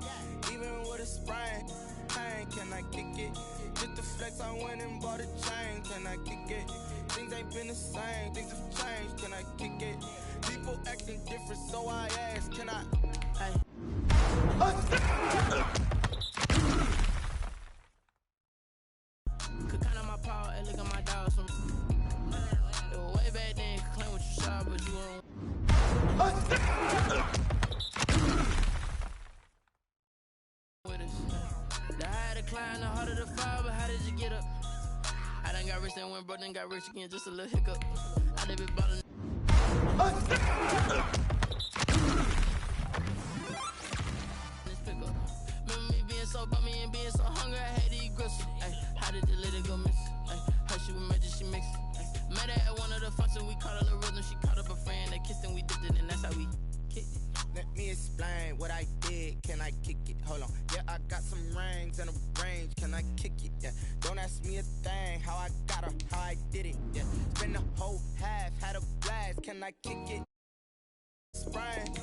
Even with a sprain. Pain, can I kick it? Just the flex, I went and bought a chain. Can I kick it? Things ain't been the same. Things have changed. Can I kick it? People acting different, so I ask. Can I? Hey. Could count on my power and look at my dogs from way back then. Could claim what you saw, but you won't. With us. The higher the climb, the harder the fall, but how did you get up? I done got rich and went broke, then got rich again, just a little hiccup. I done been ballin'. Remember me being so bummy and being so hungry, I had to eat gristle. Ay, how did you let it go miss? Ay, how she was magic, she mixed. Met her at one of the functions, we caught a little rhythm. She caught up a friend, they kissed and we dipped it, and that's how we kicked it. Let me explain what I did. Can I kick it? Hold on. Yeah, I got some rings and a range. Can I kick it? Yeah. Don't ask me a thing. How I got her, how I did it. Yeah. Spend the whole half, had a blast. Can I kick it? Sprain.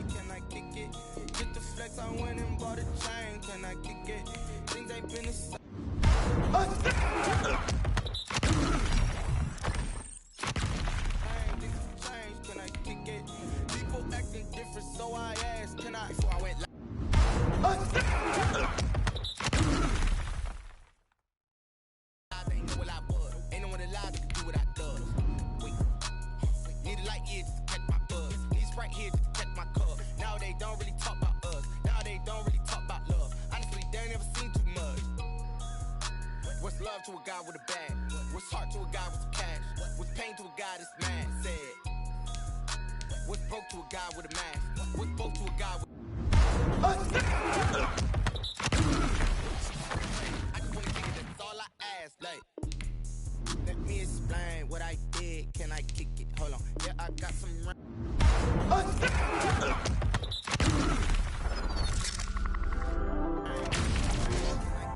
Can I kick it? Get the flex, I went and bought a chain. Can I kick it? Things ain't been the same. Can I kick it? People acting different, so I ask, can I? before I went live. Ain't know what I was. Ain't no one alive that can do what I does. Wait. Need a light here just to catch my buzz. Need Sprite here just to catch my cup. Now they don't really talk about us. Now they don't really talk about love. Honestly, they ain't never seen too much. What's love to a guy with a bag? What's heart to a guy with some cash? What's pain to a guy that's mad? Said. What's broke to a guy with a mask? What's broke to a guy with... I just wanna kick it, that's all I ask. Like, let me explain what I did. Can I kick it? Hold on. Yeah, I got some...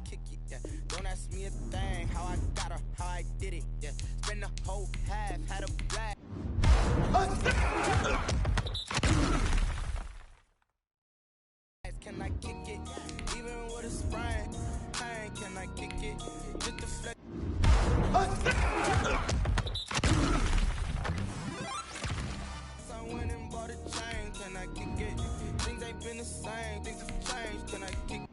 Kick it, yeah. Don't ask me a thing. How I got her, how I did it, yeah. Spend the whole half, had a blast. Can I kick it? Even with a sprain, pain, can I kick it? Just the flex. So I went and bought a chain, can I kick it? Things ain't been the same, things have changed, can I kick it?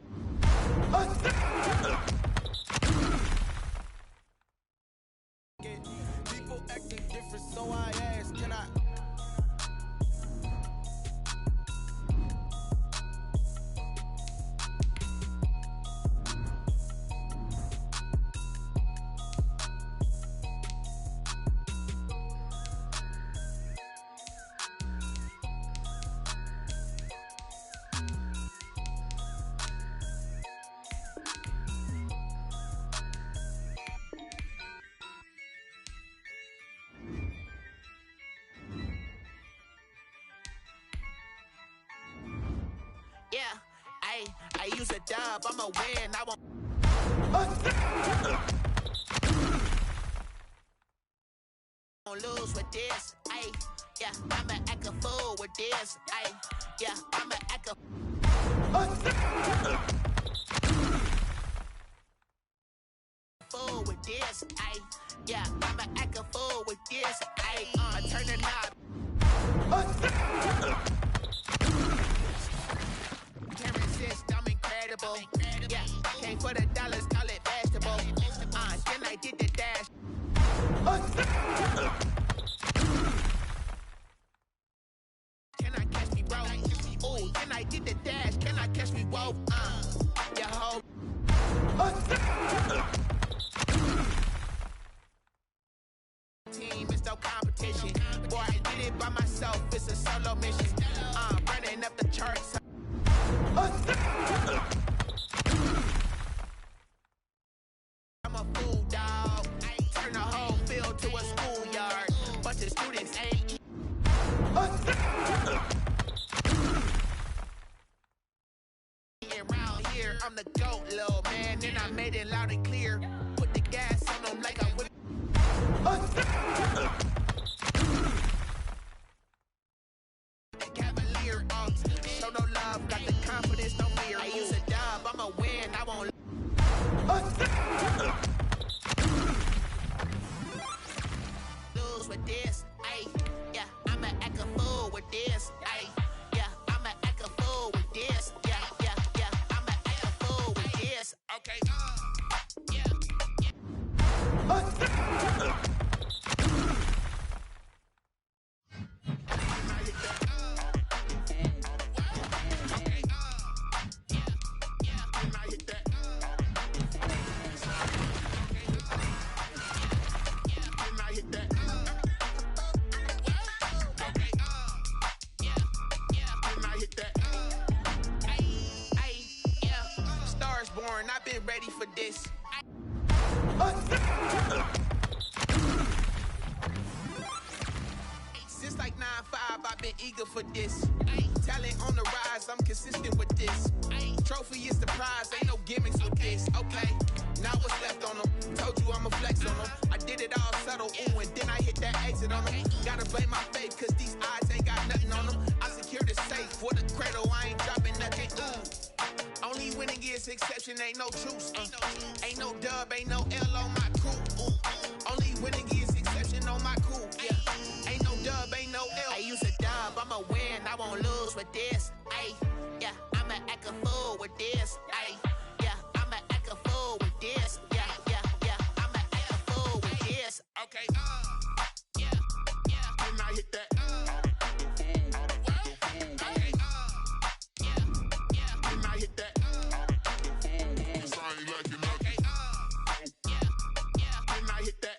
People acting different, so I ask, can I? Yeah, I use a dub, I'ma win, I won't. Won't lose with this, yeah, I'ma act a fool with this, yeah, I'ma act a fool with this, yeah, I'ma act a fool with this, I turn the knob. Can't resist, I'm incredible. Yeah, came for the dollars, call it vegetable. Then I did the dash. Can I catch me, bro? Ooh, then I did the dash. Can I catch me, whoa? Yeah, ho. Team is no competition. Boy, I did it by myself. It's a solo mission. Running up the charts. I'm a fool, dog. Turn the whole field to a schoolyard. Bunch of students ain't. Around here, I'm the GOAT, little man. Then I made it loud and clear. Put the gas on them like I would. Cavalier, show no love, got the confidence, no fear. I use a dub, I'ma win, I won't. Lose with this, yeah, I'ma act a fool with this, yeah, I'ma act a fool with this, yeah, I'ma act a fool with this, okay, yeah. Stars born, I've been ready for this. Since like 9-5, I've been eager for this. Talent on the rise, I'm consistent with this. Trophy is the prize, ain't no gimmicks with this. Okay, now what's left on them? Told you I'ma flex on them. I did it all subtle, ooh, and then I hit that exit on them. Gotta blame my faith, cause these odds ain't got nothing on them. I secure the safe for the cradle, I ain't dropping nothing, ooh. Only winning is exception, ain't no truce. Ain't no dub, ain't no L on my crew. Only winning is exception on my crew. Yeah, ain't no dub, ain't no L. I use a dub, I'ma win, I won't lose with this. a fool with this. Ay, yeah, I'ma act a fool with this. Yeah, yeah, yeah, I'ma act a fool with this. Okay, yeah, yeah. Then I hit that. Okay, yeah, yeah. Then I hit that. Cause I ain't like it nothing. Yeah, yeah. Then I hit that.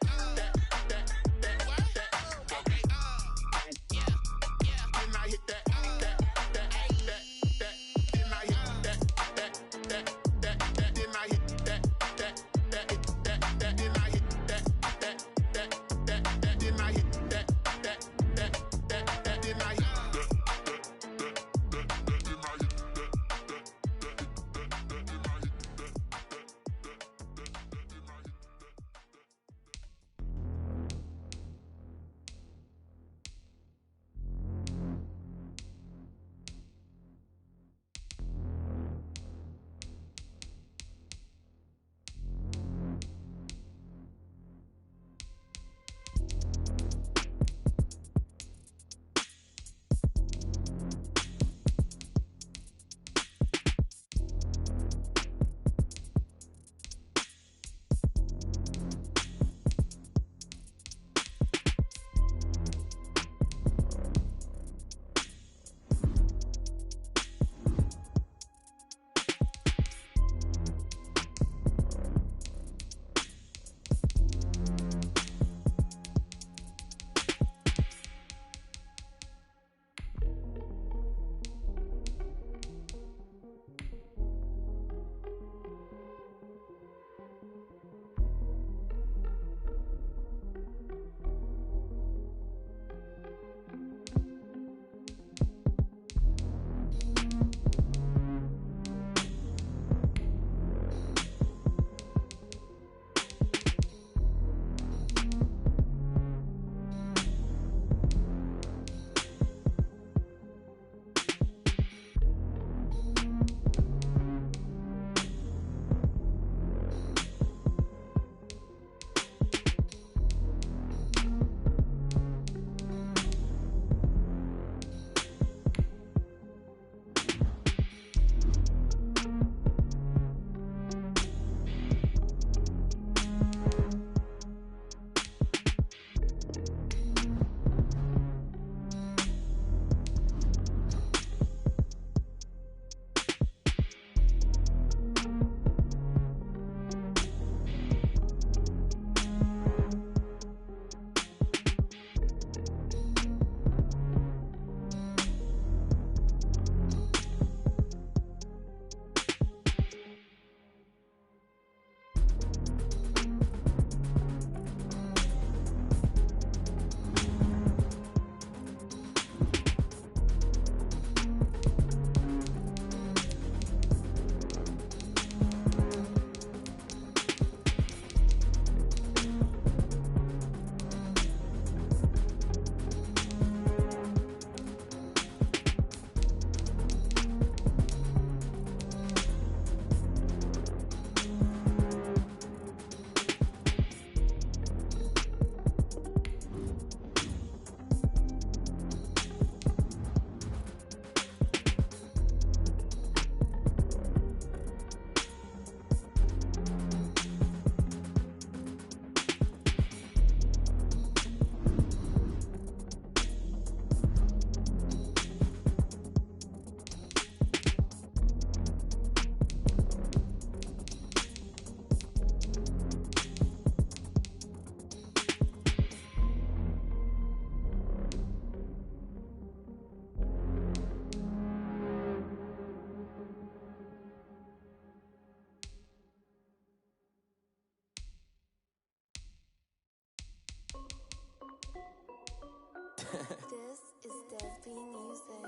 This is Dev B Music.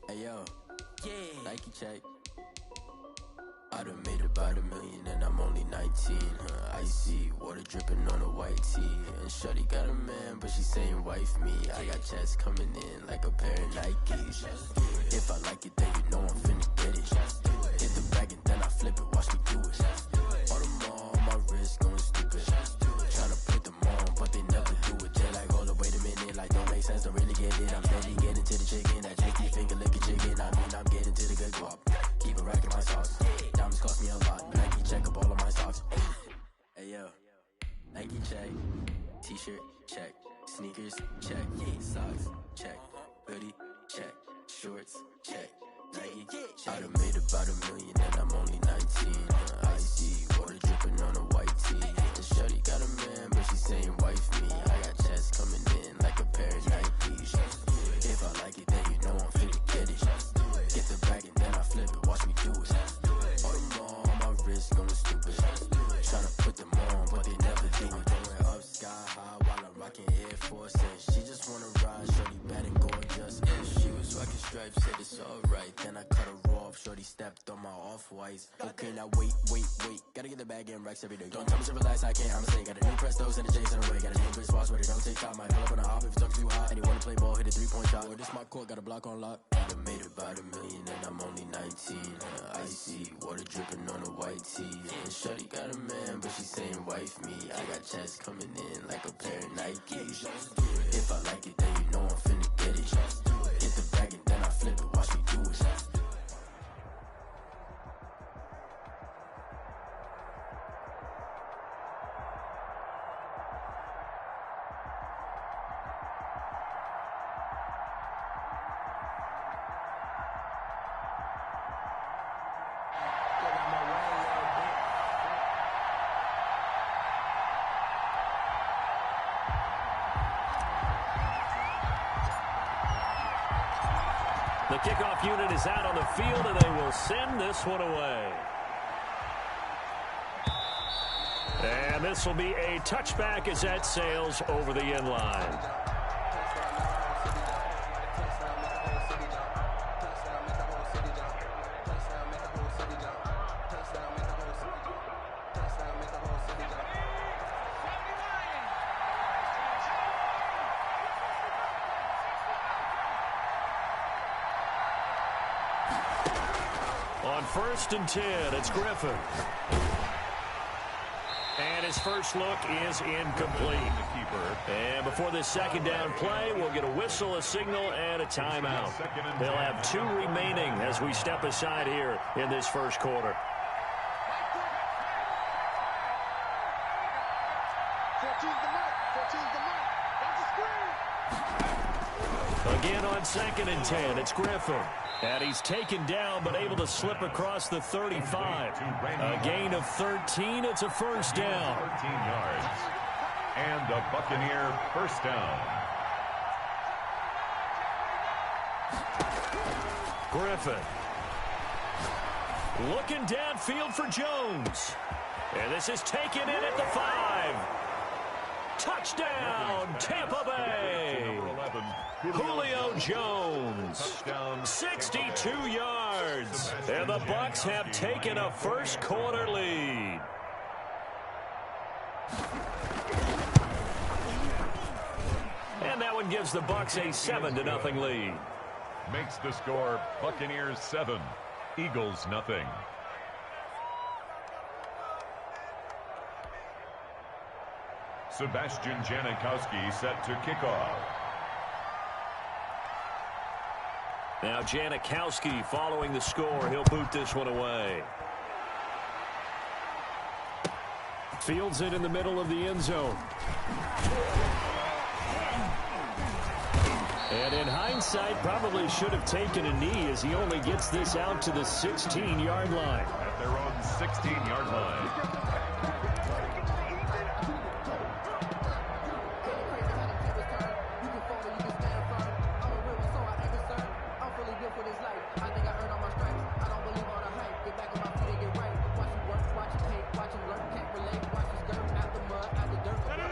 Hey yo, yeah, Nike check. I done made about $1 million and I'm only 19. Icy water dripping on a white tee. And shorty got a man, but she saying wife me. I got checks coming in like a pair of Nikes. If I like it, then you know I'm finna get it. Hit the bag and then I flip it, watch me do it. All them on my wrist going stupid. Tryna put them on, but they never do it. They like, hold up, wait a minute, like don't make sense, don't really get it. I'm steady getting to the chicken, that tricky finger looking chicken. I mean, I'm getting to Sneakers, check. Socks, check. Hoodie, check. Shorts, check. Nike, I done made about $1 million and I'm only 19. Icy, water dripping on a white tee. And shorty got a man, but she saying wife me. I got checks coming in like a pair of Nikes. If I like it, then you know I'm finna get it. Get the bag and then I flip it, watch me do it. All them all on my wrist going stupid. Tryna put them on, but they never do it. Going up sky high while I'm rocking Air Forces. She just wanna ride, shorty bad and gorgeous. She was rocking stripes, said it's alright. Then I cut her off, shorty stepped on my off-whites. Okay, now wait. Gotta get the bag and racks every day. Don't tell me to relax, I can't, I'ma say. Got a new Prestos and a J's in the way. Got a new bitch spots, but it don't take time. Might pull up on the hop if it talks too hot. And you wanna play ball, hit a 3-point shot. Or this my court, got a block on lock. I done made about $1 million and I'm only 19. Icy, water dripping on a white tee. And shorty got a man, but she saying wife me. I got checks coming in like a pair of Nikes. If I like it, then you know I'm finna get it. Get the bag and then I flip it, watch me do it. The kickoff unit is out on the field, and they will send this one away. And this will be a touchback as that sails over the end line. On 1st and 10, it's Griffin. And his first look is incomplete. And before this second down play, we'll get a whistle, a signal, and a timeout. They'll have 2 remaining as we step aside here in this first quarter. Again on 2nd and 10, it's Griffin. And he's taken down, but able to slip across the 35. A gain of 13. It's a first down. 13 yards. And a Buccaneer first down. Griffin. Looking downfield for Jones. And this is taken in at the 5. Touchdown, Tampa Bay. Julio Jones, 62 yards, and the Bucs have taken a first quarter lead. And that one gives the Bucs a 7-0 lead. Makes the score Buccaneers 7, Eagles nothing. Sebastian Janikowski set to kick off. Now Janikowski following the score. He'll boot this one away. Fields it in the middle of the end zone. And in hindsight, probably should have taken a knee as he only gets this out to the 16-yard line. At their own 16-yard line.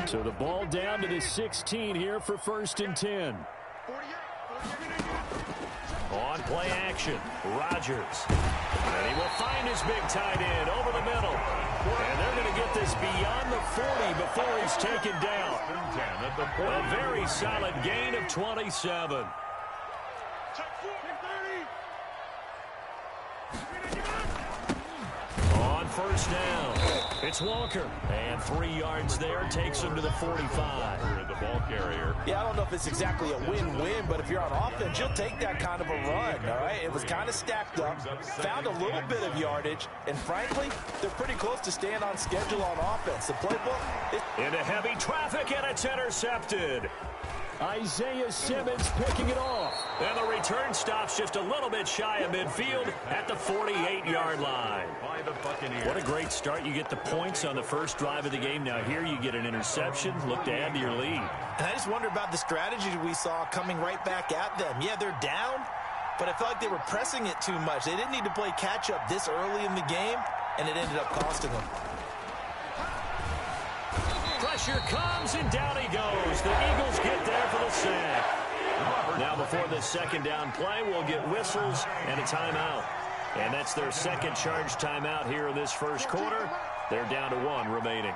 So the ball down to the 16 here for 1st and 10. On play action, Rodgers. And he will find his big tight end over the middle. And they're going to get this beyond the 40 before he's taken down. A very solid gain of 27. On 1st down, it's Walker. And 3 yards there takes him to the 45. The ball carrier. Yeah, I don't know if it's exactly a win-win, but if you're on offense, you'll take that kind of a run, all right? It was kind of stacked up, found a little bit of yardage, and frankly, they're pretty close to staying on schedule on offense. The playbook is... Into heavy traffic, and it's intercepted. Isaiah Simmons picking it off. And the return stops just a little bit shy of midfield at the 48-yard line. What a great start. You get the points on the first drive of the game. Now here you get an interception. Look to add to your lead. And I just wonder about the strategy we saw coming right back at them. Yeah, they're down, but I felt like they were pressing it too much. They didn't need to play catch-up this early in the game, and it ended up costing them. Pressure comes, and down he goes. The Eagles get there for the sack. Now before this second down play, we'll get whistles and a timeout. And that's their second charge timeout here in this first quarter. They're down to 1 remaining.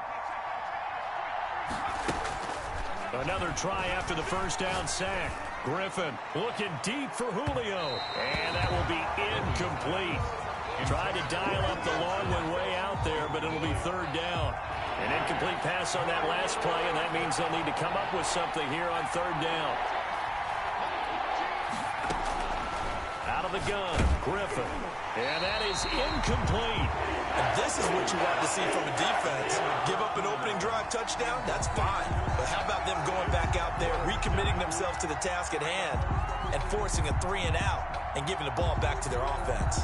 Another try after the first down sack. Griffin looking deep for Julio. And that will be incomplete. Tried to dial up the long one way out there, but it'll be third down. An incomplete pass on that last play, and that means they'll need to come up with something here on third down. Out of the gun, Griffin. And that is incomplete. And this is what you want to see from a defense. Give up an opening drive touchdown, that's fine. But how about them going back out there, recommitting themselves to the task at hand, and forcing a 3-and-out, and giving the ball back to their offense?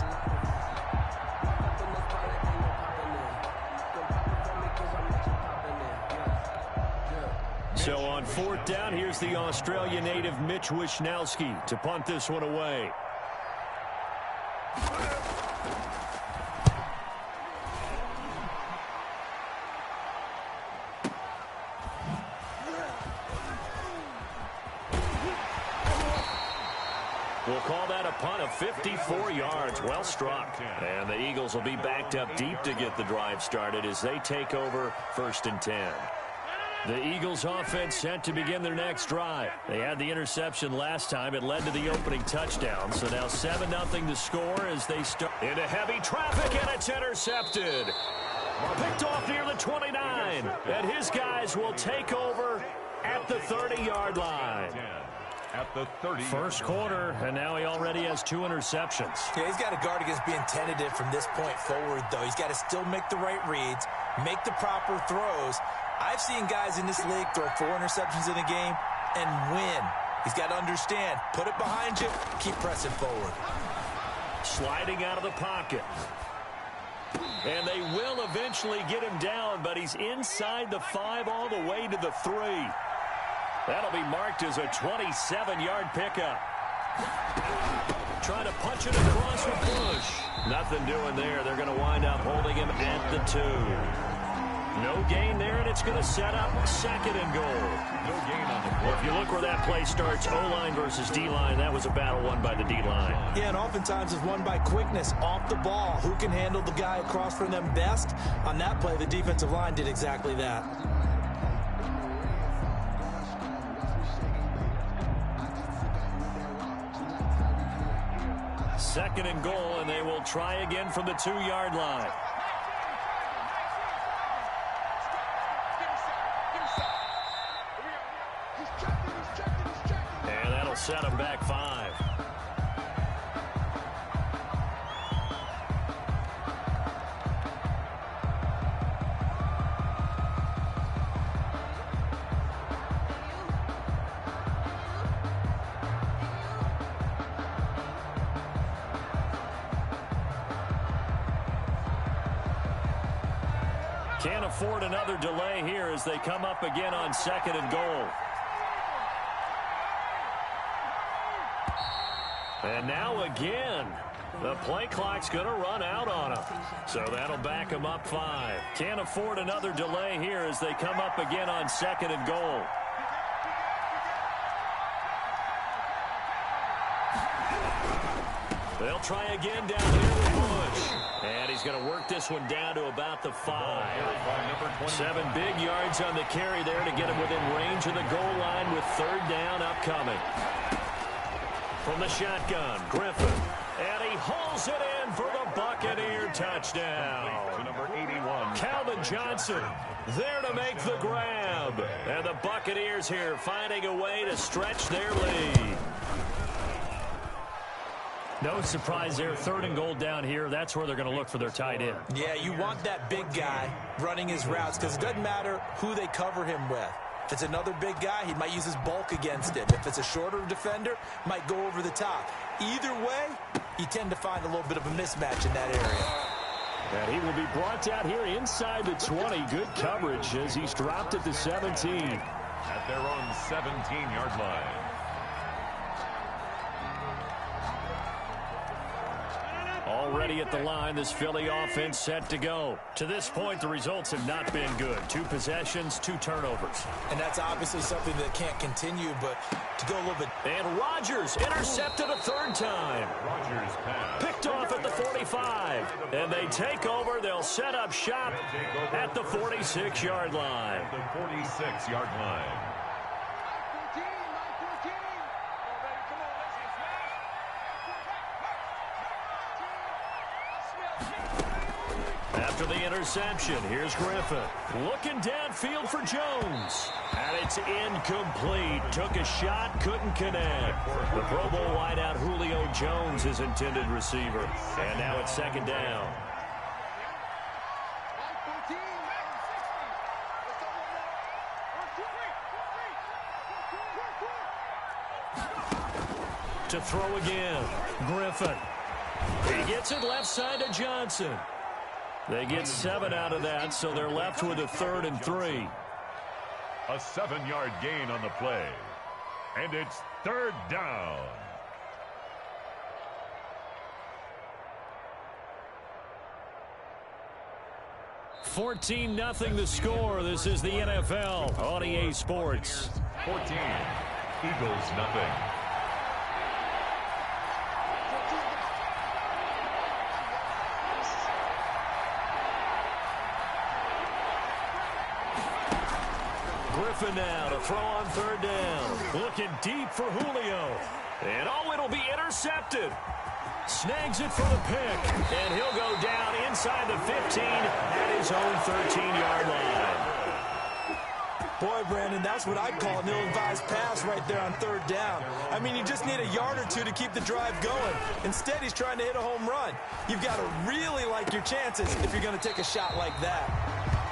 So on fourth down, here's the Australia native Mitch Wishnowski to punt this one away. We'll call that a punt of 54 yards. Well struck. And the Eagles will be backed up deep to get the drive started as they take over 1st and 10. The Eagles offense set to begin their next drive. They had the interception last time. It led to the opening touchdown. So now 7-0 to score as they start into heavy traffic, and it's intercepted. Picked off near the 29. And his guys will take over at the 30-yard line. At the 30. First quarter, and now he already has 2 interceptions. Yeah, he's got to guard against being tentative from this point forward, though. He's got to still make the right reads, make the proper throws. I've seen guys in this league throw 4 interceptions in a game and win. He's got to understand, put it behind you, keep pressing forward. Sliding out of the pocket. And they will eventually get him down, but he's inside the 5 all the way to the 3. That'll be marked as a 27-yard pickup. Trying to punch it across with Bush. Nothing doing there. They're going to wind up holding him at the 2. No gain there, and it's going to set up 2nd and goal. No gain on the play. Well, if you look where that play starts, O-line versus D-line, that was a battle won by the D-line. Yeah, and oftentimes it's won by quickness off the ball. Who can handle the guy across from them best? On that play, the defensive line did exactly that. Second and goal, and they will try again from the 2-yard line. And that'll set them back 5. Can't afford another delay here as they come up again on 2nd and goal. And now again, the play clock's going to run out on them. So that'll back them up 5. Can't afford another delay here as they come up again on 2nd and goal. They'll try again down here with Bush. And he's going to work this one down to about the 5. 7 big yards on the carry there to get him within range of the goal line with 3rd down upcoming. From the shotgun, Griffin. And he hauls it in for the Buccaneer touchdown. Number 81. Calvin Johnson there to make the grab. And the Buccaneers here finding a way to stretch their lead. No surprise there. 3rd and goal down here. That's where they're going to look for their tight end. Yeah, you want that big guy running his routes because it doesn't matter who they cover him with. If it's another big guy, he might use his bulk against him. If it's a shorter defender, might go over the top. Either way, you tend to find a little bit of a mismatch in that area. And he will be brought down here inside the 20. Good coverage as he's dropped at the 17. At their own 17-yard line. Already at the line, this Philly offense set to go. To this point, the results have not been good. 2 possessions, 2 turnovers. And that's obviously something that can't continue, but to go a little bit... And Rodgers intercepted a 3rd time. Rodgers pass. Picked off at the 45. And they take over. They'll set up shop at the 46-yard line. The 46-yard line. After the interception, here's Griffin. Looking downfield for Jones. And it's incomplete. Took a shot, couldn't connect. The Pro Bowl wideout Julio Jones, his intended receiver. And now it's 2nd down. To throw again, Griffin. He gets it left side to Johnson. They get 7 out of that, so they're left with a 3rd and 3. A 7-yard gain on the play. And it's 3rd down. $14-0 the score. This is the NFL on EA Sports. 14. Eagles nothing. Griffin now to throw on 3rd down. Looking deep for Julio. And it'll be intercepted. Snags it for the pick. And he'll go down inside the 15 at his own 13-yard line. Boy, Brandon, that's what I'd call an ill-advised pass right there on 3rd down. I mean, you just need a yard or 2 to keep the drive going. Instead, he's trying to hit a home run. You've got to really like your chances if you're going to take a shot like that.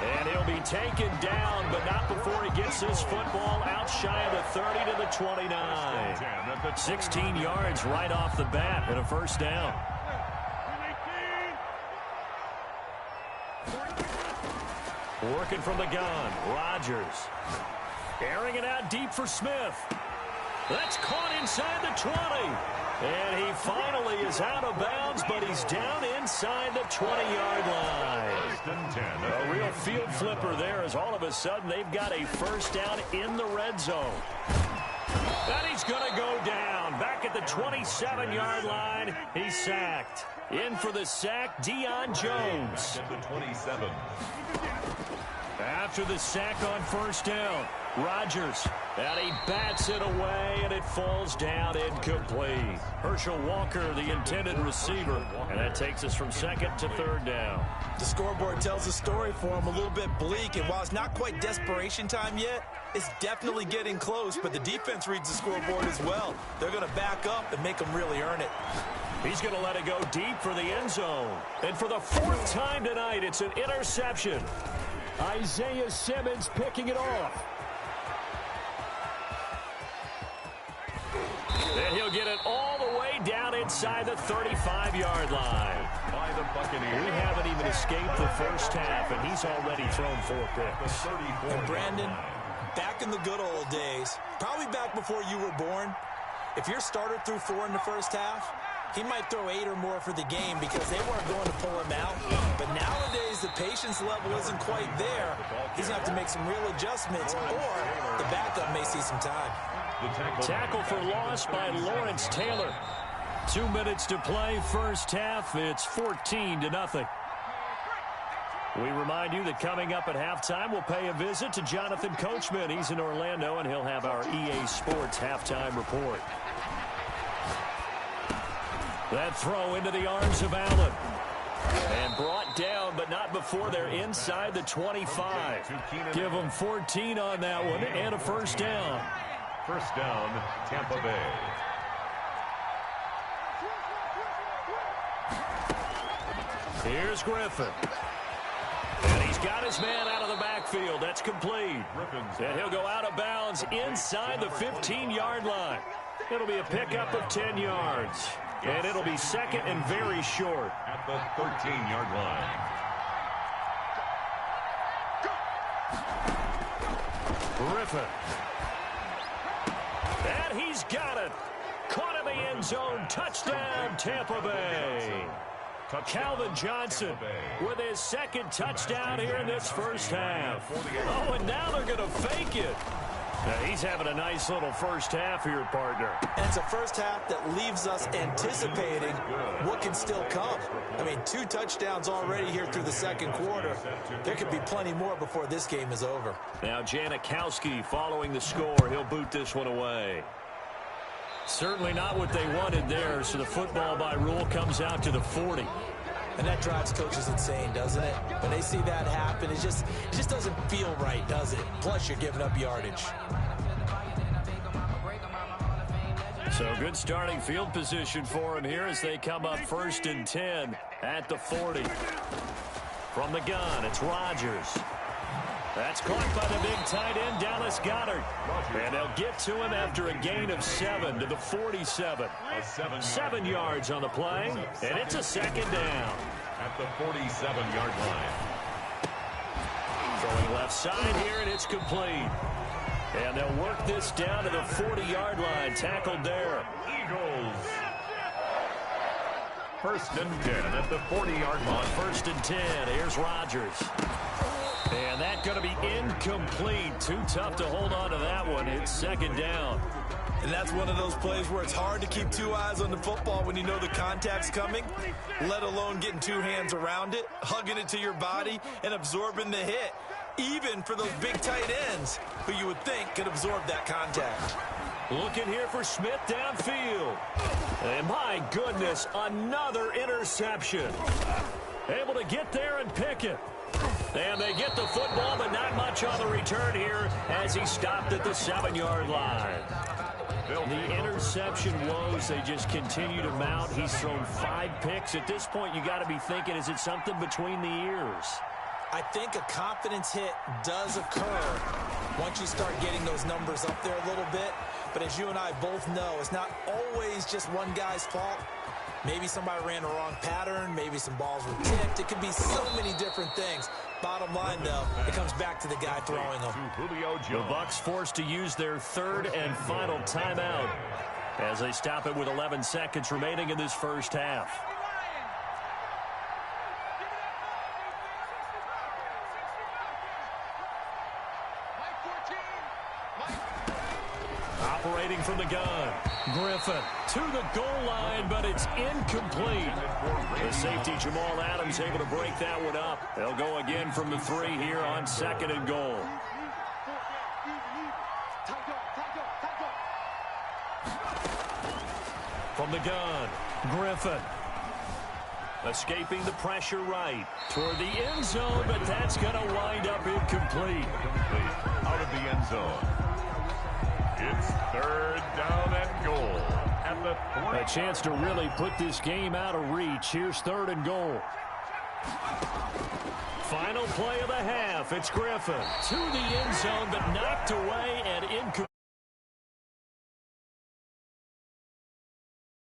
And he'll be taken down, but not before he gets this football out shy of the 30 to the 29. 16 yards right off the bat and a 1st down. Working from the gun, Rodgers. Airing it out deep for Smith. That's caught inside the 20. And he finally is out of bounds, but he's down inside the 20-yard line. A real field flipper there as all of a sudden they've got a 1st down in the red zone. And he's going to go down. Back at the 27-yard line, he's sacked. In for the sack, Deion Jones. At the 27. After the sack on 1st down, Rodgers. And he bats it away, and it falls down incomplete. Herschel Walker, the intended receiver. And that takes us from 2nd to 3rd down. The scoreboard tells a story for him, a little bit bleak. And while it's not quite desperation time yet, it's definitely getting close. But the defense reads the scoreboard as well. They're going to back up and make them really earn it. He's going to let it go deep for the end zone. And for the 4th time tonight, it's an interception. Isaiah Simmons picking it off. And he'll get it all the way down inside the 35-yard line. By the Buccaneers. We haven't even escaped the 1st half, and he's already thrown 4 picks. And Brandon, back in the good old days, probably back before you were born, if your starter threw 4 in the 1st half, he might throw 8 or more for the game because they weren't going to pull him out. But nowadays, the patience level isn't quite there. He's going to have to make some real adjustments, or the backup may see some time. Tackle for loss by Lawrence Taylor. 2 minutes to play, 1st half. It's 14-0. We remind you that coming up at halftime, we'll pay a visit to Jonathan Coachman. He's in Orlando, and he'll have our EA Sports halftime report. That throw into the arms of Allen. And brought down, but not before they're inside the 25. Give them 14 on that one, and a 1st down. 1st down, Tampa Bay. Here's Griffin. And he's got his man out of the backfield. That's complete. And he'll go out of bounds inside the 15-yard line. It'll be a pickup of 10 yards. And it'll be second and very short. At the 13-yard line. Griffin. And he's got it. Caught in the end zone. Touchdown, Tampa Bay. Calvin Johnson with his second touchdown here in this first half. Oh, and now they're going to fake it. Now, he's having a nice little first half here, partner. And it's a first half that leaves us anticipating what can still come. I mean, 2 touchdowns already here through the second quarter. There could be plenty more before this game is over. Now, Janikowski following the score. He'll boot this one away. Certainly not what they wanted there, so the football by rule comes out to the 40. And that drives coaches insane, doesn't it? When they see that happen, it just doesn't feel right, does it? Plus, you're giving up yardage. So good starting field position for him here as they come up 1st and 10 at the 40. From the gun, it's Rodgers. That's caught by the big tight end, Dallas Goedert. And they'll get to him after a gain of 7 to the 47. 7 yards on the play, and it's a second down. At the 47-yard line. Throwing left side here, and it's complete. And they'll work this down to the 40-yard line. Tackled there. Eagles. 1st and 10 at the 40-yard line. 1st and 10. Here's Rodgers. And that's going to be incomplete. Too tough to hold on to that one. It's second down. And that's one of those plays where it's hard to keep 2 eyes on the football when you know the contact's coming, let alone getting 2 hands around it, hugging it to your body, and absorbing the hit. Even for those big tight ends who you would think could absorb that contact. Looking here for Smith downfield. And my goodness, another interception. Able to get there and pick it. And they get the football, but not much on the return here as he stopped at the 7-yard line. The interception woes, they just continue to mount. He's thrown 5 picks. At this point, you got to be thinking, is it something between the ears? I think a confidence hit does occur once you start getting those numbers up there a little bit. But as you and I both know, it's not always just one guy's fault. Maybe somebody ran the wrong pattern. Maybe some balls were tipped. It could be so many different things. Bottom line, though, it comes back to the guy throwing them. The Bucs forced to use their 3rd and final timeout as they stop it with 11 seconds remaining in this first half. Operating from the gun, Griffin to the goal line, but it's incomplete. The safety, Jamal Adams, able to break that one up. They'll go again from the 3 here on 2nd and goal. From the gun, Griffin. Escaping the pressure right toward the end zone, but that's going to wind up incomplete. Out of the end zone. It's 3rd down and goal. At the A chance to really put this game out of reach. Here's 3rd and goal. Final play of the half. It's Griffin to the end zone, but knocked away and incomplete.